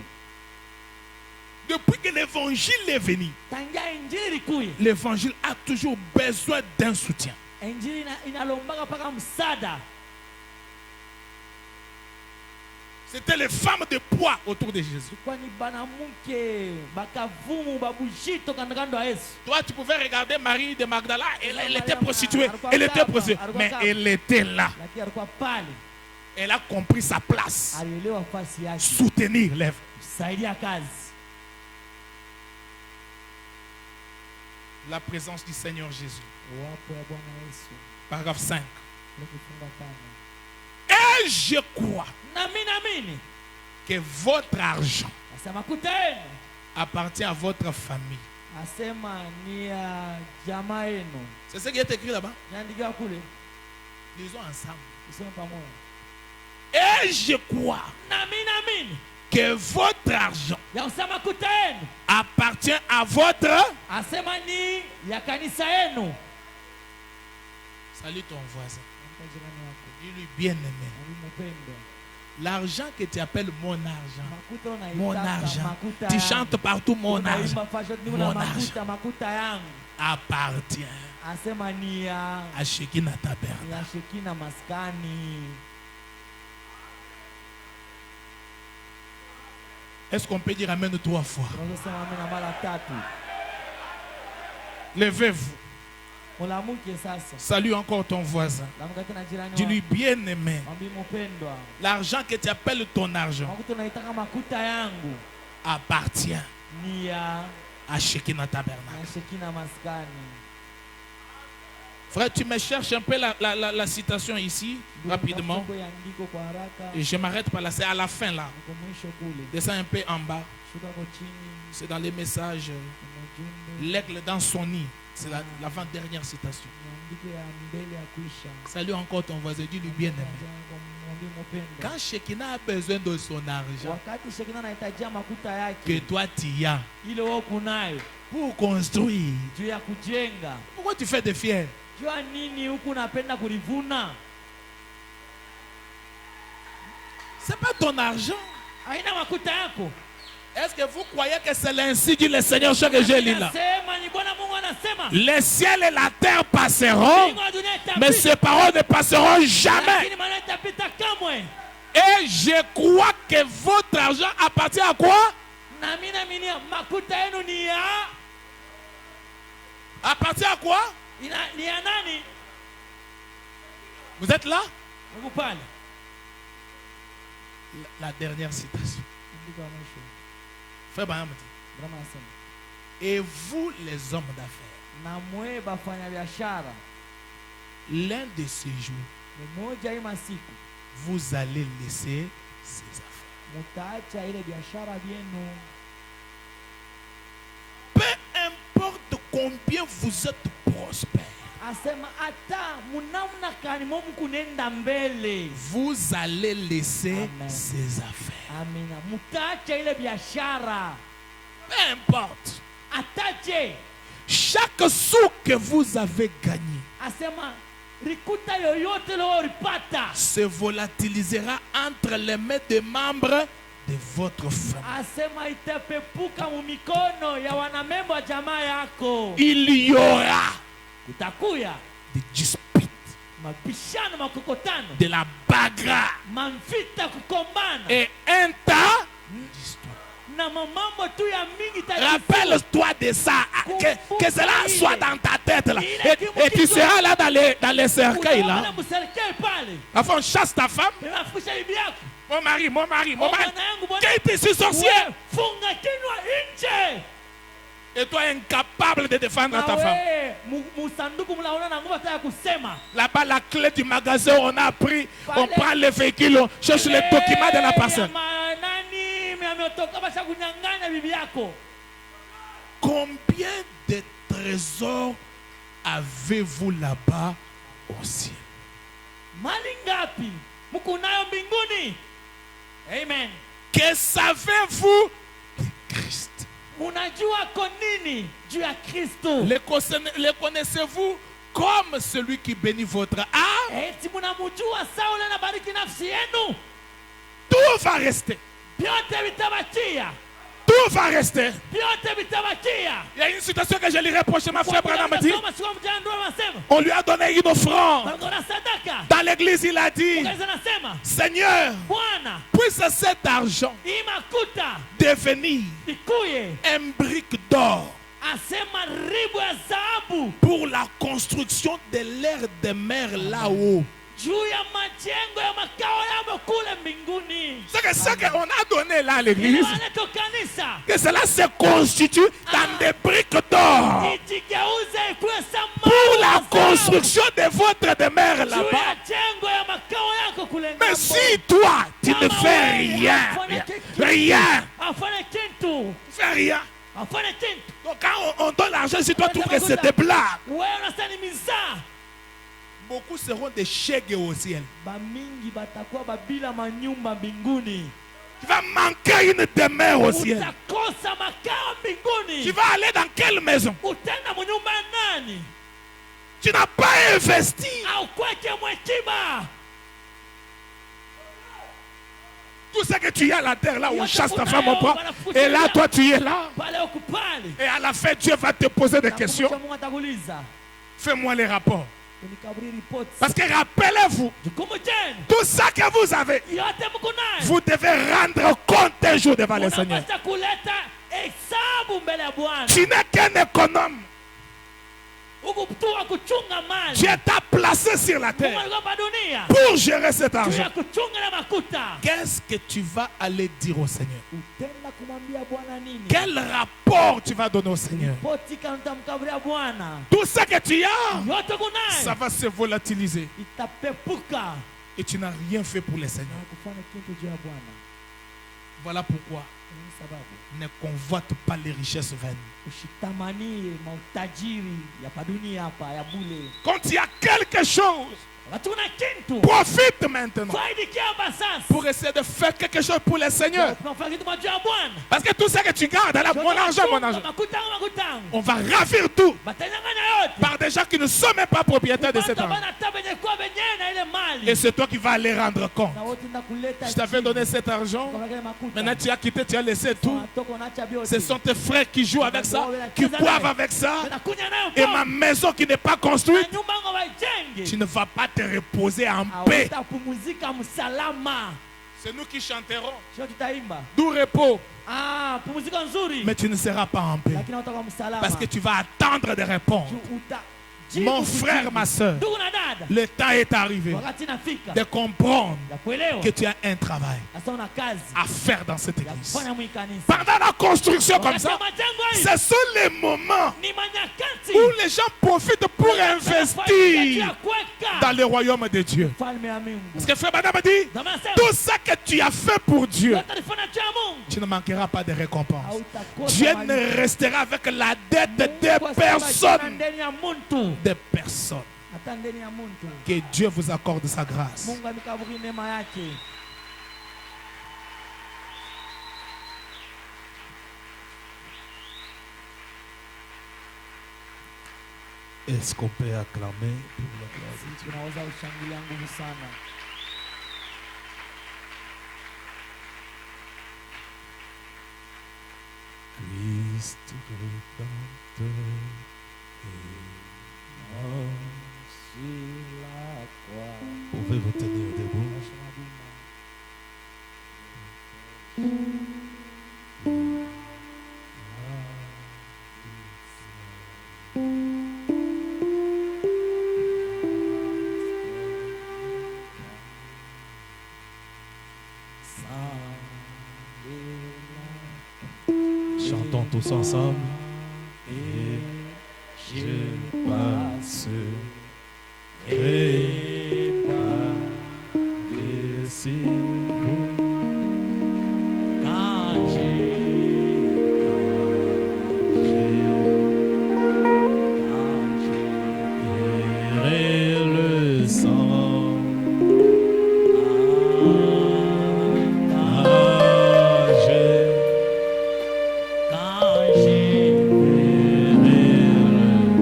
Depuis que l'évangile est venu, Tangia injili kuye. l'évangile a toujours besoin d'un soutien. Injili inalombaka paka msada. C'était les femmes de poids autour de Jésus. kwani banamuke bakavumu babujito kandokando ya Yesu. Toi, tu pouvais regarder Marie de Magdala, elle était prostituée. Elle était prostituée. Mais elle était là. Lakini alikuwa pale, Elle a compris sa place. alielewa fasi yake, Soutenir l'œuvre. saidia kazi. La présence du Seigneur Jésus. Wapo ya Bwana Yesu. Paragraphe 5. Ile kifunga 5. Et je crois Na mimi naamini que votre argent asema makuta yenu, appartient à votre famille. asema ni ya jamaa yenu. C'est ce qui est écrit là-bas. Niandikiwa kule, Lisons ensemble. tusome pamoja. Et je crois Na mimi naamini que votre argent ya kusema makuta yenu, appartient à votre... asema ni ya kanisa yenu. Salut ton voisin. Jirani wako, Dis-lui bien-aimé. mpendwa, L'argent que tu appelles mon argent. makuta unaitaka Mon argent. makuta Tu yangu. chantes partout mon argent. Unaimba fashion, ni Mon una argent makuta yangu. appartient Asema ni ya à Shekinah Tabernacle. ya Shekina maskani. Est-ce qu'on peut dire Amen 3 fois? Unaweza sema amina mara 3. Levez-vous. Mulamuke sasa. Salue encore ton voisin. Lamuka tena jirani Dis-lui wako. bien-aimé. Mwambie mpendwa, L'argent que tu appelles ton argent makuta unaitaka makuta yangu appartient ni ya à Shekinah Tabernacle. Shekina maskani. Frère, tu me cherches un peu la citation ici, rapidement. Ndugu, andiko kwa haraka. Et je m'arrête par là, c'est à la fin là. Uko mwisho kule. Descends un peu en bas. Shuka kwa chini. C'est dans les messages. Ujumbe. L'aigle dans son nid. C'est l'avant-dernière citation. Andiko ya mbele ya kuisha. Salue encore ton voisin, dis-lui bien-aimé. Mwambie mpendwa. Quand Shekinah a besoin de son argent, Wakati Shekina anahitajia makuta que yake, toi tu y as, ile wewe kunayo pour construire, juu ya kujenga, pourquoi tu fais des fiers? jua nini huku unapenda kulivuna? C'est pas ton argent. Haina makuta yako. Est-ce que vous croyez que c'est l'ainsi dit le Seigneur, ce que j'ai lu là? Anasema ni Bwana Mungu anasema. Les ciels et la terre passeront, Mbingu na dunia itapita, mais ces paroles ne passeront jamais. lakini maneno itapita kamwe. Et je crois que votre argent appartient à quoi? Na mimi naamini makuta yenu ni ya Appartient à quoi? ni ya nani? Vous êtes là? Mungu pale. La dernière citation. Andiko la mwisho. Frère Branham dit, Brahma anasema, et vous les hommes d'affaires, na mwe bafanya biashara, l'un de ces jours, mmoja hii masiku vous allez laisser ces affaires. mutaacha ile biashara vyenu. Peu importe combien vous êtes prospère, Asema hata munamna kani momu kunenda mbele. vous allez laisser Amen. ces affaires. Amina. Mutaacha ile biashara. Peu importe. Atache. Chaque sou que vous avez gagné Asema rikuta yoyote leo ulipata. se volatilisera entre les mains des membres de votre famille. Asema itapepuka mu mikono ya wanamembo wa jamaa yako. Il y aura Kutakuya des disputes, mabishano, makokotano, de la bagarre manfita, kukombana et un tas d'histoires. na mamambo tu ya mingi. Rappelle-toi de ça, que cela soit dans ta tête là. Et tu seras là dans les cercueils là. Enfin, on chasse ta femme. Mon mari, qui est ici sorcier? Et toi incapable de défendre ta femme. Là-bas, la clé du magasin, on a pris, on prend le véhicule, on cherche les documents de la personne. Combien de trésors avez-vous là-bas au ciel? Amen. Que savez-vous de Christ? Le connaissez-vous comme celui qui bénit votre âme? Tout va rester. Tout tout va rester. vyote vitabakia. Il y a une situation que je lui reproche, ma frère Branham dit. Nasoma siku mjana ndio anasema. On lui a donné une offrande. Walikuwa sadaka. Dans l'église, il a dit, Kanisa nasema, Seigneur, Bwana, puisse cet argent hii makuta devenir ikuye. un brique d'or Asema ribu ya dhahabu pour la construction de l'ère des mers là-haut. juu ya majengo ya makao yao kule mbinguni. C'est que ce qu'on a donné là à Ili l'église, waleto kanisa que cela se constitue dans des briques d'or ijigeuze ikuwe pour la samani construction de votre demeure juu là-bas. ya jengo ya makao yako kule Mais ngambo. si toi, tu ne fais rien, rien, Afanye kitu, tu fais rien. afanye kitu. Donc quand on donne l'argent, si toi tu trouves que c'est des blagues, Wewe unasema ni mizaa. beaucoup seront des chèques au ciel. Bamingi batakuwa babila manyumba mbinguni. Tu vas manquer une demeure au ciel. Utakosa makao mbinguni. Tu vas aller dans quelle maison? Utenda munyumba ya nani? Tu n'as pas investi. Au kweke mwekiba. Tout ce que tu as à la terre, là où on chasse ta femme au bras, et là, toi, tu es là. Pale ukupali. Et à la fin, Dieu va te poser des questions. Mungu atakuuliza. Fais-moi les rapports. Unikaburi ripoti. Parce que rappelez-vous, Jukumu jenu. tout ça que vous avez, Yote mko nayo. vous devez rendre compte un jour devant le Seigneur. Unapaswa kuleta hesabu mbele ya Bwana. Tu n'es qu'un économe. Huku tu wa kuchunga mali. Dieu t'a placé sur la Mungu terre alikuwa hapa dunia. pour gérer cet Juu ya argent. kuchunga na makuta. Qu'est-ce que tu vas aller dire au Seigneur? Utenda kumwambia Bwana nini? Quel rapport tu vas donner au Seigneur? Ripoti kama utamkaburia Bwana. Tout ce que tu as, Yote kunayo. ça va se volatiliser. Itapepuka. Et tu n'as rien fait pour le Seigneur. Na kufanya kitu juu ya Bwana. Voilà pourquoi Ni sababu ne convoite pas les richesses vaines. usitamanie mautajiri ya padunia hapa ya bule. Quand il y a quelque chose, Wakati una kitu. profite maintenant Faidikia hapa sasa. pour essayer de faire quelque chose pour le Seigneur. Tunafanya kitu kwa juu ya Bwana. Parce que tout ce que tu gardes, là, mon argent, Makutangu. on va ravir tout Batanyanganya yote. par des gens qui ne sont même pas propriétaires de cet Bata argent. bana tabenye kwa benye na ile mali. Et c'est toi qui vas aller rendre compte. Na wote nda kuleta. Je t'avais donné cet argent, maintenant tu as quitté, tu as laissé tout. Ce sont tes frères qui jouent avec ça, qui boivent avec ça, et ma maison qui n'est pas construite. Tu ne vas pas te reposer en paix. Hautapumzika msalama. C'est nous qui chanterons. Sio tutaimba. Doux repos. Ah, pumziko nzuri. Mais tu ne seras pas en paix. Lakini utakuwa msalama. Parce que tu vas attendre des réponses. Mon frère, ma soeur, Ndugu na dada. le temps est arrivé Wakati nafika. de comprendre Ya kuelewa. que tu as un travail Sasa una kazi. à faire dans cette Ya église. kufanya mwikanisa. Pendant la construction comme Wakati ça, wa majengo hii. ce sont les moments Ni manyakati. où les gens profitent pour investir dans dans le royaume de Dieu. falme ya Mungu. Parce que frère Madame dit, tout ça que tu as fait pour Dieu, tu ne manqueras pas de récompense. Dieu ne restera avec la dette des personnes. Des personnes. Que Dieu vous accorde sa grâce. Mungu amekaburi neema yake. Est-ce qu'on peut acclamer pour la gloire de Dieu? Tunaweza kushangilia nguvu sana. Christ rédempteur pouvez-vous tenir debout? Chantons tous ensemble.